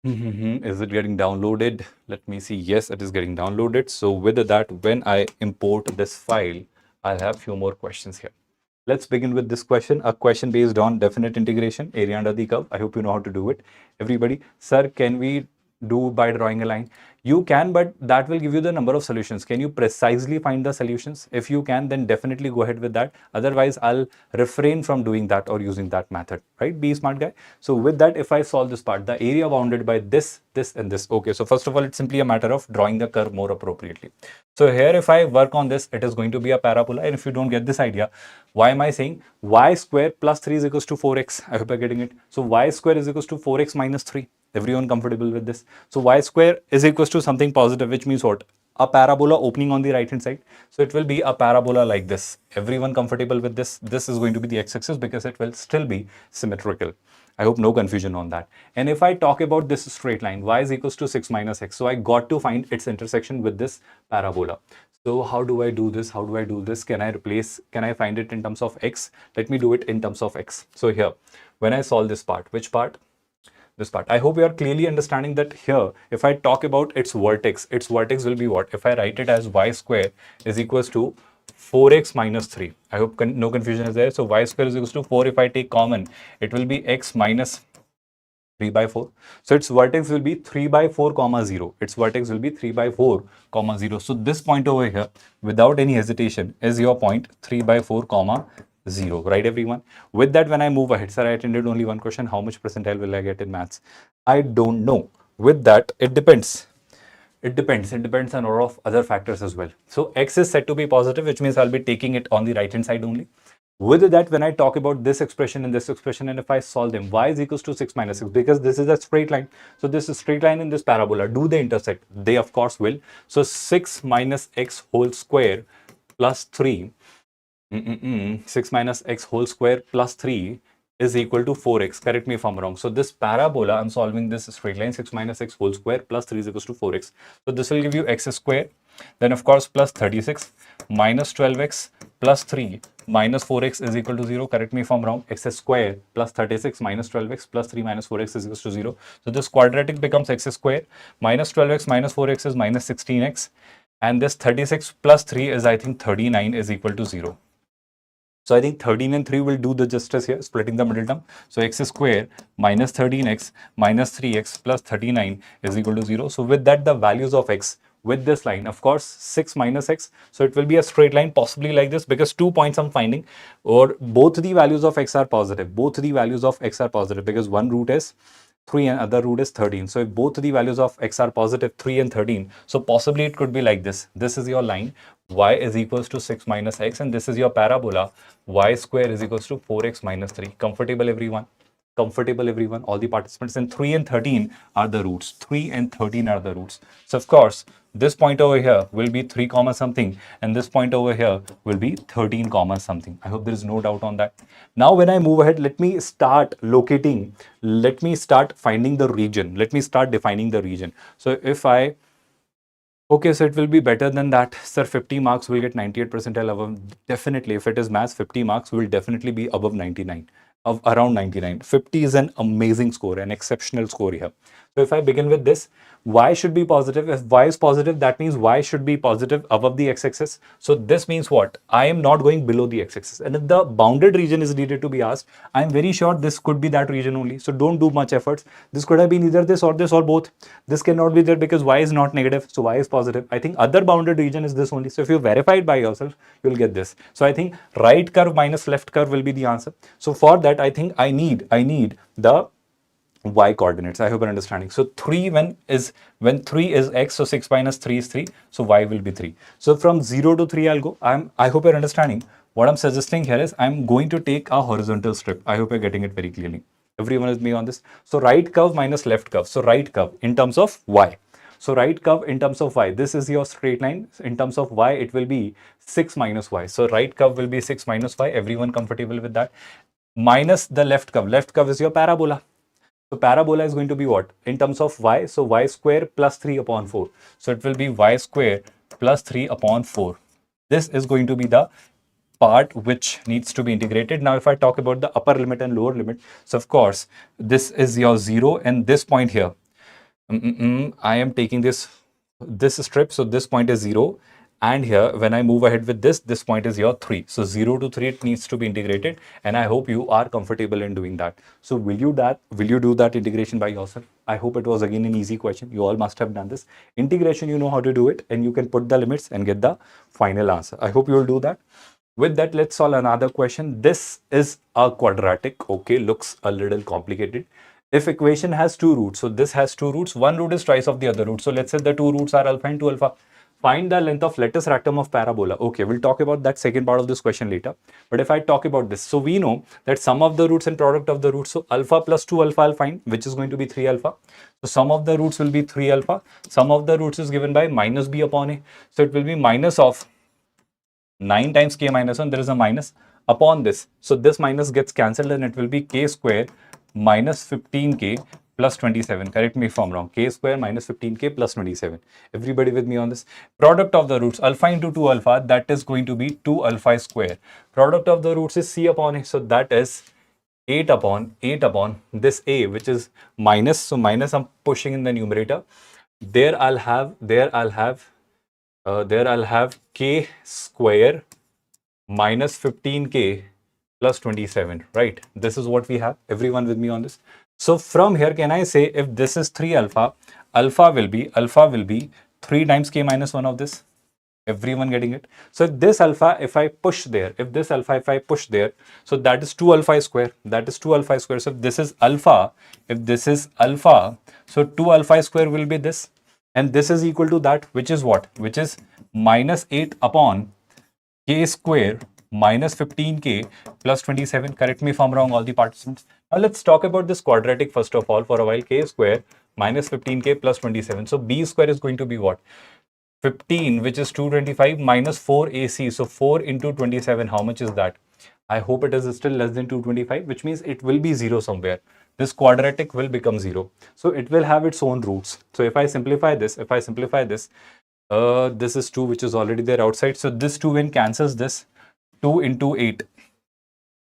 Is it getting downloaded? Let me see. Yes, it is getting downloaded. So with that, when I import this file, I'll have few more questions here. Let's begin with this question, a question based on definite integration, area under the curve. I hope you know how to do it. Everybody, sir, can we do by drawing a line? You can, but that will give you the number of solutions. Can you precisely find the solutions? If you can, then definitely go ahead with that. Otherwise, I'll refrain from doing that or using that method, right? Be a smart guy. So with that, if I solve this part, the area bounded by this, this, and this. Okay, so first of all, it's simply a matter of drawing the curve more appropriately. So here, if I work on this, it is going to be a parabola. And if you don't get this idea, why am I saying y square plus 3 is equals to 4x? I hope you're getting it. So y square is equals to 4x minus 3. Everyone comfortable with this? So y square is equals to something positive, which means what? A parabola opening on the right hand side. So it will be a parabola like this. Everyone comfortable with this? This is going to be the x-axis because it will still be symmetrical. I hope no confusion on that. And if I talk about this straight line, y is equals to 6 minus x. So I got to find its intersection with this parabola. So how do I do this? How do I do this? Can I find it in terms of x? Let me do it in terms of x. So here, when I solve this part, which part? This part. I hope you are clearly understanding that here, if I talk about its vertex will be what? If I write it as y square is equals to 4x minus 3. I hope no confusion is there. So y square is equals to 4. If I take common, it will be x minus 3 by 4. So its vertex will be 3 by 4 comma 0. Its vertex will be 3 by 4 comma 0. So this point over here, without any hesitation, is your point 3 by 4 comma 0, right everyone? With that, when I move ahead, sir, I attended only one question. How much percentile will I get in maths? I don't know. With that, it depends. It depends on a lot of other factors as well. So x is said to be positive, which means I'll be taking it on the right hand side only. With that, when I talk about this expression and this expression, and if I solve them, y is equals to 6 minus 6, because this is a straight line. So this is straight line in this parabola. Do they intersect? They of course will. So 6 minus x whole square plus 3 6 minus x whole square plus 3 is equal to 4x. Correct me if I'm wrong. So this parabola, I'm solving this straight line, 6 minus x whole square plus 3 is equals to 4x. So this will give you x square. Then of course plus 36 minus 12x plus 3 minus 4x is equal to 0. Correct me if I'm wrong. X square plus 36 minus 12x plus 3 minus 4x is equal to 0. So this quadratic becomes x square minus 12x minus 4x is minus 16x. And this 36 plus 3 is, I think, 39 is equal to 0. So I think 13 and 3 will do the justice here, splitting the middle term. So x square minus 13x minus 3x plus 39 is equal to 0. So with that, the values of x with this line, of course, 6 minus x. So it will be a straight line, possibly like this, because 2 points I'm finding, or both the values of x are positive. Both the values of x are positive because one root is 3 and other root is 13. So if both the values of x are positive, 3 and 13, so possibly it could be like this. This is your line, y is equals to 6 minus x, and this is your parabola, y square is equals to 4x minus 3. Comfortable, everyone? Comfortable, everyone? All the participants? And 3 and 13 are the roots. 3 and 13 are the roots. So of course, this point over here will be 3 comma something, and this point over here will be 13 comma something. I hope there is no doubt on that. Now when I move ahead, let me start locating, let me start finding the region, let me start defining the region. So if I, okay, so it will be better than that, sir. 50 marks will get 98 percentile above. Definitely, if it is maths, 50 marks will definitely be above 99, of around 99. 50 is an amazing score, an exceptional score here. So if I begin with this, y should be positive. If y is positive, that means y should be positive above the x-axis. So this means what? I am not going below the x-axis. And if the bounded region is needed to be asked, I am very sure this could be that region only. So don't do much efforts. This could have been either this or both. This cannot be there because y is not negative. So y is positive. I think other bounded region is this only. So if you verify it by yourself, you will get this. So I think right curve minus left curve will be the answer. So for that, I think I need the y coordinates. I hope you're understanding. So 3 when 3 is x, so 6 minus 3 is 3. So y will be 3. So from 0 to 3 I'll go. I hope you're understanding. What I'm suggesting here is I'm going to take a horizontal strip. I hope you're getting it very clearly. Everyone is me on this. So right curve minus left curve. So right curve in terms of y. So right curve in terms of y, this is your straight line. In terms of y, it will be 6 minus y. So right curve will be 6 minus y. Everyone comfortable with that? Minus the left curve. Left curve is your parabola. So parabola is going to be what? In terms of y, so y square plus 3 upon 4. So it will be y square plus 3 upon 4. This is going to be the part which needs to be integrated. Now, if I talk about the upper limit and lower limit, so of course, this is your 0 and this point here. I am taking this strip, so this point is 0. And here, when I move ahead with this point is your 3. So 0 to 3, it needs to be integrated. And I hope you are comfortable in doing that. So will you do that integration by yourself? I hope it was again an easy question. You all must have done this. Integration, you know how to do it. And you can put the limits and get the final answer. I hope you will do that. With that, let's solve another question. This is a quadratic. Okay, looks a little complicated. If equation has two roots, so this has two roots, one root is twice of the other root. So let's say the two roots are alpha and 2 alpha. Find the length of latus rectum of parabola. Okay, we'll talk about that second part of this question later. But if I talk about this, so we know that sum of the roots and product of the roots, so alpha plus 2 alpha I'll find, which is going to be 3 alpha. So sum of the roots will be 3 alpha. Sum of the roots is given by minus b upon a. So it will be minus of 9 times k minus 1, there is a minus upon this. So this minus gets cancelled and it will be k square minus 15k plus 27. Correct me if I'm wrong. K square minus 15k plus 27. Everybody with me on this? Product of the roots, alpha into 2 alpha, that is going to be 2 alpha square. Product of the roots is c upon a. So that is 8 upon this a, which is minus. So minus I'm pushing in the numerator. There I'll have k square minus 15k plus 27, right? This is what we have. Everyone with me on this? So from here, can I say if this is 3 alpha, alpha will be 3 times k minus 1 of this? Everyone getting it? So this alpha, if I push there, so that is 2 alpha square. That is 2 alpha square. So if this is alpha, so 2 alpha square will be this. And this is equal to that, which is what? Which is minus 8 upon k square minus 15k plus 27. Correct me if I'm wrong, all the participants. Now let's talk about this quadratic first of all for a while. K square minus 15k plus 27. So b square is going to be what? 15, which is 225 minus 4ac. So 4 into 27, how much is that? I hope it is still less than 225, which means it will be 0 somewhere. This quadratic will become 0. So it will have its own roots. So if I simplify this, this is 2, which is already there outside. So this 2 when cancels this, 2 into 8.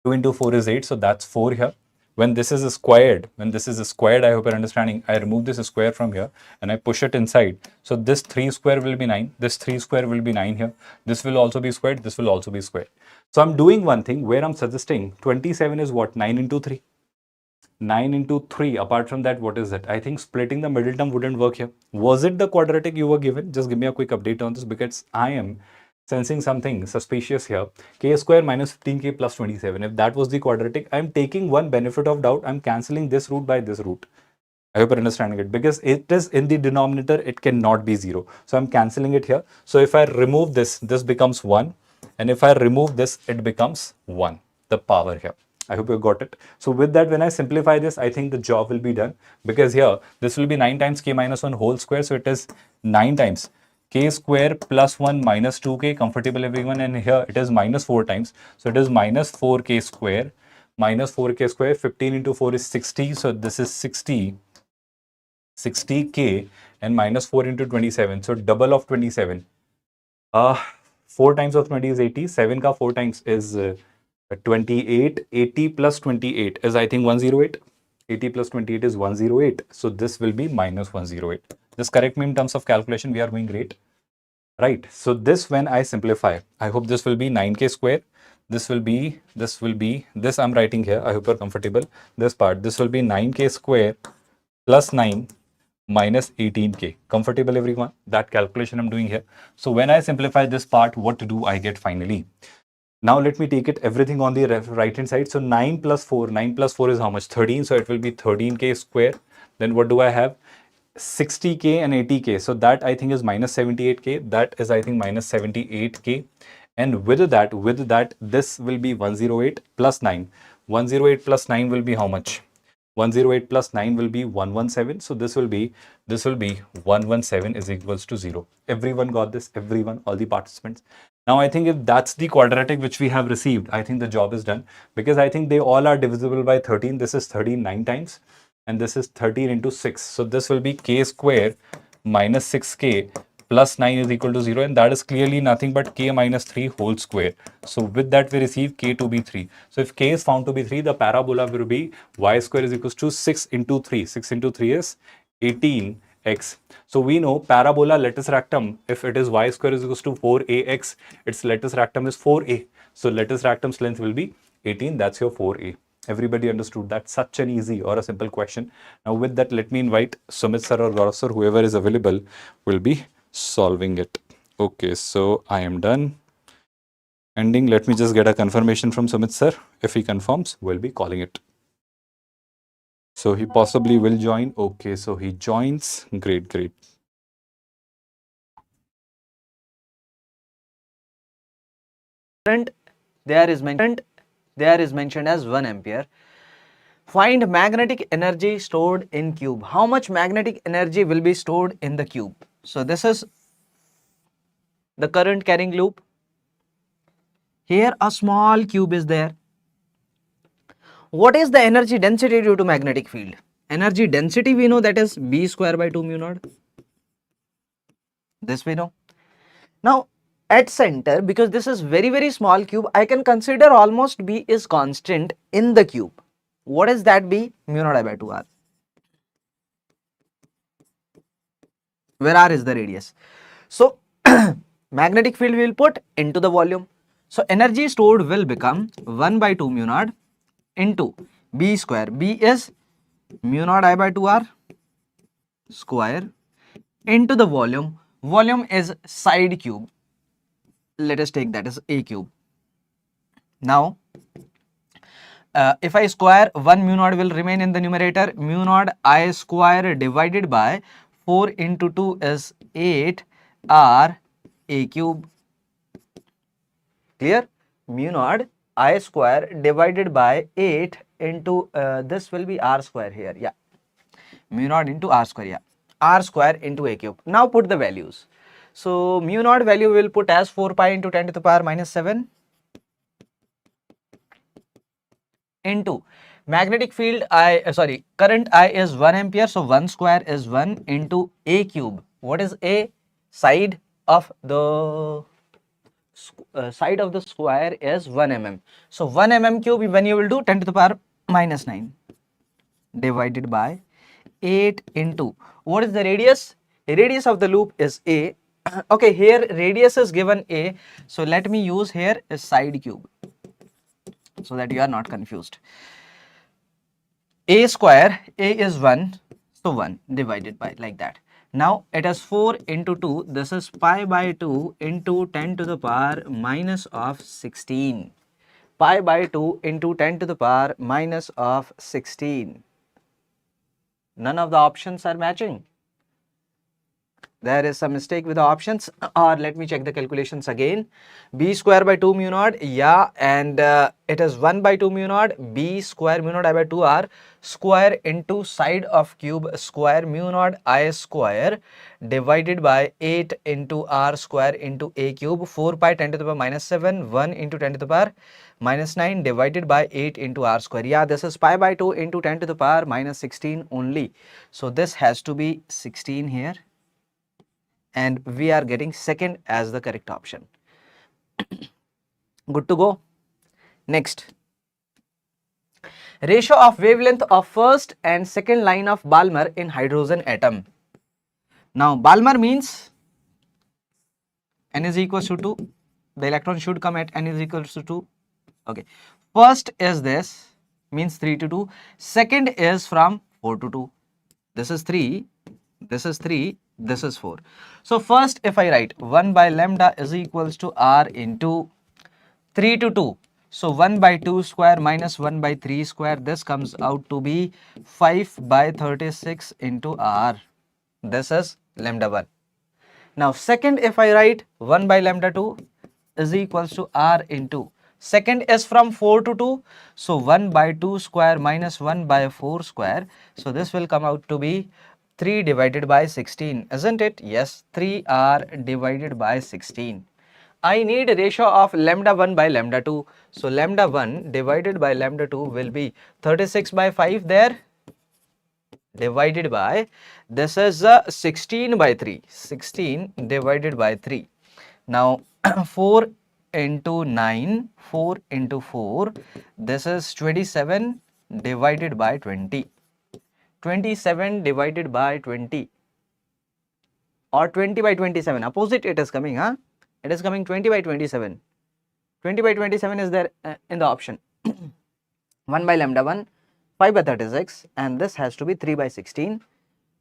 2 into 4 is 8. So that's 4 here. When this is squared, I hope you're understanding, I remove this square from here and I push it inside. So this 3 square will be 9. This 3 square will be 9 here. This will also be squared. This will also be squared. So I'm doing one thing where I'm suggesting 27 is what? 9 into 3. 9 into 3. Apart from that, what is it? I think splitting the middle term wouldn't work here. Was it the quadratic you were given? Just give me a quick update on this because I am sensing something suspicious here. K square minus 15k plus 27. If that was the quadratic, I'm taking one benefit of doubt. I'm cancelling this root by this root. I hope you're understanding it because it is in the denominator. It cannot be 0. So I'm cancelling it here. So if I remove this, this becomes 1. And if I remove this, it becomes 1. The power here. I hope you got it. So with that, when I simplify this, I think the job will be done because here, this will be 9 times k minus 1 whole square. So it is 9 times k square plus 1 minus 2k, comfortable everyone, and here it is minus 4 times. So it is minus 4k square, 15 into 4 is 60. So this is 60k and minus 4 into 27. So double of 27. 4 times of 20 is 80. 7 ka 4 times is 28. 80 plus 28 is I think 108. 80 plus 28 is 108. So this will be minus 108. Just correct me in terms of calculation. We are going great. Right. So this when I simplify, I hope this will be 9k square. This I'm writing here. I hope you're comfortable. This part, this will be 9k square plus 9 minus 18k. Comfortable everyone? That calculation I'm doing here. So when I simplify this part, what do I get finally? Now let me take it everything on the right hand side. So 9 plus 4 is how much? 13. So it will be 13k square. Then what do I have? 60k and 80k. So that I think is minus 78k. That is I think minus 78k. And with that, this will be 108 plus 9. 108 plus 9 will be how much? 108 plus 9 will be 117. So this will be 117 is equals to 0. Everyone got this? Everyone, all the participants. Now I think if that's the quadratic which we have received, I think the job is done, because I think they all are divisible by 13. This is 13 9 times, and this is 13 into 6. So this will be k square minus 6k plus 9 is equal to 0, and that is clearly nothing but k minus 3 whole square. So with that we receive k to be 3. So if k is found to be 3, the parabola will be y square is equals to 6 into 3. 6 into 3 is 18x. So we know parabola latus rectum, if it is y square is equals to 4ax, its latus rectum is 4a. So latus rectum's length will be 18. That's your 4a. Everybody understood that? Such an easy or a simple question. Now with that, let me invite Sumit sir or Gaurav sir, whoever is available, will be solving it. Okay, so I am done. Ending. Let me just get a confirmation from Sumit sir. If he confirms, we'll be calling it. So he possibly will join. Okay, so he joins. Great, great. Current there is mentioned as 1 ampere. Find magnetic energy stored in cube. How much magnetic energy will be stored in the cube? So this is the current carrying loop. Here a small cube is there. What is the energy density due to magnetic field? Energy density we know, that is B square by 2 mu naught. This we know. Now at center, because this is very small cube, I can consider almost B is constant in the cube. What is that B? Mu naught I by 2r. Where r is the radius. So magnetic field we will put into the volume. So energy stored will become 1 by 2 mu naught into B square. B is mu naught I by 2r square into the volume. Volume is side cube. Let us take that as A cube. Now if I square, 1 mu naught will remain in the numerator. Mu naught I square divided by 4 into 2 is 8 r A cube. Clear? Mu naught I square divided by 8 into this will be r square here. Yeah. Mu naught into r square. Yeah. R square into A cube. Now put the values. So mu naught value we will put as 4 pi into 10 to the power minus 7 into magnetic field current I is 1 ampere, so 1 square is 1 into A cube. What is A? Side of the square is 1 mm. So 1 mm cube, when you will do 10 to the power minus 9 divided by 8 into, what is the radius? Radius of the loop is A. Okay, here radius is given A, so let me use here a side cube so that you are not confused. A square, A is 1, so 1 divided by, like that. Now it is 4 into 2, this is pi by 2 into 10 to the power minus of 16. Pi by 2 into 10 to the power minus of 16. None of the options are matching. There is some mistake with the options, or let me check the calculations again. B square by 2 mu naught, yeah, and it is 1 by 2 mu naught, B square mu naught I by 2r square into side of cube square mu naught I square divided by 8 into r square into A cube, 4 pi 10 to the power minus 7, 1 into 10 to the power minus 9 divided by 8 into r square. Yeah, this is pi by 2 into 10 to the power minus 16 only. So this has to be 16 here, and we are getting second as the correct option. Good to go. Next, ratio of wavelength of first and second line of Balmer in hydrogen atom. Now Balmer means n is equals to 2. The electron should come at n is equals to 2. Okay, first is this, means 3 to 2. Second is from 4 to 2. This is 3, this is 3, this is 4. So first if I write 1 by lambda is equals to r into 3 to 2. So 1 by 2 square minus 1 by 3 square, this comes out to be 5 by 36 into r. This is lambda 1. Now second if I write 1 by lambda 2 is equals to r into Second is from 4 to 2. So 1 by 2 square minus 1 by 4 square. So this will come out to be 3 divided by 16, isn't it? Yes, 3 are divided by 16. I need a ratio of lambda 1 by lambda 2. So lambda 1 divided by lambda 2 will be 36 by 5 there, divided by, this is 16 by 3, 16 divided by 3. Now 4 into 9, 4 into 4, this is 27 divided by 20. 27 divided by 20 or 20 by 27, opposite it is coming, huh? It is coming 20 by 27. 20 by 27 is there in the option. 1 by lambda 1, 5 by 36, and this has to be 3 by 16.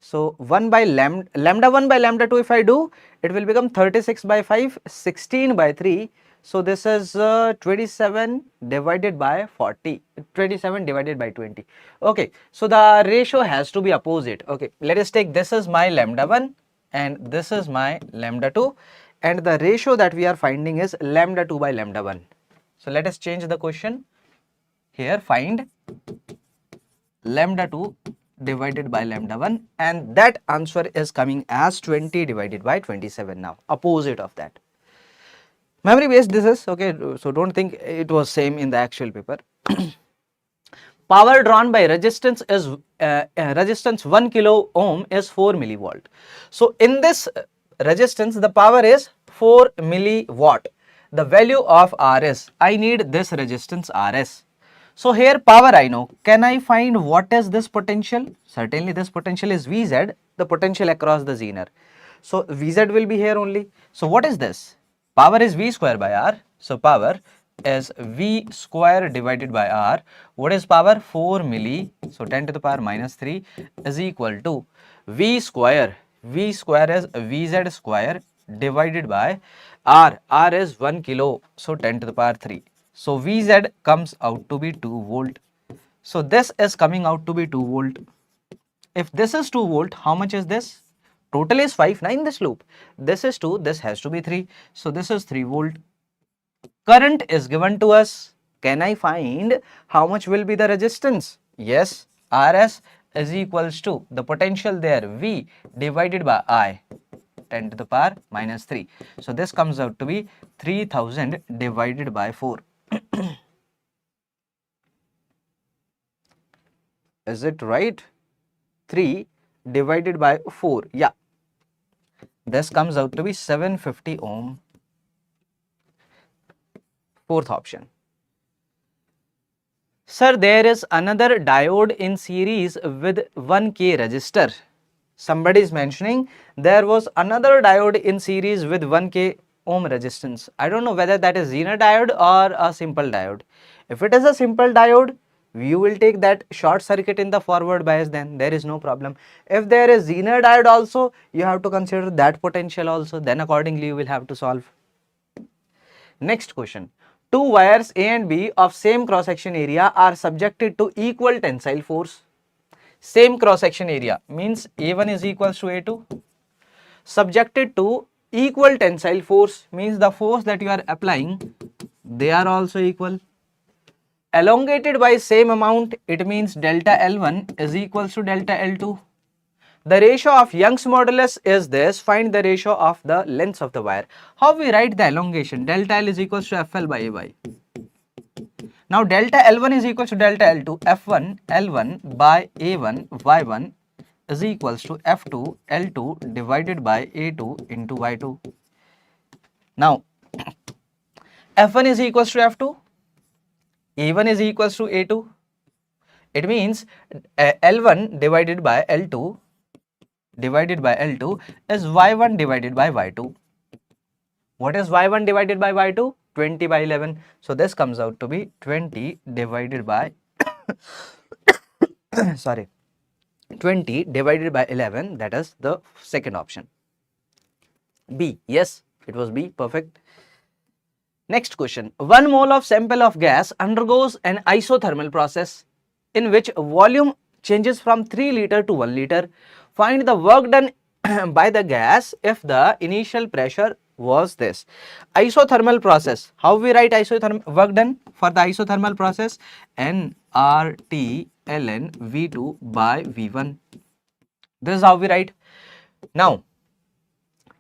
So 1 by lambda 1 by lambda 2 if I do, it will become 36 by 5, 16 by 3. So this is 27 divided by 40, 27 divided by 20. Okay, so the ratio has to be opposite. Okay, let us take, this is my lambda 1 and this is my lambda 2, and the ratio that we are finding is lambda 2 by lambda 1. So let us change the question. Here find lambda 2 divided by lambda 1, and that answer is coming as 20 divided by 27 now, opposite of that. Memory based this is, okay, so don't think it was same in the actual paper. Power drawn by resistance is resistance 1 kilo ohm is 4 millivolt. So in this resistance the power is 4 milliwatt. The value of RS, I need this resistance RS. So here power I know. Can I find what is this potential? Certainly this potential is Vz, the potential across the zener. So Vz will be here only. So what is this? Power is V square by R. So power is V square divided by R. What is power? 4 milli. So 10 to the power minus 3 is equal to V square. V square is Vz square divided by R. R is 1 kilo. So 10 to the power 3. So Vz comes out to be 2 volt. So this is coming out to be 2 volt. If this is 2 volt, how much is this? Total is 5 in this loop. This is 2, this has to be 3. So this is 3 volt. Current is given to us. Can I find how much will be the resistance? Yes, Rs is equals to the potential there, V divided by I, 10 to the power minus 3. So this comes out to be 3000 divided by 4. Is it right? 3 divided by 4. Yeah. This comes out to be 750 ohm. Fourth option. Sir, there is another diode in series with 1K resistor. Somebody is mentioning there was another diode in series with 1K ohm resistance. I don't know whether that is Zener diode or a simple diode. If it is a simple diode, you will take that short circuit in the forward bias, then there is no problem. If there is Zener diode also, you have to consider that potential also, then accordingly you will have to solve. Next question. Two wires A and B of same cross section area are subjected to equal tensile force. Same cross section area means A1 is equals to A2. Subjected to equal tensile force means the force that you are applying, they are also equal. Elongated by same amount, it means delta L1 is equals to delta L2. The ratio of Young's modulus is this. Find the ratio of the lengths of the wire. How we write the elongation? Delta L is equals to FL by AY. Now delta L1 is equals to delta L2. F1 L1 by A1 Y1 is equals to F2 L2 divided by A2 into Y2. Now F1 is equals to F2. A1 is equals to A2. It means L1 divided by L2 divided by L2 is Y1 divided by Y2. What is Y1 divided by Y2? 20 by 11. So this comes out to be 20 divided by sorry, 20 divided by 11. That is the second option. B. Yes, it was B. Perfect. Next question. 1 mole of sample of gas undergoes an isothermal process in which volume changes from 3 liter to 1 liter. Find the work done by the gas if the initial pressure was this. Isothermal process. How we write isothermal work done for the isothermal process? nRT ln V2 by V1. This is how we write. Now,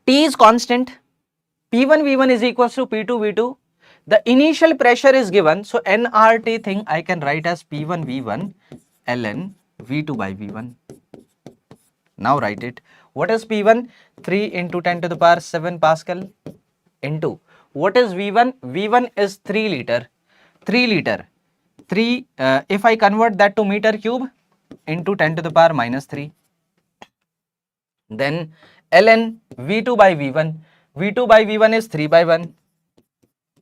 T is constant. P1 V1 is equals to P2 V2. The initial pressure is given. So, nRT thing I can write as P1 V1 ln V2 by V1. Now write it. What is P1? 3 into 10 to the power 7 Pascal into. What is V1? V1 is 3 liter. 3 liter. 3, if I convert that to meter cube, into 10 to the power minus 3. Then ln V2 by V1. V2 by V1 is 3 by 1.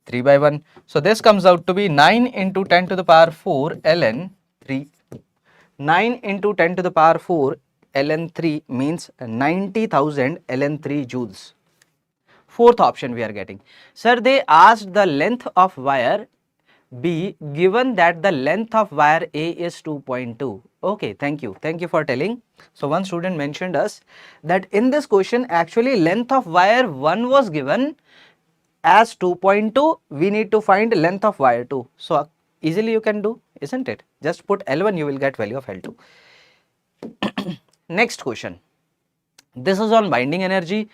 3 by 1. So this comes out to be 9 into 10 to the power 4 ln 3. 9 into 10 to the power 4 ln 3 means 90,000 ln 3 joules. Fourth option we are getting. Sir, they asked the length of wire B given that the length of wire A is 2.2. Okay, thank you. Thank you for telling. So one student mentioned us that in this question actually length of wire 1 was given as 2.2. We need to find length of wire 2. So easily you can do, isn't it? Just put L1, you will get value of L2. Next question. This is on binding energy.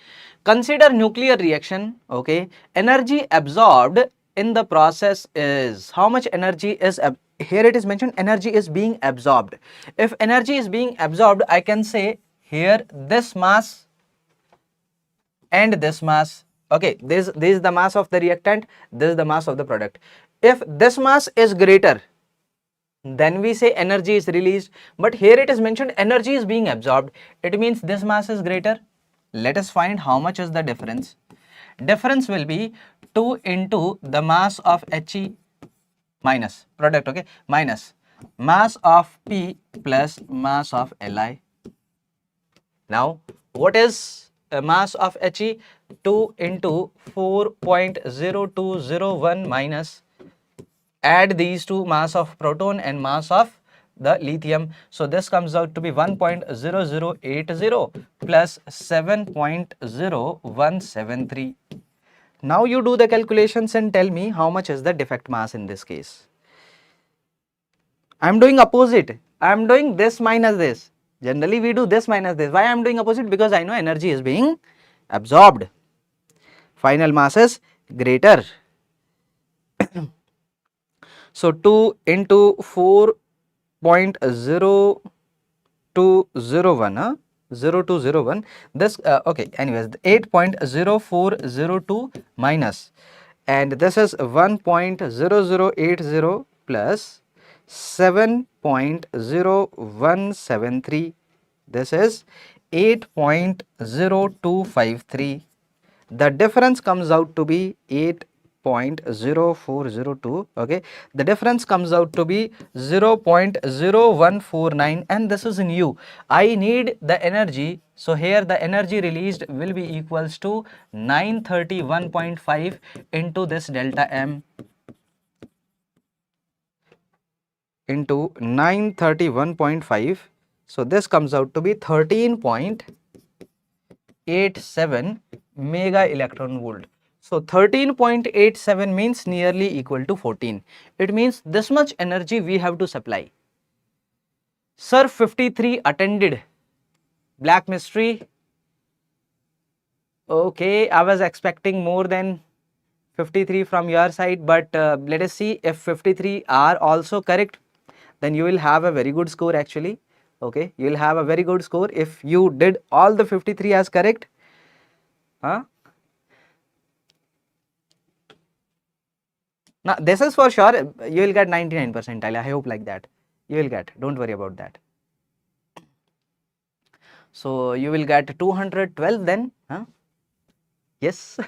Consider nuclear reaction. Okay, energy absorbed in the process is, how much energy is here it is mentioned energy is being absorbed. If energy is being absorbed, I can say here this mass and this mass. Okay, this is the mass of the reactant, this is the mass of the product. If this mass is greater, then we say energy is released, but here it is mentioned energy is being absorbed. It means this mass is greater. Let us find how much is the difference. Difference will be 2 into the mass of He minus product, okay, minus mass of P plus mass of Li. Now, what is a mass of He? 2 into 4.0201 minus, add these two, mass of proton and mass of the lithium. So this comes out to be 1.0080 plus 7.0173. Now you do the calculations and tell me how much is the defect mass in this case. I am doing opposite. I am doing this minus this. Generally we do this minus this. Why I am doing opposite? Because I know energy is being absorbed. Final mass is greater. So 2 into 4.0201, 0201, this, okay, anyways, 8.0402 minus, and this is 1.0080 plus 7.0173, this is 8.0253. The difference comes out to be 8.0402. okay, the difference comes out to be 0.0149, and this is in U. I need the energy, so here the energy released will be equals to 931.5 into this delta M into 931.5. so this comes out to be 13.87 mega electron volt. So 13.87 means nearly equal to 14. It means this much energy we have to supply. Sir, 53 attended. Black mystery. Okay, I was expecting more than 53 from your side, but let us see if 53 are also correct, then you will have a very good score actually. Okay, you will have a very good score if you did all the 53 as correct. Huh? Now this is for sure, you will get 99 percentile. I hope like that. You will get, don't worry about that. So you will get 212 then, huh? Yes.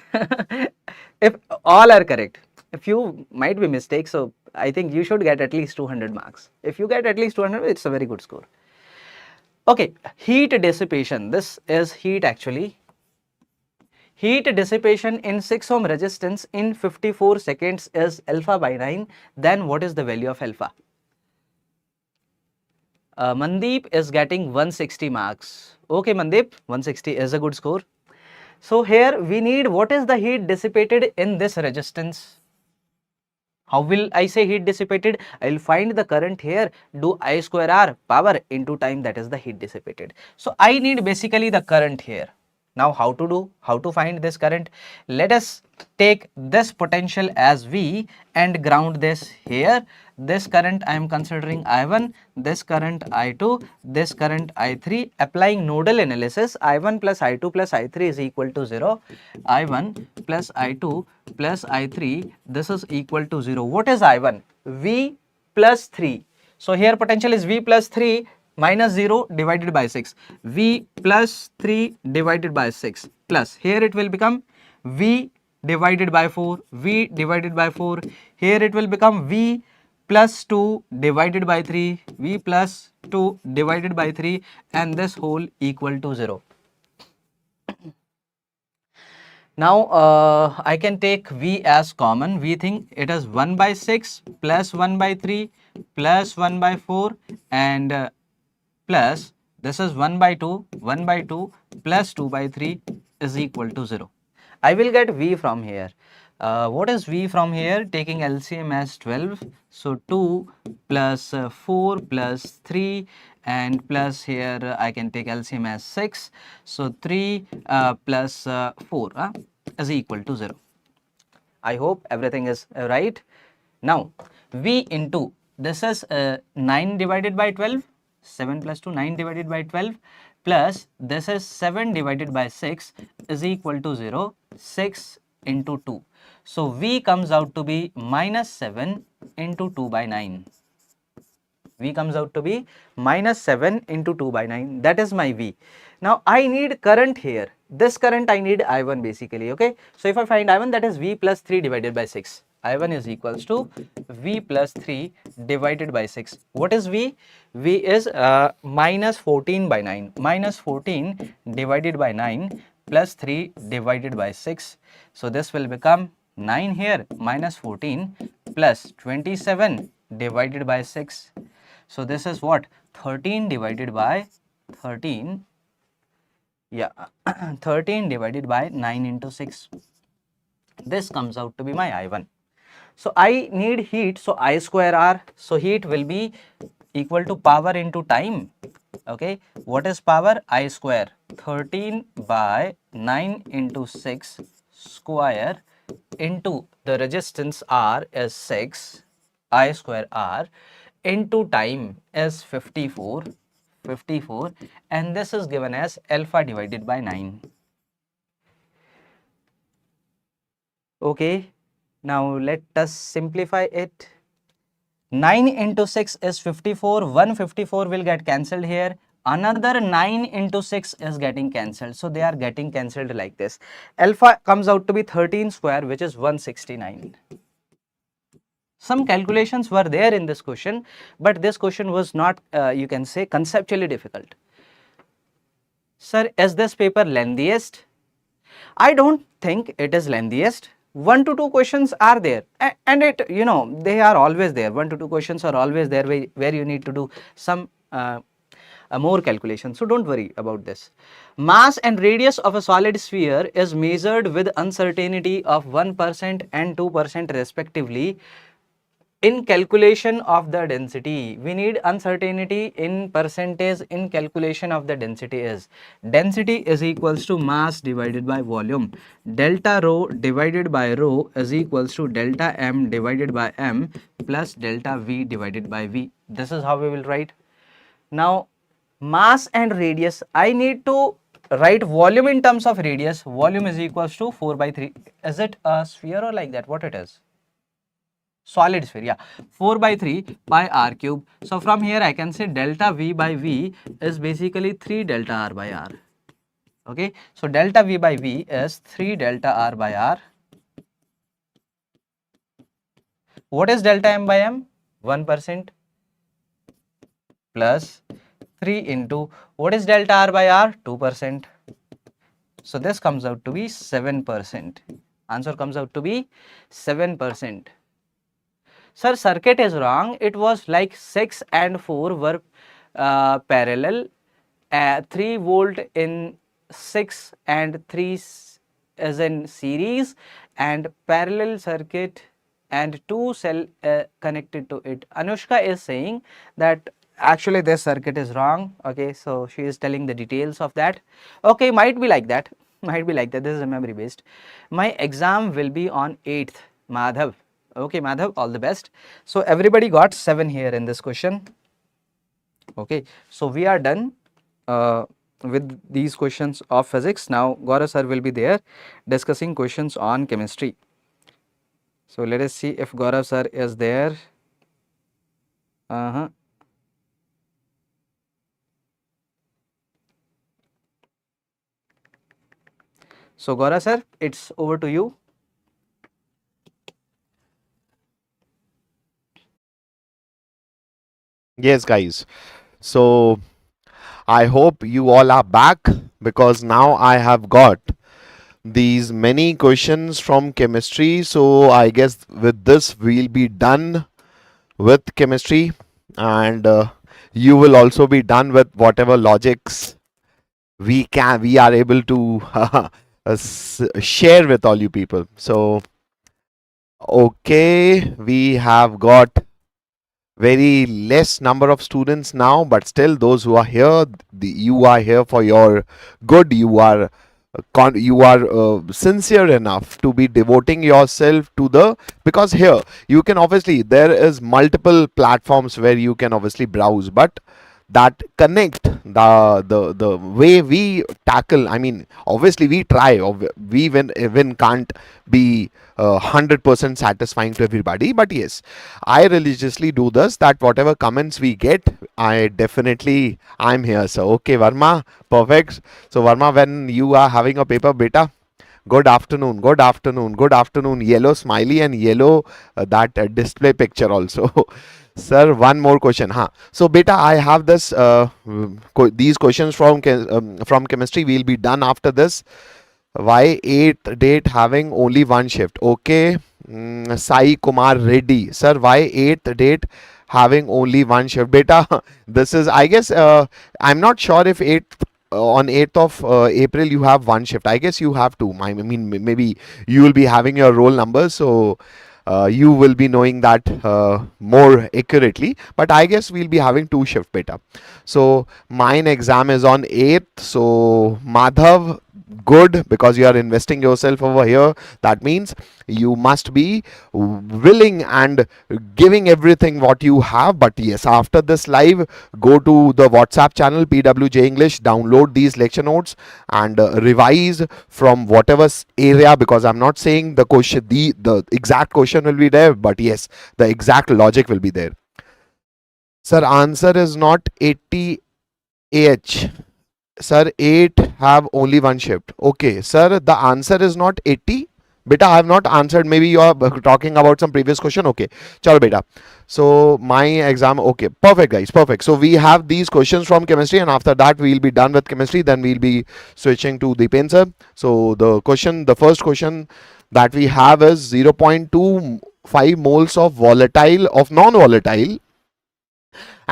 If all are correct. A few might be mistakes, so I think you should get at least 200 marks. If you get at least 200, it's a very good score. Okay, heat dissipation. This is heat actually. Heat dissipation in 6 ohm resistance in 54 seconds is alpha by 9. Then what is the value of alpha? Mandeep is getting 160 marks. Okay, Mandeep, 160 is a good score. So here we need what is the heat dissipated in this resistance. How will I say heat dissipated? I will find the current here, do I square R power into time, that is the heat dissipated. So I need basically the current here. Now how to do? How to find this current? Let us take this potential as V and ground this here. This current I am considering I1, this current I2, this current I3. Applying nodal analysis, I1 plus I2 plus I3 is equal to 0. I1 plus I2 plus I3, this is equal to 0. What is I1? V plus 3. So here potential is V plus 3 minus 0 divided by 6. V plus 3 divided by 6 plus here it will become V divided by 4, V divided by 4. Here it will become V plus 2 divided by 3, V plus 2 divided by 3, and this whole equal to 0. Now I can take V as common. We think it is 1 by 6 plus 1 by 3 plus 1 by 4 and plus this is 1 by 2, 1 by 2 plus 2 by 3 is equal to 0. I will get V from here. What is V from here? Taking LCM as 12. So 2 plus 4 plus 3 and plus here I can take LCM as 6. So 3 plus 4 is equal to 0. I hope everything is right. Now V into this is 9 divided by 12, 7 plus 2, 9 divided by 12 plus this is 7 divided by 6 is equal to 0, 6 into 2. So V comes out to be minus 7 into 2 by 9. V comes out to be minus 7 into 2 by 9. That is my V. Now I need current here. This current I need I1 basically, okay. So if I find I1, that is V plus 3 divided by 6. I1 is equals to V plus 3 divided by 6. What is V? V is minus 14 by 9. Minus 14 divided by 9 plus 3 divided by 6. So this will become 9 here minus 14 plus 27 divided by 6. So this is what? 13 divided by 13. Yeah, 13 divided by 9 into 6. This comes out to be my I1. So I need heat, so I square R. So heat will be equal to power into time. Okay, what is power? I square. 13 by 9 into 6 square into the resistance R is 6, I square R, into time is 54, and this is given as alpha divided by 9. Okay, now let us simplify it. 9 into 6 is 54, 154 will get cancelled here, another 9 into 6 is getting cancelled, so they are getting cancelled like this. Alpha comes out to be 13 square, which is 169. Some calculations were there in this question, but this question was not, you can say, conceptually difficult. Sir, is this paper lengthiest? I don't think it is lengthiest. 1 to 2 questions are there, and it, you know, they are always there. 1 to 2 questions are always there where you need to do some more calculation. So don't worry about this. Mass and radius of a solid sphere is measured with uncertainty of 1% and 2% respectively. In calculation of the density, we need uncertainty in percentage. In calculation of the density is equals to mass divided by volume. Delta rho divided by rho is equals to delta m divided by m plus delta v divided by v. This is how we will write. Now mass and radius, I need to write volume in terms of radius. Volume is equals to 4 by 3. Is it a sphere or like that? What it is? Solid sphere, yeah, 4 by 3 pi r cube. So from here I can say delta v by v is basically 3 delta r by r. Okay, so delta v by v is 3 delta r by r. What is delta m by m? 1% plus 3 into what is delta r by r? 2%. So this comes out to be 7%. Answer comes out to be 7%. Sir, circuit is wrong. It was like 6 and 4 were parallel. 3 volt in 6 and 3 is in series and parallel circuit and two cell connected to it. Anushka is saying that actually this circuit is wrong. Okay, so she is telling the details of that. Okay, might be like that. Might be like that. This is a memory based. My exam will be on 8th. Madhav. Okay, Madhav, all the best. So everybody got 7 here in this question. Okay, so we are done with these questions of physics. Now Gaurav sir will be there discussing questions on chemistry. So let us see if Gaurav sir is there. So Gaurav sir, it's over to you. Yes, guys. So I hope you all are back, because now I have got these many questions from chemistry. So I guess with this we'll be done with chemistry, and you will also be done with whatever logics we are able to share with all you people. So okay, we have got very less number of students now, but still those who are here, you are here for your good. You are sincere enough to be devoting yourself to the, because here you can obviously, there is multiple platforms where you can obviously browse, but that connect the way we tackle, I mean obviously we try, we even can't be 100% satisfying to everybody, but yes, I religiously do this, that whatever comments we get, I'm here. So okay, Varma, perfect. So Varma, when you are having a paper, beta, good afternoon, good afternoon, good afternoon, yellow smiley and yellow that display picture also. Sir, one more question. So beta, I have this these questions from chemistry will be done after this. Why 8th date having only one shift? Okay, Sai Kumar Reddy. Sir, why 8th date having only one shift? Beta, this is, I guess, I'm not sure if 8th on 8th of April you have one shift. I guess you have two. I mean, maybe you will be having your roll numbers, so you will be knowing that more accurately, but I guess we'll be having two shift beta. So mine exam is on 8th. So Madhav, good, because you are investing yourself over here. That means you must be willing and giving everything what you have. But yes, after this live, go to the WhatsApp channel PWJ English, download these lecture notes and revise from whatever area, because I'm not saying the question, the exact question will be there, but yes, the exact logic will be there. Sir, answer is not 80 AH. Sir, 8 have only one shift. Okay, sir, the answer is not 80. Beta, I have not answered. Maybe you are talking about some previous question. Okay, chalo beta. So my exam, okay, perfect guys, perfect. So we have these questions from chemistry, and after that we will be done with chemistry. Then we'll be switching to the sir. So the first question that we have is 0.25 moles of volatile, of non-volatile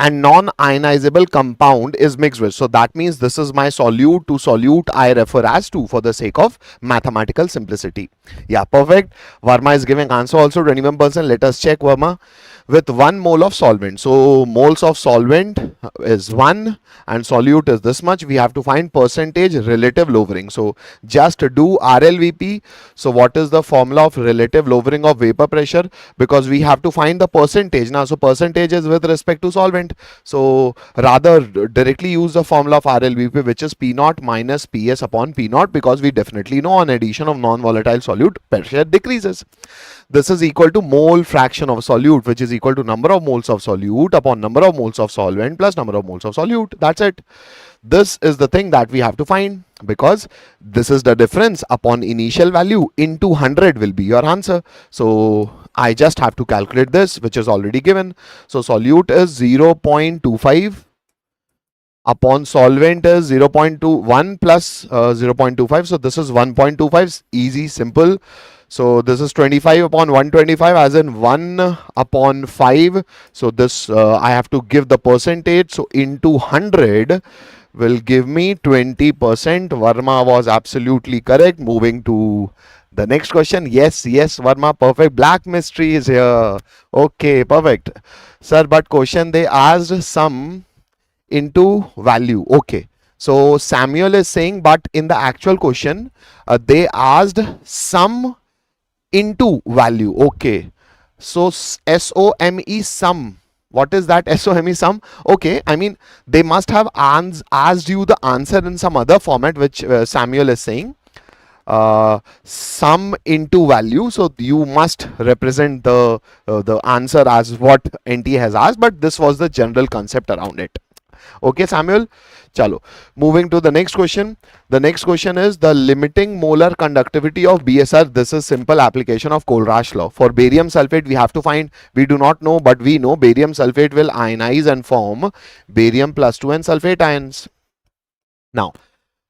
and non-ionizable compound is mixed with. So that means this is my solute. To solute I refer as 2 for the sake of mathematical simplicity. Yeah, perfect. Varma is giving answer also, 21%. Let us check, Varma. With 1 mole of solvent. So moles of solvent is 1 and solute is this much. We have to find percentage relative lowering. So just do RLVP. So what is the formula of relative lowering of vapor pressure? Because we have to find the percentage now. So percentage is with respect to solvent. So rather directly use the formula of RLVP, which is P naught minus PS upon P naught, because we definitely know on addition of non-volatile solute, pressure decreases. This is equal to mole fraction of solute, which is equal to number of moles of solute upon number of moles of solvent plus number of moles of solute. That's it. This is the thing that we have to find, because this is the difference upon initial value into 100 will be your answer. So I just have to calculate this, which is already given. So solute is 0.25 upon solvent is 0.21 plus 0.25. So this is 1.25. Easy, simple. So this is 25 upon 125, as in 1 upon 5. So this I have to give the percentage. So into 100, will give me 20%. Varma was absolutely correct. Moving to the next question. Yes, yes, Varma, perfect. Black mystery is here. Okay, perfect. Sir, but question they asked sum into value. Okay. So Samuel is saying, but in the actual question, they asked sum into value. Okay. So SOME sum. What is that SOME sum? Okay, I mean they must have asked you the answer in some other format, which Samuel is saying. Sum into value. So you must represent the answer as what NT has asked, but this was the general concept around it. Okay, Samuel. Chalo. Moving to the next question. The next question is the limiting molar conductivity of BSR. This is simple application of Kohlraasch law. For barium sulfate, we have to find, we do not know, but we know barium sulfate will ionize and form barium plus 2 and sulfate ions. Now,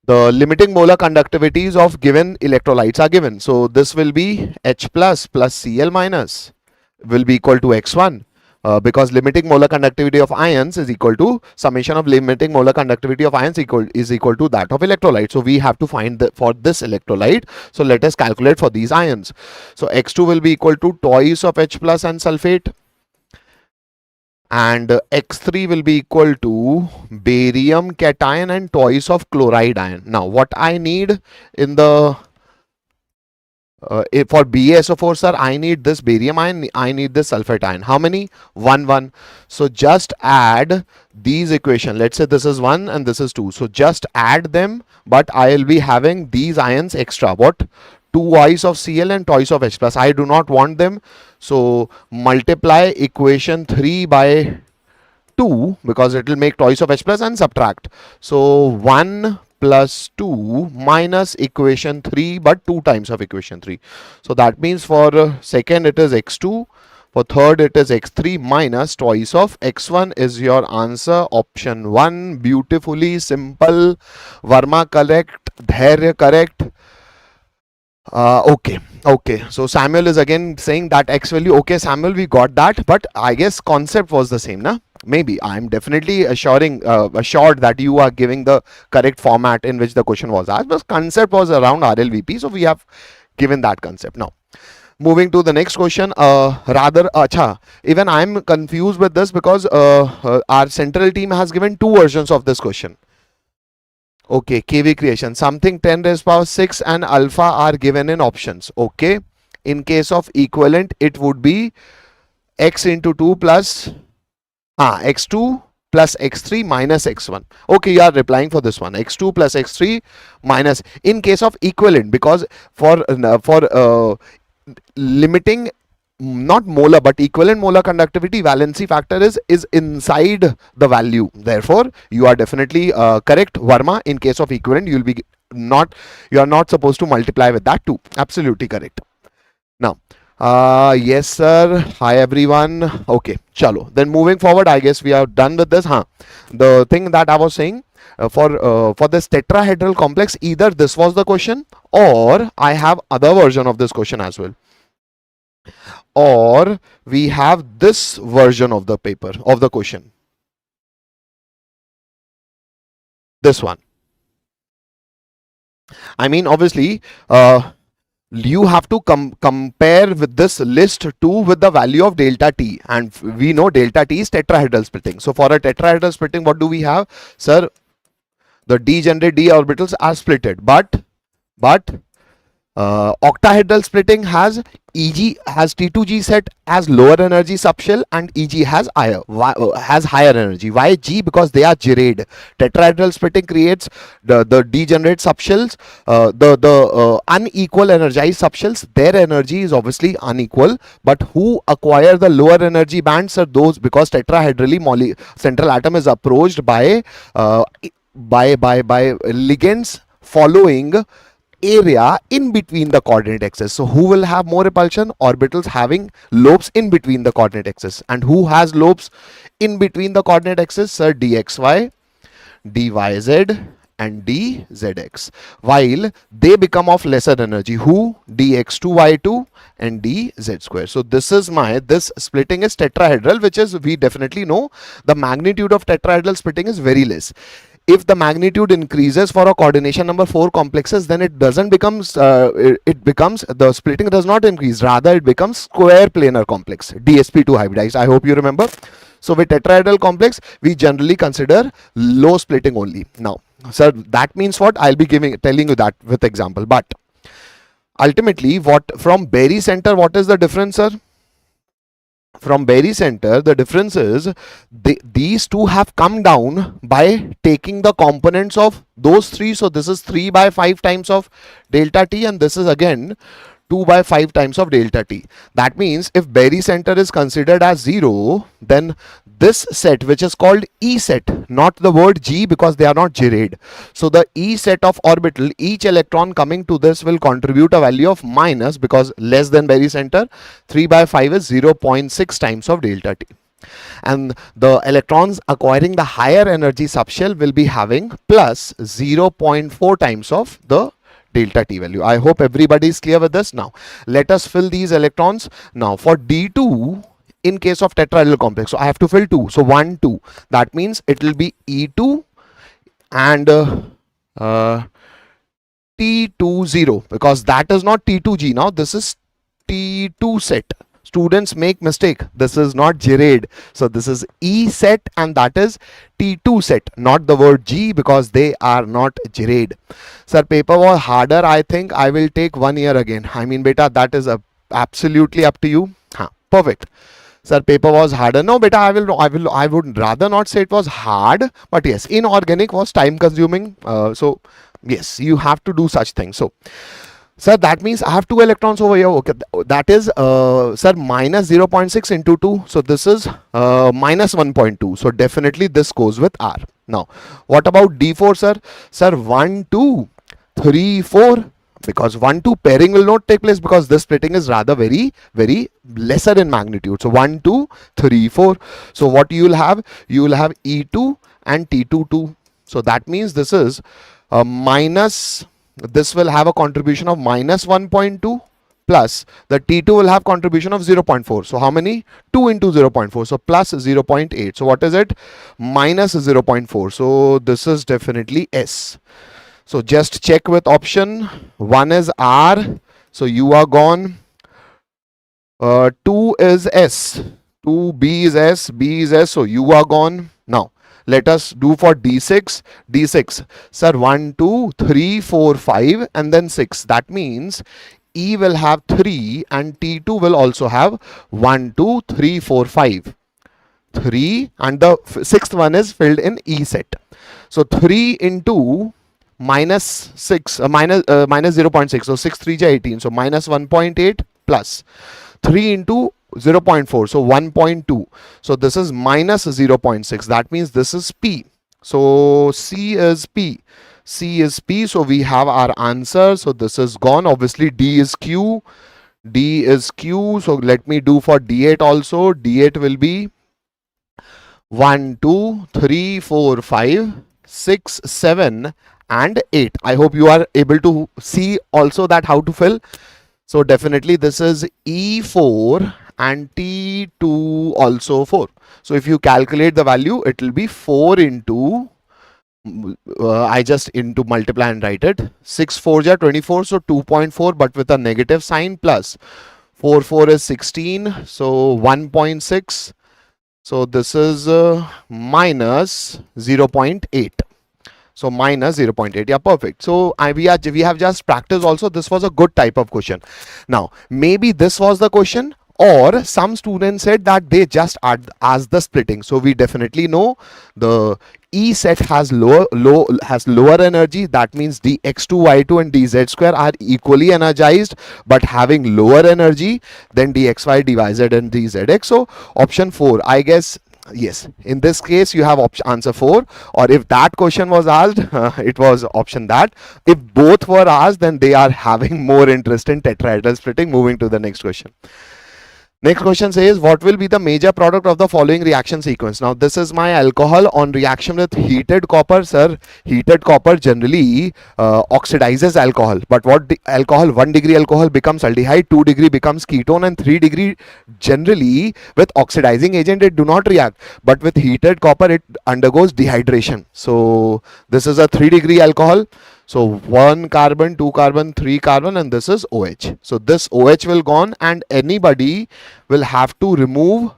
the limiting molar conductivities of given electrolytes are given. So this will be H plus Cl minus will be equal to X1. Because limiting molar conductivity of ions is equal to summation of limiting molar conductivity of ions is equal to that of electrolyte. So we have to find for this electrolyte. So let us calculate for these ions. So X2 will be equal to twice of H plus and sulfate, and X3 will be equal to barium cation and twice of chloride ion. Now what I need in the for BaSO4, sir, I need this barium ion, I need this sulfate ion. How many? 1, 1. So just add these equation. Let's say this is 1 and this is 2. So just add them, but I will be having these ions extra. What? Twice of Cl and twice of H plus. I do not want them. So multiply equation 3 by 2 because it will make twice of H plus and subtract. So 1 plus 2 minus equation 3, but 2 times of equation 3. So that means for second it is x2, for third it is x3 minus twice of x1 is your answer. Option 1. Beautifully simple. Varma correct, Dhairya correct. Okay. So Samuel is again saying that x value. Okay, Samuel, we got that, but I guess concept was the same, na? Maybe. I'm definitely assured that you are giving the correct format in which the question was asked, but concept was around RLVP, so we have given that concept. Now, moving to the next question, even I'm confused with this because our central team has given 2 versions of this question. Okay, KV creation. Something 10 raised power 6 and alpha are given in options. Okay. In case of equivalent, it would be x into 2 plus x2 plus x3 minus x1. Okay, you are replying for this one. x2 plus x3 minus. In case of equivalent, because for limiting not molar but equivalent molar conductivity, valency factor is inside the value. Therefore you are definitely correct, Varma. In case of equivalent, you are not supposed to multiply with that too. Absolutely correct. Now yes sir, hi everyone. Okay, chalo, then moving forward, I guess we are done with this. The thing that I was saying, for this tetrahedral complex, either this was the question or I have other version of this question as well, or we have this version of the paper of the question, this one. I mean, obviously you have to compare with this list too with the value of delta t, and we know delta t is tetrahedral splitting. So for a tetrahedral splitting, what do we have, sir? The degenerate d orbitals are splitted, but octahedral splitting has T2G set as lower energy subshell and EG has higher energy. Why G? Because they are gerade. Tetrahedral splitting creates the degenerate subshells, the unequal energized subshells. Their energy is obviously unequal, but who acquire the lower energy bands are those, because tetrahedrally central atom is approached by ligands following area in between the coordinate axes. So who will have more repulsion? Orbitals having lobes in between the coordinate axes. And who has lobes in between the coordinate axes? Sir, dxy, dyz and dzx, while they become of lesser energy. Who? dx2y2 and dz square. So this splitting is tetrahedral, which is, we definitely know the magnitude of tetrahedral splitting is very less. if the magnitude increases for a coordination number 4 complexes, then it doesn't becomes it becomes, the splitting does not increase, rather it becomes square planar complex, DSP2 hybridized. I hope you remember. So with tetrahedral complex, we generally consider low splitting only. Now, sir, that means what? I'll be telling you that with example. But ultimately, what from Berry center, what is the difference, sir? From Berry center, the difference is these two have come down by taking the components of those three. So this is 3 by 5 times of delta T, and this is again 2 by 5 times of delta T. That means if Berry center is considered as 0, then this set, which is called E set, not the word G, because they are not gerade. So the E set of orbital, each electron coming to this will contribute a value of minus, because less than Berry center. 3 by 5 is 0.6 times of delta T. And the electrons acquiring the higher energy subshell will be having plus 0.4 times of the delta T value. I hope everybody is clear with this. Now let us fill these electrons. Now for D2, in case of tetrahedral complex, so I have to fill 2. So 1 2, that means it will be E2 and T2 0, because that is not T2G. Now this is T2 set. Students make mistake, this is not gerade. So this is E set and that is T2 set, not the word G, because they are not gerade. Sir, paper was harder. I think I will take 1 year again. I mean, beta, that is absolutely up to you. Perfect. Sir, paper was harder. No, beta, I would rather not say it was hard, but yes, inorganic was time consuming. So yes, you have to do such things. So sir, that means I have 2 electrons over here. Okay, that is sir, minus 0.6 into 2. So this is minus 1.2. So definitely this goes with R. Now, what about D4, sir? Sir, 1 2 3 4. Because 1 2 pairing will not take place, because this splitting is rather very lesser in magnitude. So 1 2 3 4. So what you will have? You will have E2 and T2 2. So that means this is minus. This will have a contribution of minus 1.2 plus the T2 will have contribution of 0.4. So how many? 2 into 0.4. So plus 0.8. So what is it? Minus 0.4. So this is definitely S. So just check with option. 1 is R. So you are gone. 2 is S. 2, B is S. B is S. So you are gone. Now let us do for D6. D6. Sir, 1, 2, 3, 4, 5 and then 6. That means E will have 3 and T2 will also have 1, 2, 3, 4, 5. 3 and the 6th one is filled in E set. So 3 into minus 6, minus 0.6. So 6 3 is 18. So minus 1.8 plus 3 into 0.4. So 1.2. So this is minus 0.6. That means this is P. So C is P. C is P. So we have our answer. So this is gone. Obviously D is Q. D is Q. So let me do for D8 also. D8 will be 1, 2, 3, 4, 5, 6, 7 and 8. I hope you are able to see also that how to fill. So definitely this is E4 and T2 also 4. So if you calculate the value, it will be 4 into I just into multiply and write it. 6 4 are 24, so 2.4, but with a negative sign, plus 4 4 is 16, so 1.6. So this is minus 0.8. So minus 0.8. Yeah, perfect. So we have just practiced also. This was a good type of question. Now maybe this was the question, or some students said that they just asked the splitting. So we definitely know the E set has lower energy. That means dx2 y2 and dz square are equally energized but having lower energy than dxy, dyz and dzx. So option 4, I guess. Yes, in this case you have answer 4, or if that question was asked, it was option that. If both were asked, then they are having more interest in tetrahedral splitting. Moving to the next question. Next question says, what will be the major product of the following reaction sequence? Now, this is my alcohol on reaction with heated copper. Sir, heated copper generally oxidizes alcohol. But what alcohol? 1 degree alcohol becomes aldehyde, 2 degree becomes ketone, and 3 degree generally with oxidizing agent it do not react. But with heated copper it undergoes dehydration. So this is a 3 degree alcohol. So 1 carbon, 2 carbon, 3 carbon, and this is OH. So this OH will gone, and anybody will have to remove,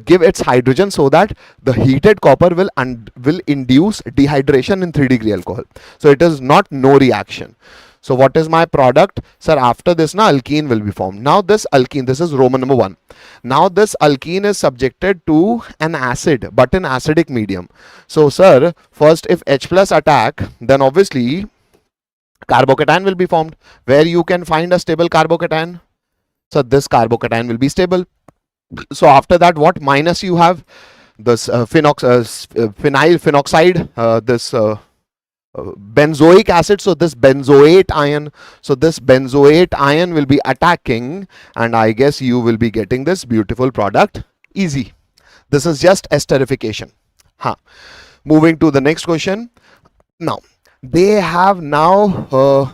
give its hydrogen, so that the heated copper will induce dehydration in 3 degree alcohol. So it is not no reaction. So what is my product? Sir, after this na alkene will be formed. Now this alkene, this is Roman number 1. Now this alkene is subjected to an acid, but in acidic medium. So sir, first if H plus attack, then obviously carbocation will be formed. Where you can find a stable carbocation? So this carbocation will be stable. So after that, what minus you have? This phenyl phenoxide, this benzoic acid. So this benzoate ion. So this benzoate ion will be attacking, and I guess you will be getting this beautiful product. Easy. This is just esterification. Moving to the next question. Now, they have now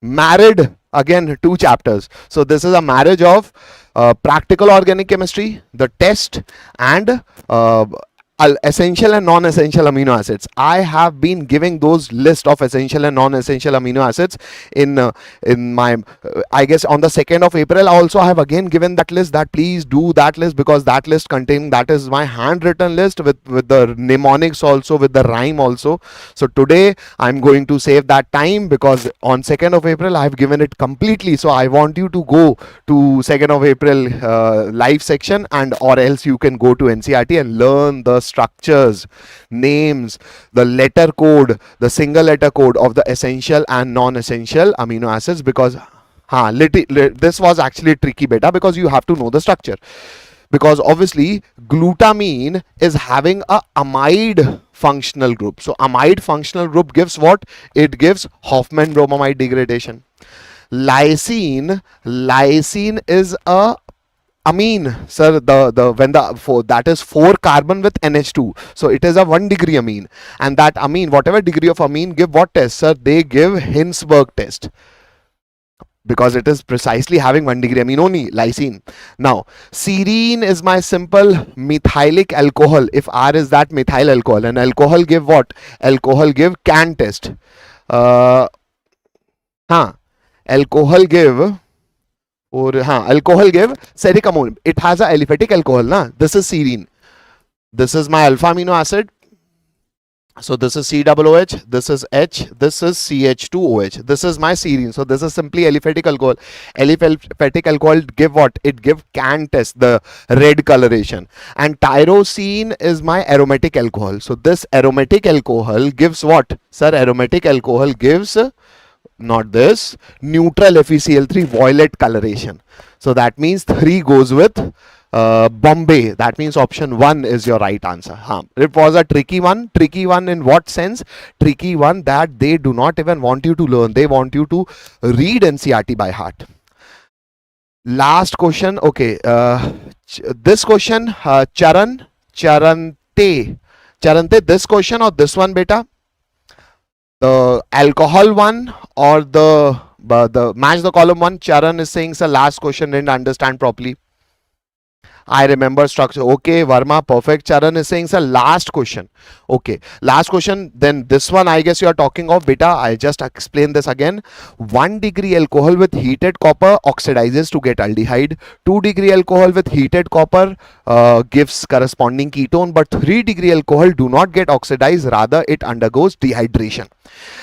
married again 2 chapters. So this is a marriage of practical organic chemistry, the test, and essential and non-essential amino acids. I have been giving those list of essential and non-essential amino acids in my I guess on the 2nd of April. Also, I have again given that list, that please do that list, because that list containing, that is my handwritten list with the mnemonics also, with the rhyme also. So today I'm going to save that time, because on 2nd of April I have given it completely. So I want you to go to 2nd of April live section, and or else you can go to NCERT and learn the structures, names, the letter code, the single letter code of the essential and non-essential amino acids, because this was actually tricky beta, because you have to know the structure. Because obviously glutamine is having a amide functional group. So amide functional group gives what? It gives Hoffman bromamide degradation. Lysine is a amine, sir. That is 4 carbon with NH2, so it is a 1 degree amine, and that amine, whatever degree of amine, give what test, sir? They give Hinsberg test, because it is precisely having 1 degree amine only, lysine. Now serine is my simple methylic alcohol. If R is that methyl alcohol, and alcohol give what? Alcohol give can test. Alcohol give, or alcohol give seric ammonium. It has a aliphatic alcohol na. This is serine. This is my alpha amino acid. So this is COOH, this is H, this is CH2OH. This is my serine. So this is simply aliphatic alcohol. Aliphatic alcohol give what? It give can test, the red coloration. And tyrosine is my aromatic alcohol. So this aromatic alcohol gives what? Sir, aromatic alcohol gives not this, neutral FeCl3 violet coloration. So that means 3 goes with Bombay. That means option 1 is your right answer. It was a tricky one. Tricky one in what sense? Tricky one that they do not even want you to learn. They want you to read NCERT by heart. Last question. Okay, this question, Charante, this question or this one, beta? The alcohol one or the match the column one? Charan is saying, sir, last question didn't understand properly. I remember structure. Okay, Verma, perfect. Charan is saying, sir, last question. Okay, last question. Then this one, I guess you are talking of beta. I just explain this again. 1 degree alcohol with heated copper oxidizes to get aldehyde. 2 degree alcohol with heated copper gives corresponding ketone. But 3 degree alcohol do not get oxidized. Rather, it undergoes dehydration.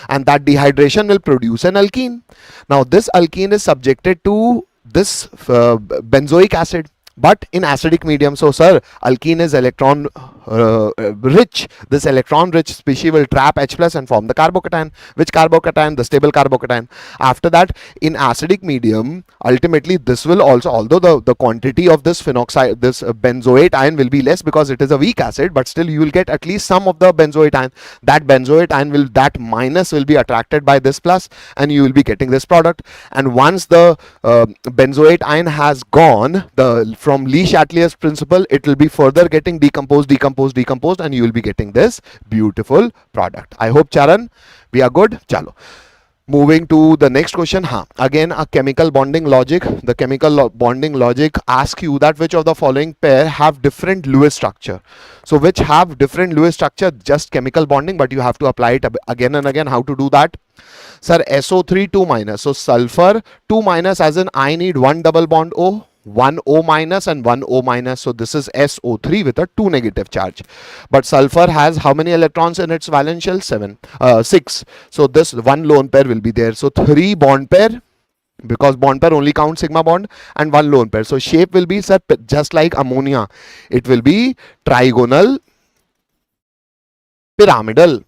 And that dehydration will produce an alkene. Now, this alkene is subjected to this benzoic acid, but in acidic medium. So sir, alkene is electron rich. This electron rich species will trap H plus and form the carbocation. Which carbocation? The stable carbocation. After that, in acidic medium, ultimately this will also, although the quantity of this phenoxide, this benzoate ion will be less because it is a weak acid, but still you will get at least some of the benzoate ion. That benzoate ion will, that minus will be attracted by this plus, and you will be getting this product. And once the benzoate ion has gone, the from Le Chatelier's principle, it will be further getting decomposed, and you will be getting this beautiful product. I hope, Charan, we are good. Chalo. Moving to the next question, again a chemical bonding logic. The chemical bonding logic asks you that which of the following pair have different Lewis structure. So which have different Lewis structure, just chemical bonding, but you have to apply it again and again. How to do that? Sir, SO3 2 minus. So sulfur 2 minus, as in I need one double bond O, one O minus and one O minus. So this is SO3 with a 2 negative charge. But sulfur has how many electrons in its valence shell? 6. So this one lone pair will be there. So 3 bond pair, because bond pair only counts sigma bond, and one lone pair. So shape will be, sir, just like ammonia. It will be trigonal pyramidal.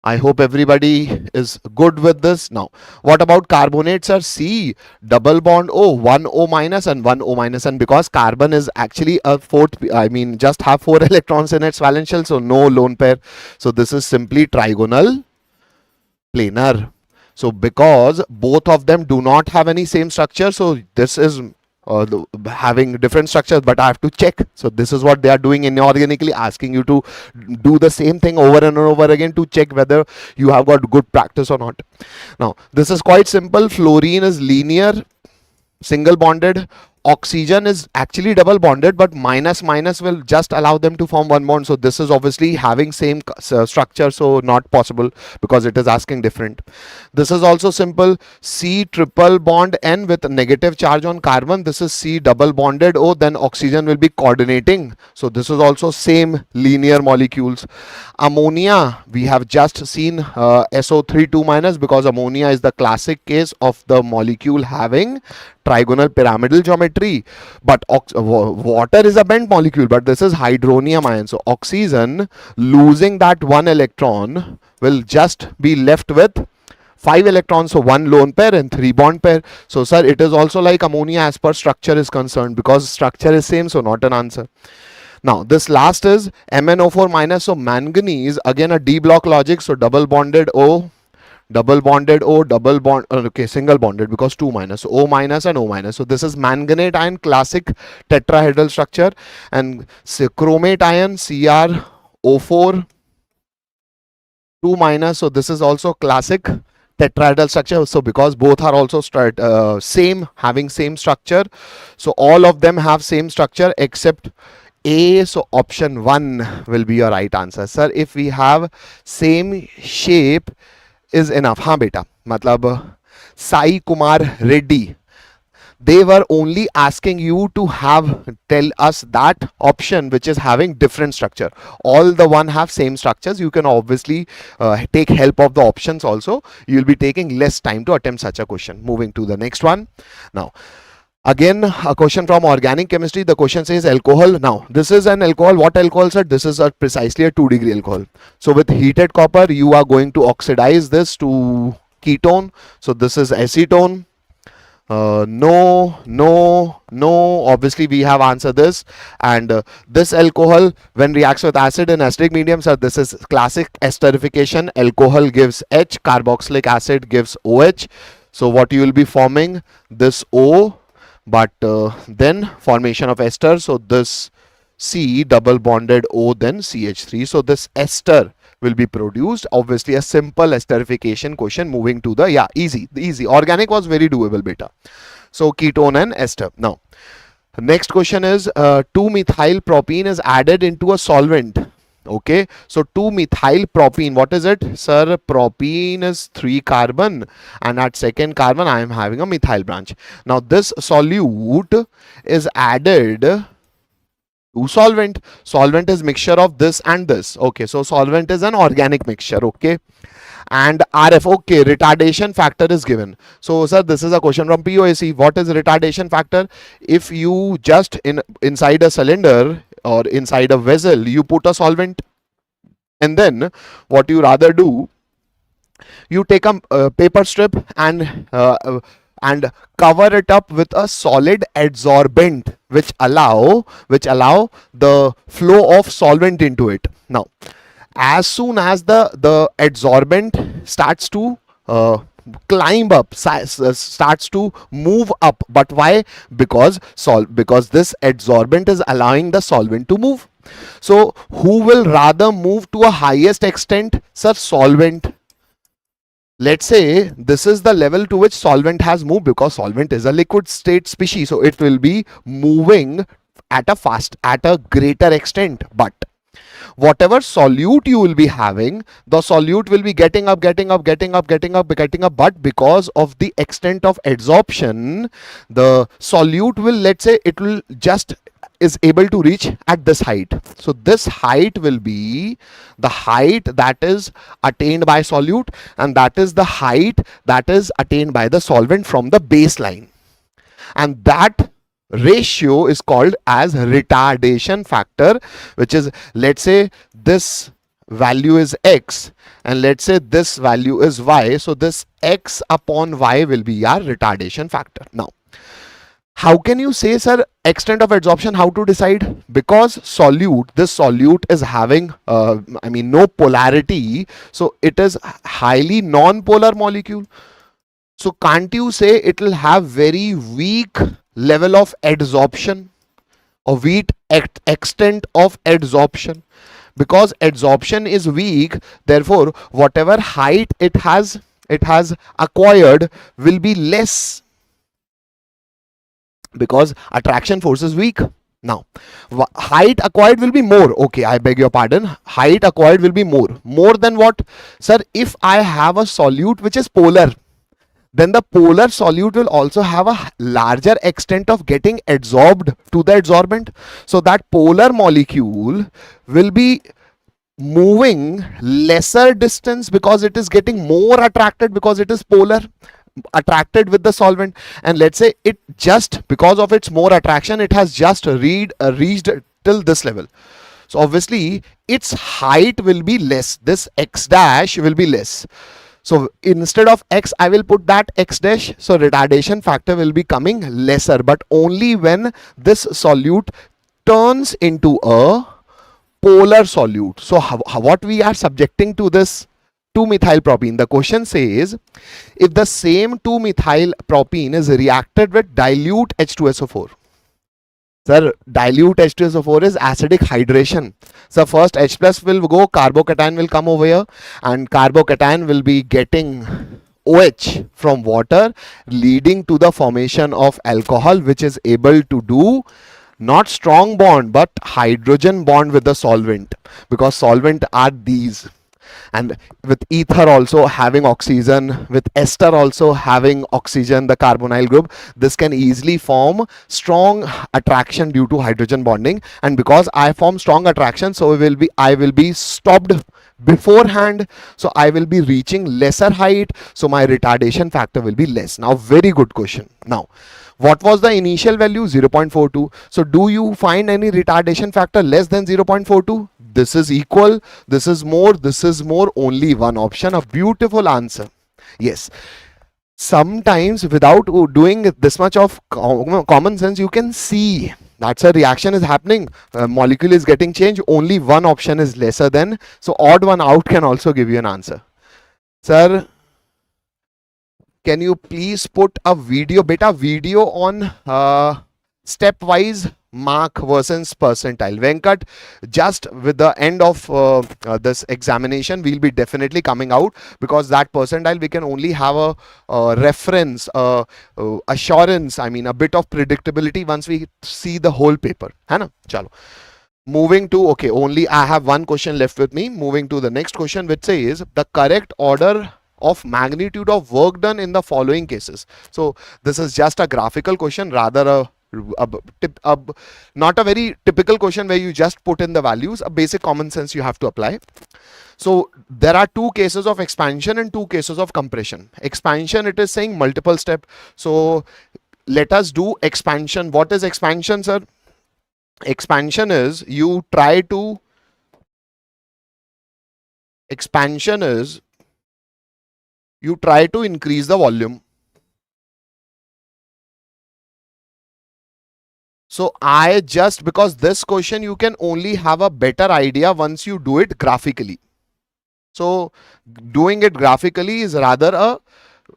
I hope everybody is good with this. Now, what about carbonates? Are C double bond O, one O minus and one O minus, and because carbon is actually a fourth, just have 4 electrons in its valence shell, so no lone pair. So this is simply trigonal planar. So because both of them do not have any same structure, so this is having different structures, but I have to check. So this is what they are doing inorganically, asking you to do the same thing over and over again to check whether you have got good practice or not. Now this is quite simple. Fluorine is linear, single bonded. Oxygen is actually double bonded, but minus minus will just allow them to form one bond. So this is obviously having same structure, so not possible because it is asking different. This is also simple. C triple bond N with a negative charge on carbon. This is C double bonded O, then oxygen will be coordinating. So this is also same linear molecules. Ammonia, we have just seen SO3 2 minus, because ammonia is the classic case of the molecule having trigonal pyramidal geometry. But water is a bent molecule, but this is hydronium ion. So oxygen losing that one electron will just be left with 5 electrons, so 1 lone pair and 3 bond pair. So sir, it is also like ammonia as per structure is concerned, because structure is same, so not an answer. Now this last is MnO4 minus. So manganese, again a D block logic, so double bonded O, double bonded O, double bond, okay, single bonded because 2 minus, O minus and O minus. So this is manganate ion, classic tetrahedral structure, and chromate ion CrO4 2 minus. So this is also classic tetrahedral structure. So because both are also having same structure, so all of them have same structure except A. So option 1 will be your right answer. Sir, if we have same shape is enough. हाँ बेटा, मतलब Sai Kumar Reddy, they were only asking you to tell us that option which is having different structure. All the one have same structures. You can obviously take help of the options also. You will be taking less time to attempt such a question. Moving to the next one. Now again a question from organic chemistry. The question says alcohol. Now this is an alcohol. What alcohol, sir? This is precisely a 2 degree alcohol. So with heated copper you are going to oxidize this to ketone. So this is acetone. No, obviously we have answered this. And this alcohol when reacts with acid in acidic medium, sir, this is classic esterification. Alcohol gives H, carboxylic acid gives OH. So what you will be forming, this O, but then formation of ester. So this C double bonded O, then CH3. So this ester will be produced. Obviously a simple esterification question. Moving to the easy. Organic was very doable, beta. So ketone and ester. Now next question is 2-methyl propene is added into a solvent. Okay, so 2-methyl propene, what is it, sir? Propene is 3 carbon, and at second carbon I am having a methyl branch. Now this solute is added to solvent. Solvent is mixture of this and this. Okay, so solvent is an organic mixture. Okay, and RF, okay, retardation factor is given. So sir, this is a question from POAC. What is retardation factor? If you just inside a cylinder or inside a vessel you put a solvent, and then what you rather do, you take a paper strip and cover it up with a solid adsorbent which allow the flow of solvent into it. Now as soon as the adsorbent starts to climb up, starts to move up. But why? Because this adsorbent is allowing the solvent to move. So who will rather move to a highest extent? Sir, solvent. Let's say this is the level to which solvent has moved, because solvent is a liquid state species, so it will be moving at a greater extent. But whatever solute you will be having, the solute will be getting up, but because of the extent of adsorption, the solute will, let's say, it will just is able to reach at this height. So this height will be the height that is attained by solute, and that is the height that is attained by the solvent from the baseline. And that ratio is called as retardation factor, which is, let's say this value is x and let's say this value is y. So this x upon y will be our retardation factor. Now, how can you say, sir, extent of adsorption, how to decide? Because this solute is having, no polarity. So it is highly non-polar molecule. So can't you say it will have very weak level of adsorption or weak extent of adsorption? Because adsorption is weak, therefore whatever height it has acquired will be less, because attraction force is weak. Now, height acquired will be more. Okay, I beg your pardon. Height acquired will be more. More than what? Sir, if I have a solute which is polar, then the polar solute will also have a larger extent of getting adsorbed to the adsorbent. So that polar molecule will be moving lesser distance because it is getting more attracted, because it is polar, attracted with the solvent. And let's say it just, because of its more attraction, it has just reached till this level. So obviously its height will be less. This x dash will be less. So instead of x, I will put that x dash. So retardation factor will be coming lesser, but only when this solute turns into a polar solute. So what we are subjecting to this 2-methyl propene, the question says, if the same 2-methyl propene is reacted with dilute H2SO4. Sir, dilute H2SO4 is acidic hydration. So first H plus will go, carbocation will come over here, and carbocation will be getting OH from water, leading to the formation of alcohol, which is able to do not strong bond but hydrogen bond with the solvent, because solvent are these. And with ether also having oxygen, with ester also having oxygen, the carbonyl group, this can easily form strong attraction due to hydrogen bonding. And because I form strong attraction, so I will be stopped beforehand, so I will be reaching lesser height, so my retardation factor will be less. Now, very good question. Now, what was the initial value? 0.42. So do you find any retardation factor less than 0.42? This is equal, this is more, only one option. A beautiful answer. Yes. Sometimes without doing this much of common sense, you can see that's a reaction is happening. Molecule is getting changed. Only one option is lesser than. So odd one out can also give you an answer. Sir, can you please put a video, video on stepwise mark versus percentile? Venkat, just with the end of this examination, we'll be definitely coming out, because that percentile we can only have a reference, assurance, I mean a bit of predictability once we see the whole paper. Hai na? Chalo. Moving to, okay, only I have one question left with me. Moving to the next question, which says the correct order of magnitude of work done in the following cases. So this is just a graphical question, rather not a very typical question where you just put in the values. A basic common sense you have to apply. So there are two cases of expansion and two cases of compression. Expansion, it is saying multiple step. So let us do expansion. What is expansion, sir? Expansion is you try to increase the volume. So because this question you can only have a better idea once you do it graphically. So doing it graphically is rather a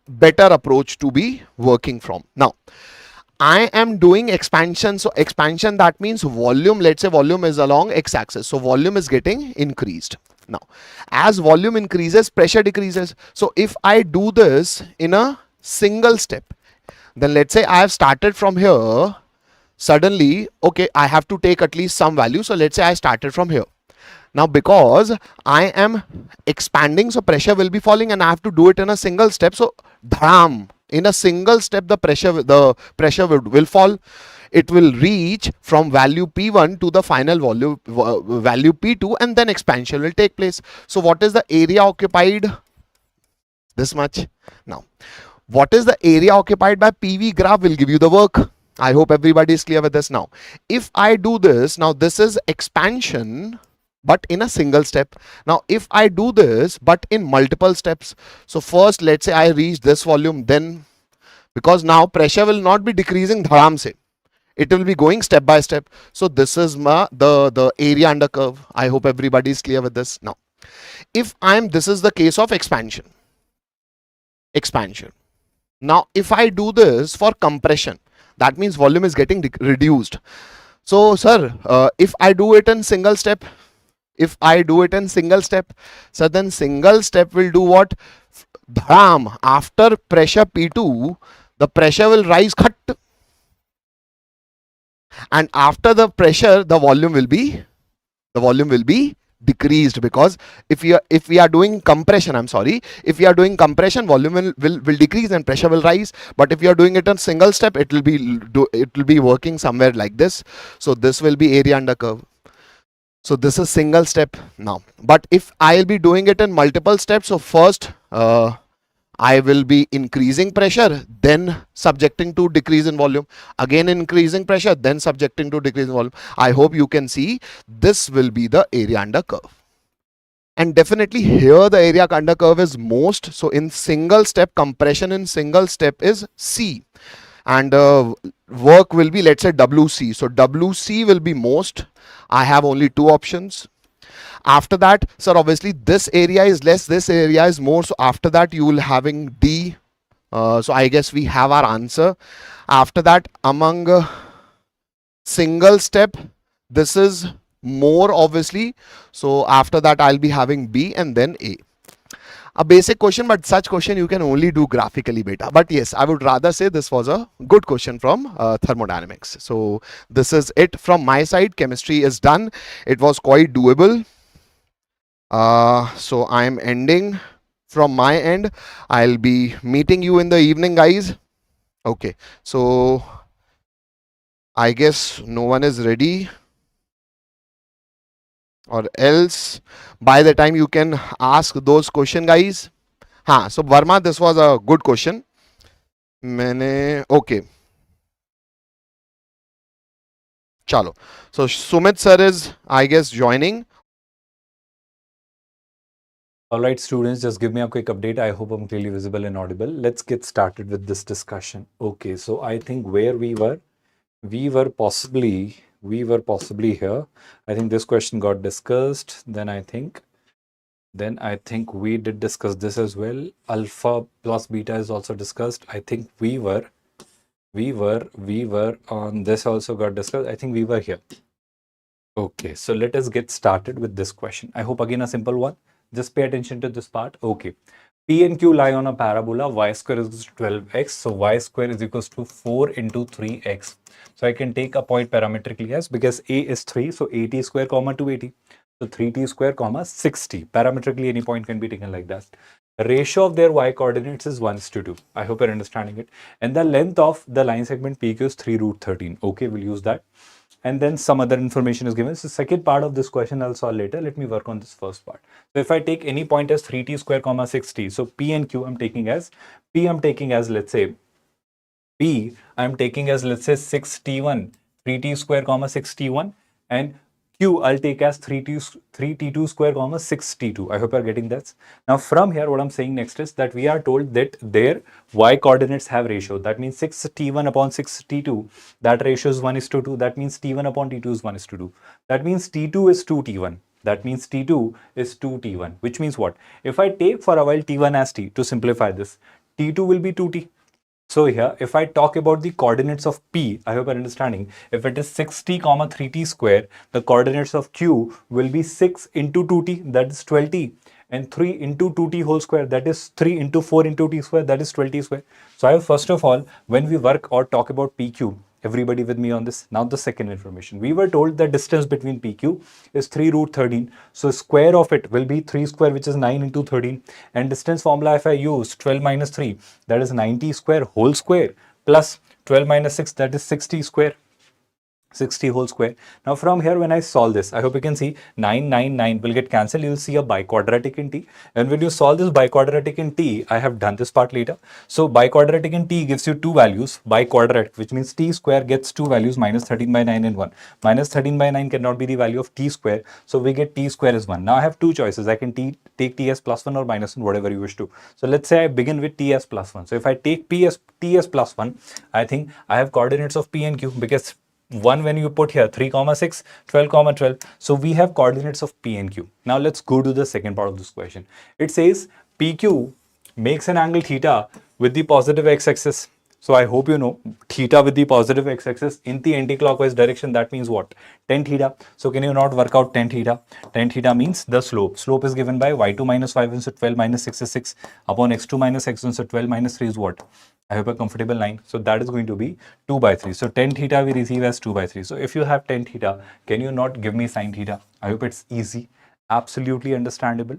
better approach to be working from. Now, I am doing expansion. So expansion, that means volume, let's say volume is along x-axis. So volume is getting increased. Now, as volume increases, pressure decreases. So if I do this in a single step, then let's say I have started from here. Suddenly, okay, I have to take at least some value. So let's say I started from here. Now, because I am expanding, so pressure will be falling, and I have to do it in a single step. So, dham, in a single step, the pressure will fall. It will reach from value P1 to the final value P2, and then expansion will take place. So, what is the area occupied? This much. Now, what is the area occupied by PV graph will give you the work. I hope everybody is clear with this now. If I do this, now this is expansion, but in a single step. Now, if I do this, but in multiple steps. So first, let's say I reach this volume, then because now pressure will not be decreasing dharam se. It will be going step by step. So this is the area under curve. I hope everybody is clear with this. Now, if this is the case of expansion. Now, if I do this for compression, that means volume is getting reduced. So, sir, if I do it in single step, so then single step will do what? Dham, after pressure P2, the pressure will rise, khat, and after the pressure, the volume will be decreased, because if we are doing compression, if we are doing compression, volume will decrease and pressure will rise. But if you are doing it in single step, it will be working somewhere like this. So this will be area under curve. So this is single step now. But if I'll be doing it in multiple steps, so first I will be increasing pressure, then subjecting to decrease in volume, again increasing pressure, then subjecting to decrease in volume. I hope you can see this will be the area under curve. And definitely here the area under curve is most. So in single step, compression in single step is C. And work will be, let's say, WC. So WC will be most. I have only two options. After that, sir, obviously this area is less, this area is more. So after that, you will having D. So I guess we have our answer. After that, among single step, this is more, obviously. So after that, I'll be having B and then A. A basic question, but such question you can only do graphically, beta. But yes, I would rather say this was a good question from thermodynamics. So this is it from my side. Chemistry is done. It was quite doable. So I'm ending from my end. I'll be meeting you in the evening, guys. Okay, so I guess no one is ready, or else by the time you can ask those question, guys. So Verma, this was a good question. Okay. Chalo. So Sumit sir is, I guess, joining. All right, students, just give me a quick update. I hope I'm clearly visible and audible. Let's get started with this discussion. Okay, so I think where we were possibly here. I think this question got discussed. Then I think we did discuss this as well. Alpha plus beta is also discussed. I think we were on this also got discussed. I think we were here. Okay, so let us get started with this question. I hope again a simple one. Just pay attention to this part. Okay. P and Q lie on a parabola. Y square is equals to 12x. So y square is equals to 4 into 3x. So I can take a point parametrically as, because A is 3. So 80 square comma 280. So 3t square comma 60. Parametrically any point can be taken like that. Ratio of their y coordinates is 1:2. I hope you're understanding it. And the length of the line segment PQ is 3 root 13. Okay, we'll use that. And then some other information is given. So second part of this question I'll solve later. Let me work on this first part. So if I take any point as 3t square comma 60, so P and Q I'm taking as, let's say, I'm taking as, let's say, 6t1, 3t square comma 61, and Q I'll take as 3t2 square comma 6t2. I hope you're getting that. Now from here, what I'm saying next is that we are told that their y coordinates have ratio. That means 6t1 upon 6t2. That ratio is 1:2. That means t1 upon t2 is 1:2. That means t2 is 2t1. That means t2 is 2t1, which means what? If I take for a while t1 as t, to simplify this, T2 will be 2t. So here, if I talk about the coordinates of P, I hope you're understanding. If it is 6t comma 3t square, the coordinates of Q will be 6 into 2t, that is 12t, and 3 into 2t whole square, that is 3 into 4 into t square, that is 12t square. So I have, first of all, when we work or talk about PQ, everybody with me on this? Now the second information. We were told the distance between PQ is 3 root 13. So square of it will be 3 square, which is 9 into 13. And distance formula, if I use 12 minus 3, that is 90 square whole square, plus 12 minus 6, that is 60 square. 60 whole square. Now from here, when I solve this, I hope you can see 9 will get cancelled. You will see a biquadratic in T. And when you solve this biquadratic in T, I have done this part later. So biquadratic in T gives you two values. Biquadratic, which means T square gets two values, minus 13 by 9 and 1. Minus 13 by 9 cannot be the value of T square. So we get T square is 1. Now I have two choices. I can take T as plus 1 or minus 1, whatever you wish to. So let's say I begin with T as plus 1. So if I take T as plus 1, I think I have coordinates of P and Q, because 1 when you put here 3 comma 6, 12 comma 12. So we have coordinates of P and Q. Now let's go to the second part of this question. It says PQ makes an angle theta with the positive x-axis. So I hope you know theta with the positive x-axis in the anti-clockwise direction. That means what? Tan theta. So can you not work out tan theta? Tan theta means the slope. Slope is given by y2 minus 5, so 12 minus 6 is 6 upon x2 minus x1, so 12 minus 3 is what? I have a comfortable line. So that is going to be 2 by 3. So tan theta we receive as 2 by 3. So if you have tan theta, can you not give me sin theta? I hope it's easy, absolutely understandable.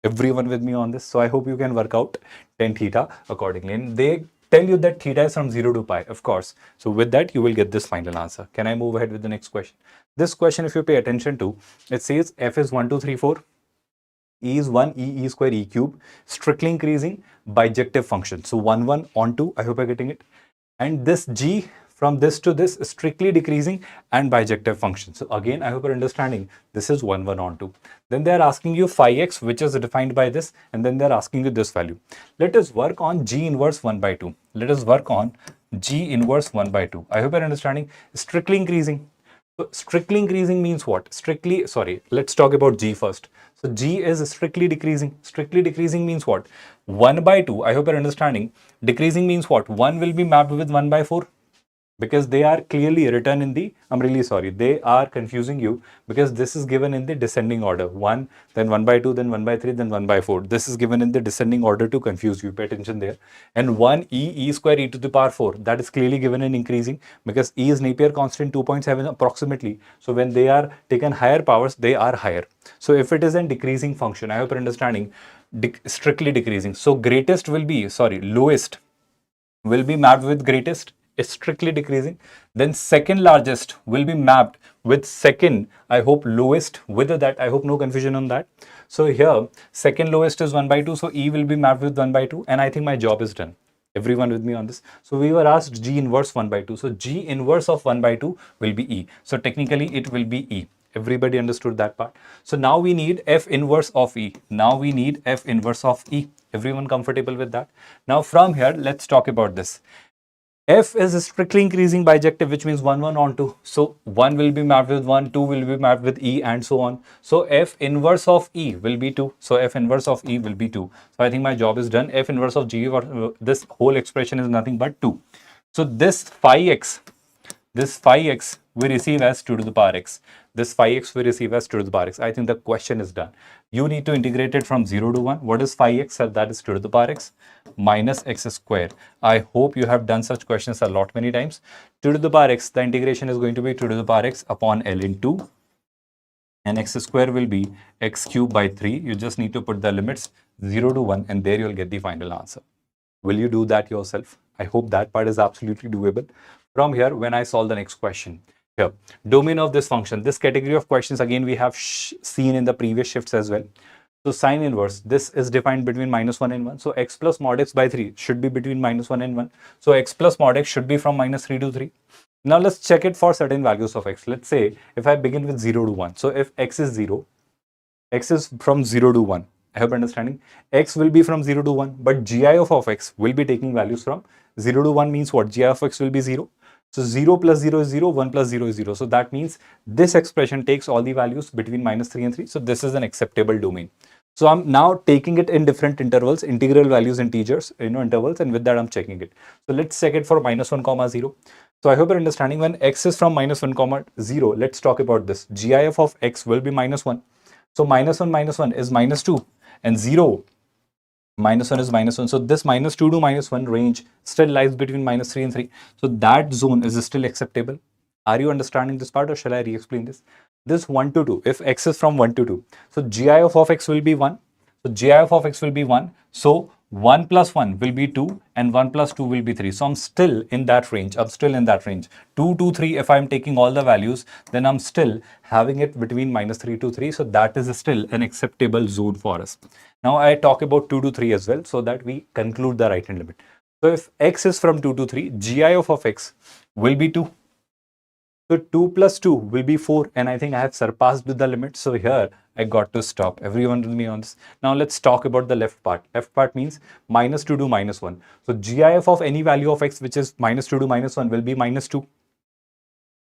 Everyone with me on this. So I hope you can work out tan theta accordingly. And they tell you that theta is from 0 to pi, of course. So with that, you will get this final answer. Can I move ahead with the next question? This question, if you pay attention to, it says f is 1, 2, 3, 4. E is 1, e square, e cube, strictly increasing bijective function. So 1, 1 on 2, I hope you're getting it. And this g from this to this is strictly decreasing and bijective function. So again, I hope you're understanding this is 1, 1 on 2. Then they're asking you phi x, which is defined by this, and then they're asking you this value. Let us work on g inverse 1 by 2. Let us work on g inverse 1 by 2. I hope you're understanding strictly increasing. So strictly increasing means what? Let's talk about G first. So G is strictly decreasing. Strictly decreasing means what? 1 by 2. I hope you're understanding. Decreasing means what? 1 will be mapped with 1 by 4. Because they are clearly written in the, I'm really sorry, they are confusing you because this is given in the descending order. 1, then 1 by 2, then 1 by 3, then 1 by 4. This is given in the descending order to confuse you. Pay attention there. And 1 e square e to the power 4. That is clearly given in increasing because e is Napier constant 2.7 approximately. So when they are taken higher powers, they are higher. So if it is a decreasing function, I hope you're understanding, strictly decreasing. So lowest will be mapped with greatest, is strictly decreasing. Then second largest will be mapped with second, I hope lowest. With that, I hope no confusion on that. So here, second lowest is 1 by 2. So E will be mapped with 1 by 2. And I think my job is done. Everyone with me on this? So we were asked G inverse 1 by 2. So G inverse of 1 by 2 will be E. So technically it will be E. Everybody understood that part. So now we need F inverse of E. Now we need F inverse of E. Everyone comfortable with that? Now from here, let's talk about this. F is a strictly increasing bijective, which means 1, 1 on 2. So 1 will be mapped with 1, 2 will be mapped with E, and so on. So F inverse of E will be 2. So F inverse of E will be 2. So I think my job is done. F inverse of G, this whole expression is nothing but 2. So this phi x we receive as 2 to the power x. This phi x we receive as 2 to the power x. I think the question is done. You need to integrate it from 0 to 1. What is phi x? That is 2 to the power x minus x square. I hope you have done such questions a lot many times. 2 to the power x, the integration is going to be 2 to the power x upon L into, and x square will be x cube by 3. You just need to put the limits 0 to 1, and there you'll get the final answer. Will you do that yourself? I hope that part is absolutely doable. From here, when I solve the next question, here, domain of this function, this category of questions, again, we have seen in the previous shifts as well. So sine inverse, this is defined between minus 1 and 1. So x plus mod x by 3 should be between minus 1 and 1. So x plus mod x should be from minus 3 to 3. Now let's check it for certain values of x. Let's say if I begin with 0 to 1. So if x is 0, x is from 0 to 1. I hope understanding. X will be from 0 to 1, but gi of x will be taking values from 0 to 1 means what? Gi of x will be 0. So 0 plus 0 is 0, 1 plus 0 is 0. So that means this expression takes all the values between minus 3 and 3. So this is an acceptable domain. So I'm now taking it in different intervals, integral values, integers, intervals, and with that I'm checking it. So let's check it for -1 comma 0. So I hope you're understanding when x is from -1 comma 0, let's talk about this. GIF of x will be -1. So -1 is -2, and 0 -1 is -1. So this -2 to -1 range still lies between -3 and 3. So that zone is still acceptable. Are you understanding this part, or shall I re-explain this? This 1 to 2, if x is from 1 to 2, so GIF of x will be 1. So GIF of x will be 1. So 1 plus 1 will be 2, and 1 plus 2 will be 3. So I'm still in that range. I'm still in that range. 2 to 3, if I'm taking all the values, then I'm still having it between -3 to 3. So that is still an acceptable zone for us. Now I talk about 2 to 3 as well, so that we conclude the right hand limit. So if x is from 2 to 3, GIF of x will be 2. So 2 plus 2 will be 4, and I think I have surpassed the limit. So here I got to stop. Everyone with me on this. Now let's talk about the left part. Left part means -2 to -1. So GIF of any value of x which is -2 to -1 will be -2.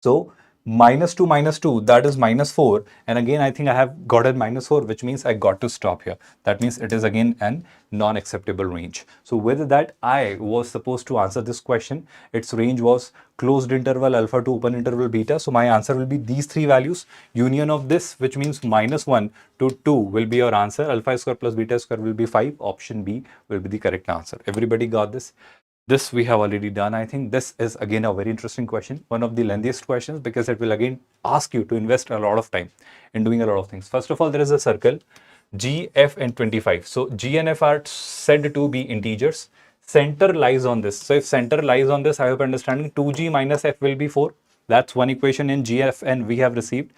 So -2, that is -4. And again, I think I have got a -4, which means I got to stop here. That means it is again an non-acceptable range. So with that, I was supposed to answer this question. Its range was closed interval alpha to open interval beta. So my answer will be these three values. Union of this, which means -1 to 2 will be your answer. Alpha square plus beta square will be 5. Option B will be the correct answer. Everybody got this? This we have already done. I think this is again a very interesting question, one of the lengthiest questions, because it will again ask you to invest a lot of time in doing a lot of things. First of all, there is a circle G, F and 25. So G and F are said to be integers. Center lies on this. So if center lies on this, I hope understanding 2G minus F will be 4. That's one equation in GF and we have received.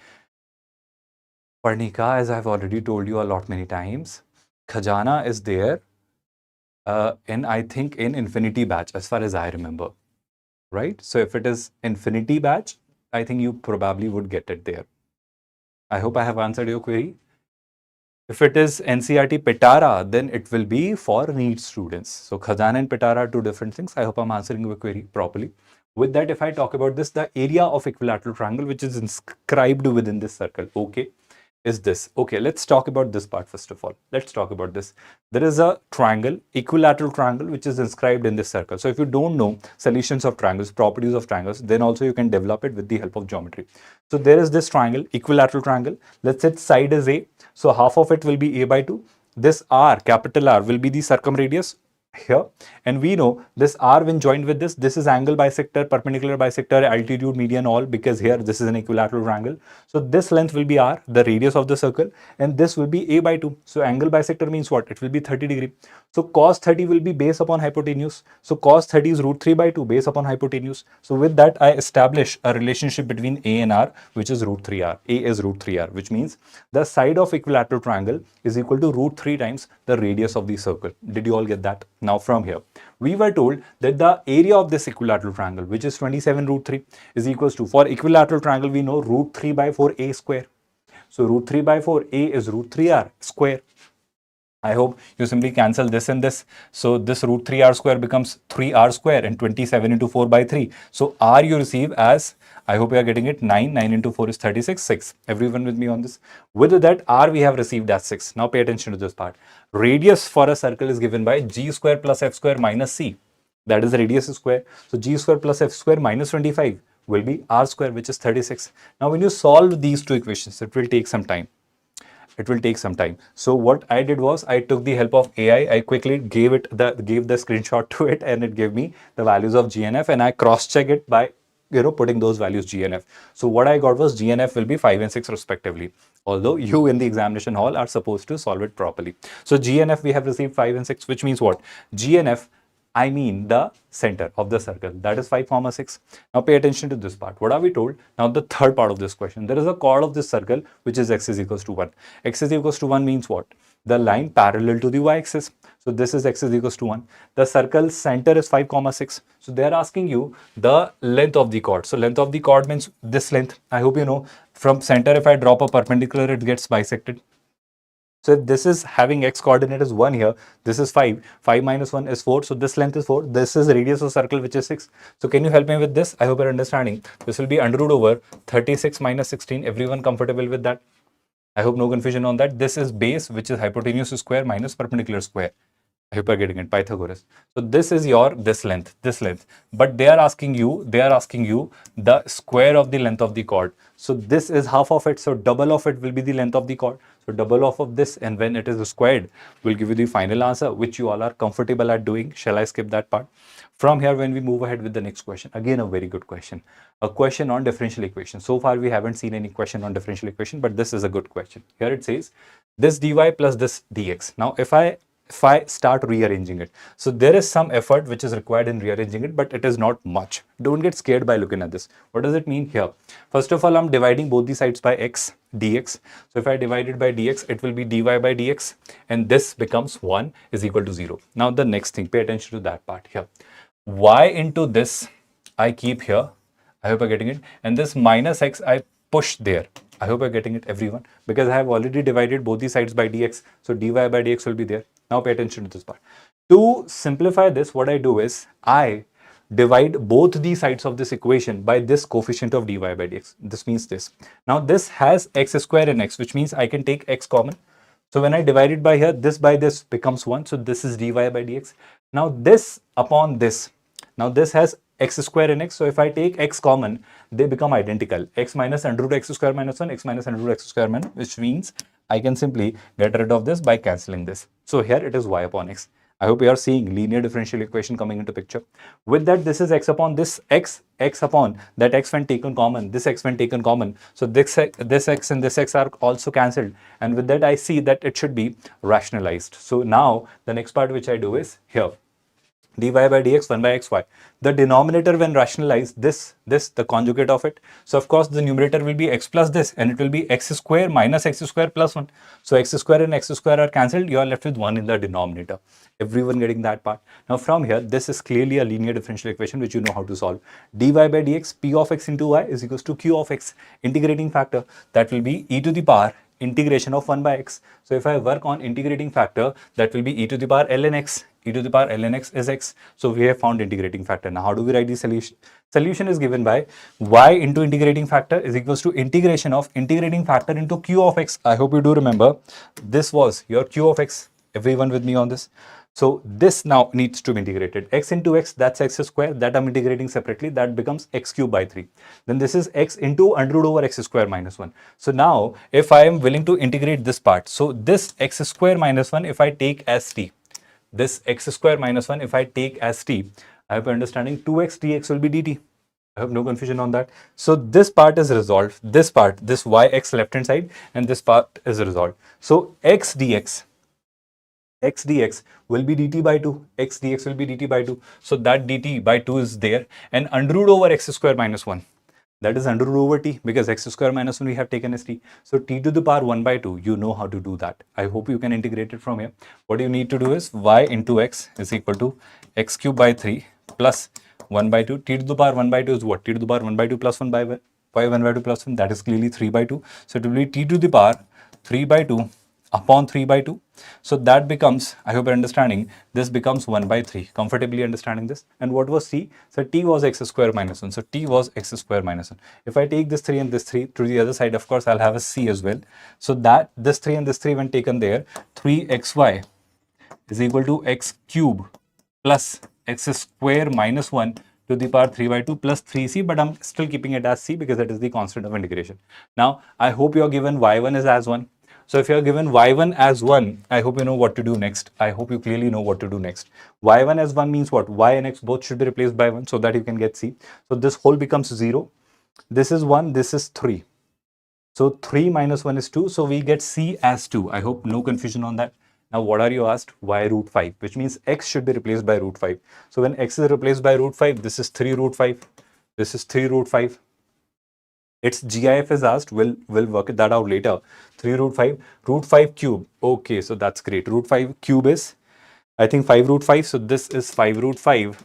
Parnika, as I've already told you a lot many times, Khajana is there. And I think in infinity batch, as far as I remember, right? So if it is infinity batch, I think you probably would get it there. I hope I have answered your query. If it is NCRT Petara, then it will be for NEET students. So Khazana and Petara are two different things. I hope I'm answering your query properly. With that, if I talk about this, the area of equilateral triangle, which is inscribed within this circle, okay, is this. Okay, let's talk about this part first of all. Let's talk about this. There is a triangle, equilateral triangle, which is inscribed in this circle. So if you don't know solutions of triangles, properties of triangles, then also you can develop it with the help of geometry. So there is this triangle, equilateral triangle. Let's say side is A. So half of it will be A by 2. This R, capital R, will be the circumradius here, and we know this R when joined with this is angle bisector, perpendicular bisector, altitude, median, all, because here this is an equilateral triangle. So this length will be R, the radius of the circle, and this will be A by 2. So angle bisector means what? It will be 30 degree. So cos 30 will be base upon hypotenuse. So cos 30 is root 3 by 2 base upon hypotenuse. So with that, I establish a relationship between A and R, which is root 3R. A is root 3R, which means the side of equilateral triangle is equal to root 3 times the radius of the circle. Did you all get that? Now from here, we were told that the area of this equilateral triangle, which is 27 root 3, is equals to, for equilateral triangle, we know root 3 by 4 A square. So root 3 by 4 A is root 3R square. I hope you simply cancel this and this. So this root 3R square becomes 3R square, and 27 into 4 by 3. So R you receive as, I hope you are getting it, 9. 9 into 4 is 36, 6. Everyone with me on this? With that, R we have received as 6. Now pay attention to this part. Radius for a circle is given by G square plus F square minus C. That is the radius square. So G square plus F square minus 25 will be R square, which is 36. Now when you solve these two equations, it will take some time. So what I did was I took the help of AI. I quickly gave the screenshot to it, and it gave me the values of GNF, and I cross-check it by putting those values GNF. So what I got was GNF will be 5 and 6 respectively. Although you in the examination hall are supposed to solve it properly. So GNF we have received 5 and 6, which means what? GNF, I mean the center of the circle, that is 5 comma 6. Now pay attention to this part. What are we told? Now the third part of this question, there is a chord of this circle which is x is equals to 1. X is equals to 1 means what? The line parallel to the y-axis. So this is x is equals to 1. The circle center is 5 comma 6. So they are asking you the length of the chord. So length of the chord means this length. I hope you know from center, if I drop a perpendicular, it gets bisected. So if this is having x coordinate is 1 here, this is 5. 5 minus 1 is 4. So this length is 4. This is radius of circle, which is 6. So can you help me with this? I hope you're understanding. This will be under root over 36 minus 16. Everyone comfortable with that? I hope no confusion on that. This is base, which is hypotenuse square minus perpendicular square. I hope you're getting it, Pythagoras. So this is your this length, but they are asking you the square of the length of the chord. So this is half of it, so double of it will be the length of the chord. So double of this, and when it is squared, will give you the final answer, which you all are comfortable at doing. Shall I skip that part? From here, when we move ahead with the next question, again a very good question, a question on differential equation. So far we haven't seen any question on differential equation, but this is a good question. Here it says this dy plus this dx. Now if I start rearranging it, so there is some effort which is required in rearranging it, but it is not much. Don't get scared by looking at this. What does it mean here? First of all, I'm dividing both the sides by x dx. So if I divide it by dx, it will be dy by dx, and this becomes 1 is equal to 0. Now the next thing, pay attention to that part here. Y into this I keep here. I hope you're getting it. And this minus x I push there. I hope you're getting it, everyone, because I have already divided both the sides by dx. So dy by dx will be there. Now pay attention to this part. To simplify this, what I do is I divide both the sides of this equation by this coefficient of dy by dx. This means this. Now this has x square in x, which means I can take x common. So when I divide it by here, this by this becomes 1. So this is dy by dx. Now this upon this. Now this has x square in x. So if I take x common, they become identical. X minus under root x square minus 1, x minus under root x square minus, which means I can simply get rid of this by cancelling this. So here it is y upon x. I hope you are seeing linear differential equation coming into picture. With that, this is x upon this x upon that x when taken common, this x when taken common. So this x and this x are also cancelled. And with that, I see that it should be rationalized. So now the next part which I do is here. Dy by dx 1 by xy. The denominator when rationalized, this the conjugate of it. So of course the numerator will be x plus this, and it will be x square minus x square plus 1. So x square and x square are cancelled. You are left with 1 in the denominator. Everyone getting that part? Now from here, this is clearly a linear differential equation which you know how to solve. Dy by dx p of x into y is equals to q of x. Integrating factor, that will be e to the power integration of 1 by x. So if I work on integrating factor, that will be e to the power ln x. E to the power ln x is x. So we have found integrating factor. Now how do we write the solution? Solution is given by y into integrating factor is equals to integration of integrating factor into q of x. I hope you do remember this was your q of x. Everyone with me on this? So this now needs to be integrated. X into x, that's x square, that I'm integrating separately, that becomes x cube by 3. Then this is x into under root over x square minus 1. So now if I am willing to integrate this part, so this x square minus 1 if I take as t, this x square minus 1 if I take as t, I have understanding 2x dx will be dt. I have no confusion on that. So this part is resolved. This part, this yx left hand side, and this part is resolved. So x dx will be dt by 2. X dx will be dt by 2. So that dt by 2 is there. And under root over x square minus 1. That is under root over t, because x square minus 1 we have taken as t. So t to the power 1 by 2, you know how to do that. I hope you can integrate it from here. What you need to do is y into x is equal to x cube by 3 plus 1 by 2. T to the power 1 by 2 is what? T to the power 1 by 2 plus 1 by 1. Y 1 by 2 plus 1, that is clearly 3 by 2. So it will be t to the power 3 by 2 upon 3 by 2. So that becomes, I hope you're understanding, this becomes 1 by 3. Comfortably understanding this. And what was t? So t was x square minus 1. So t was x square minus 1. If I take this 3 and this 3 to the other side, of course, I'll have a c as well. So that this 3 and this 3 when taken there, 3xy is equal to x cube plus x square minus 1 to the power 3 by 2 plus 3c, but I'm still keeping it as c because that is the constant of integration. Now, I hope you're given y1 is as 1. So if you're given y1 as 1, I hope you know what to do next. I hope you clearly know what to do next. Y1 as 1 means what? Y and x both should be replaced by 1 so that you can get c. So this whole becomes 0. This is 1, this is 3. So 3 minus 1 is 2. So we get c as 2. I hope no confusion on that. Now what are you asked? Y root 5, which means x should be replaced by root 5. So when x is replaced by root 5, this is 3 root 5. This is 3 root 5. Its GIF is asked, we'll work that out later. 3 root 5, root 5 cube. Okay, so that's great. Root 5 cube is, I think 5 root 5. So this is 5 root 5.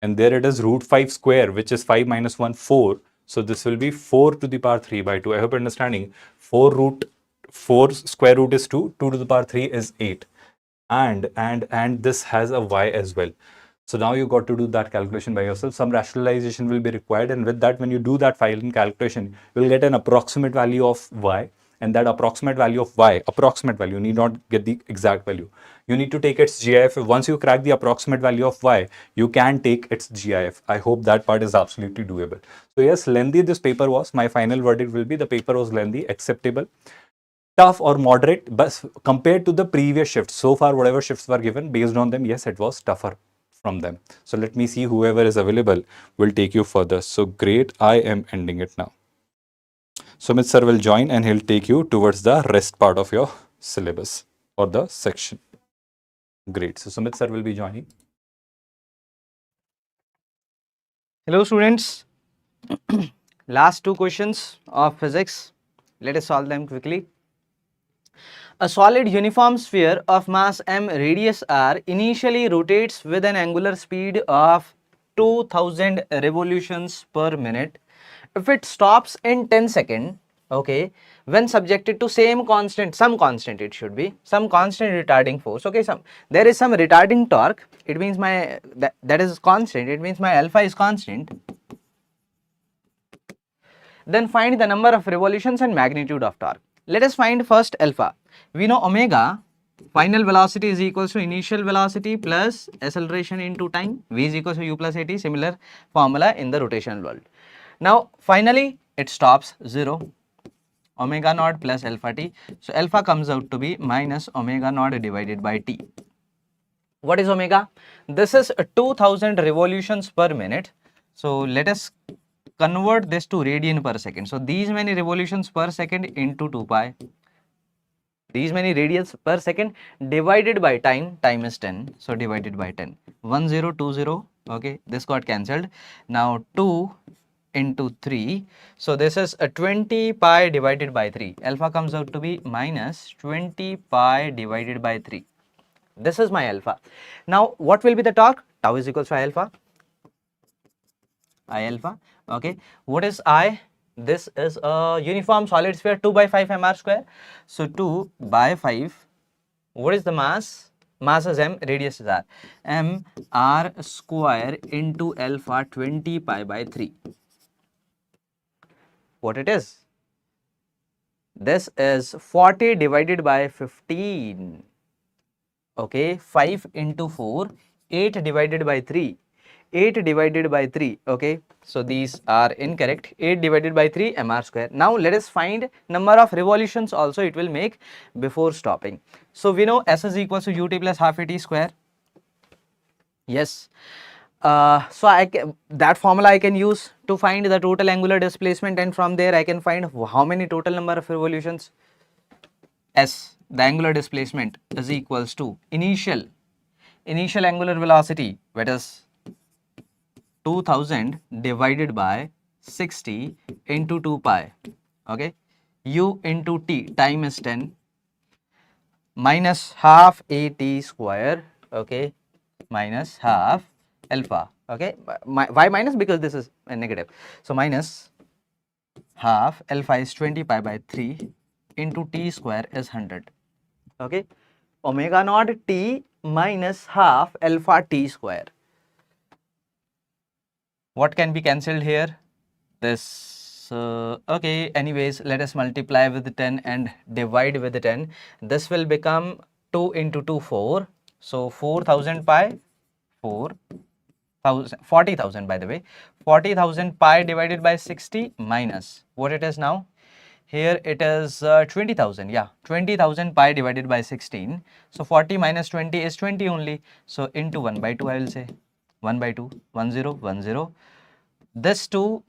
And there it is root 5 square, which is 5 minus 1, 4. So this will be 4 to the power 3 by 2. I hope you're understanding. 4 square root is 2. 2 to the power 3 is 8. And this has a y as well. So now you got to do that calculation by yourself. Some rationalization will be required. And with that, when you do that final calculation, you will get an approximate value of y. and that approximate value of y, approximate value, you need not get the exact value. You need to take its GIF. Once you crack the approximate value of y, you can take its GIF. I hope that part is absolutely doable. So yes, lengthy this paper was. My final verdict will be the paper was lengthy, acceptable. Tough or moderate, but compared to the previous shifts, so far whatever shifts were given, based on them, yes, it was tougher from them. So let me see, whoever is available will take you further. So great, I am ending it now. Sumit sir will join and he'll take you towards the rest part of your syllabus or the section. Great. So Sumit sir will be joining. Hello students. Last two questions of physics. Let us solve them quickly. A solid uniform sphere of mass m, radius r, initially rotates with an angular speed of 2000 revolutions per minute. If it stops in 10 seconds, okay, when subjected to some constant it should be, some constant retarding force, okay, there is some retarding torque, it means that is constant, it means my alpha is constant. Then find the number of revolutions and magnitude of torque. Let us find first alpha. We know omega, final velocity is equals to initial velocity plus acceleration into time. V is equals to u plus at, similar formula in the rotational world. Now finally it stops 0, omega naught plus alpha t. So alpha comes out to be minus omega naught divided by t. What is omega? This is 2000 revolutions per minute. So let us convert this to radian per second. So these many revolutions per second into 2 pi. These many radians per second divided by time. Time is 10. So divided by 10. 1020. Okay, this got cancelled. Now 2 into 3. So this is a 20 pi divided by 3. Alpha comes out to be minus 20 pi divided by 3. This is my alpha. Now what will be the torque? Tau is equals to I alpha. I alpha. Okay. What is I? This is a uniform solid sphere 2 by 5 mr square. So 2 by 5. What is the mass? Mass is m, radius is r. M r square into alpha 20 pi by 3. What it is? This is 40 divided by 15. Okay, 5 into 4, 8 divided by 3. 8 divided by 3. Okay, so these are incorrect. 8 divided by 3 mr square. Now let us find number of revolutions also it will make before stopping. So we know S is equals to ut plus half at square. Yes. So that formula I can use to find the total angular displacement, and from there I can find how many total number of revolutions. S, the angular displacement, is equals to initial angular velocity, that is 2000 divided by 60 into 2 pi. Okay, u into t, time is 10, minus half at square. Okay, minus half alpha. Okay, why minus? Because this is a negative. So minus half alpha is 20 pi by 3 into t square is 100. Okay, omega naught t minus half alpha t square. What can be cancelled here? This, okay, anyways, let us multiply with 10 and divide with 10. This will become 2 into 2, 4. So 4000 pi, 40,000 by the way. 40,000 pi divided by 60 minus, what it is now? Here it is 20,000, yeah, 20,000 pi divided by 16. So 40 minus 20 is 20 only. So into 1 by 2 I will say, 1 by 2, 1 0, 1 0. This 2,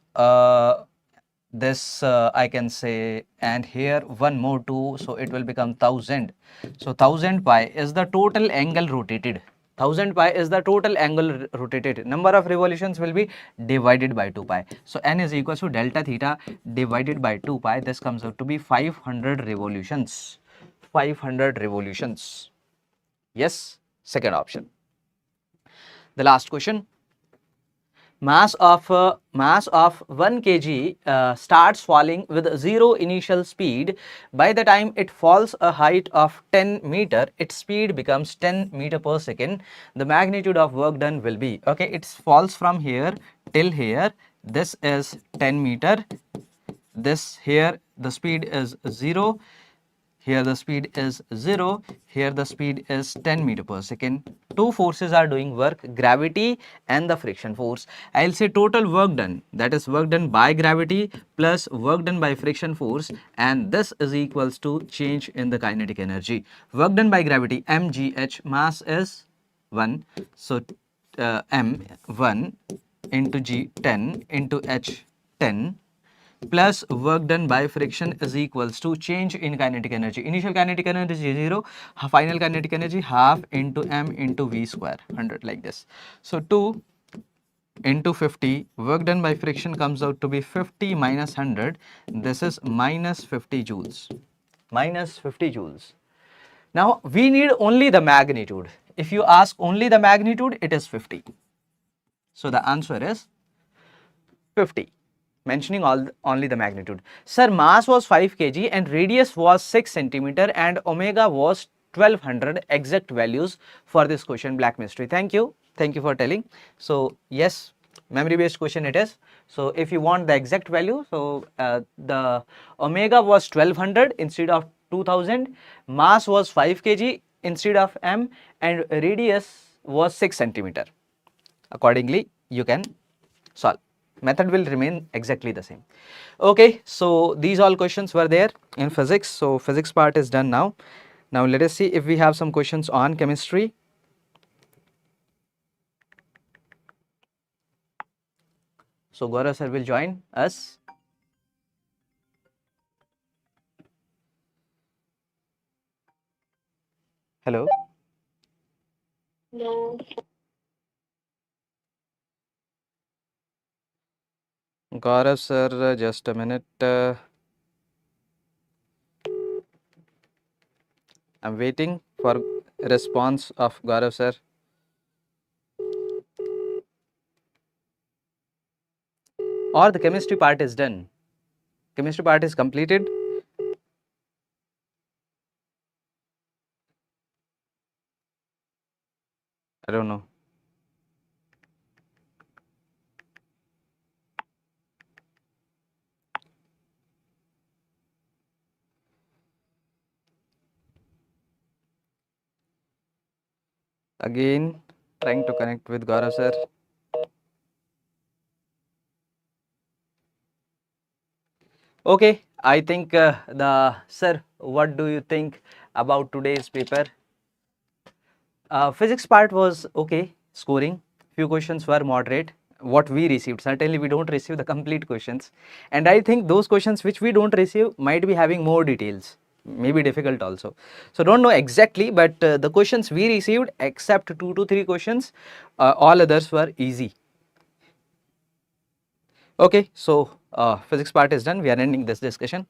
this I can say, and here one more 2, so it will become 1000. So 1000 pi is the total angle rotated. 1000 pi is the total angle rotated. Number of revolutions will be divided by 2 pi. So n is equals to delta theta divided by 2 pi. This comes out to be 500 revolutions. 500 revolutions. Yes, second option. The last question. Mass of 1 kg starts falling with 0 initial speed. By the time it falls a height of 10 meter, its speed becomes 10 meter per second. The magnitude of work done will be, okay, it falls from here till here. This is 10 meter. this here the speed is 0, here the speed is 0, here the speed is 10 meter per second. Two forces are doing work, gravity and the friction force. I'll say total work done, that is work done by gravity plus work done by friction force, and this is equals to change in the kinetic energy. Work done by gravity mgh, mass is 1, so m1 into g 10 into h 10 plus work done by friction is equals to change in kinetic energy. Initial kinetic energy is 0, final kinetic energy half into m into v square, 100, like this. So 2 into 50, work done by friction comes out to be 50 minus 100, this is minus 50 joules, minus 50 joules. Now we need only the magnitude. If you ask only the magnitude, it is 50. So the answer is 50, mentioning only the magnitude. Sir, mass was 5 kg and radius was 6 centimeter and omega was 1200 exact values for this question, black mystery. Thank you for telling. So yes, memory based question it is. So if you want the exact value, so the omega was 1200 instead of 2000, mass was 5 kg instead of m, and radius was 6 centimeter. Accordingly you can solve. Method will remain exactly the same. Okay, so these all questions were there in physics. So physics part is done now. Now let us see if we have some questions on chemistry. So Gaurav sir will join us. Hello. No. Gaurav sir, just a minute. I'm waiting for response of Gaurav sir. Or the chemistry part is done. Chemistry part is completed. I don't know. Again, trying to connect with Gaurav sir. Okay, I think the sir, what do you think about today's paper? Physics part was okay, scoring. Few questions were moderate. What we received, certainly we don't receive the complete questions, and I think those questions which we don't receive might be having more details, maybe difficult also. So don't know exactly, but the questions we received, except 2 to 3 questions, all others were easy. Okay, so physics part is done. We are ending this discussion.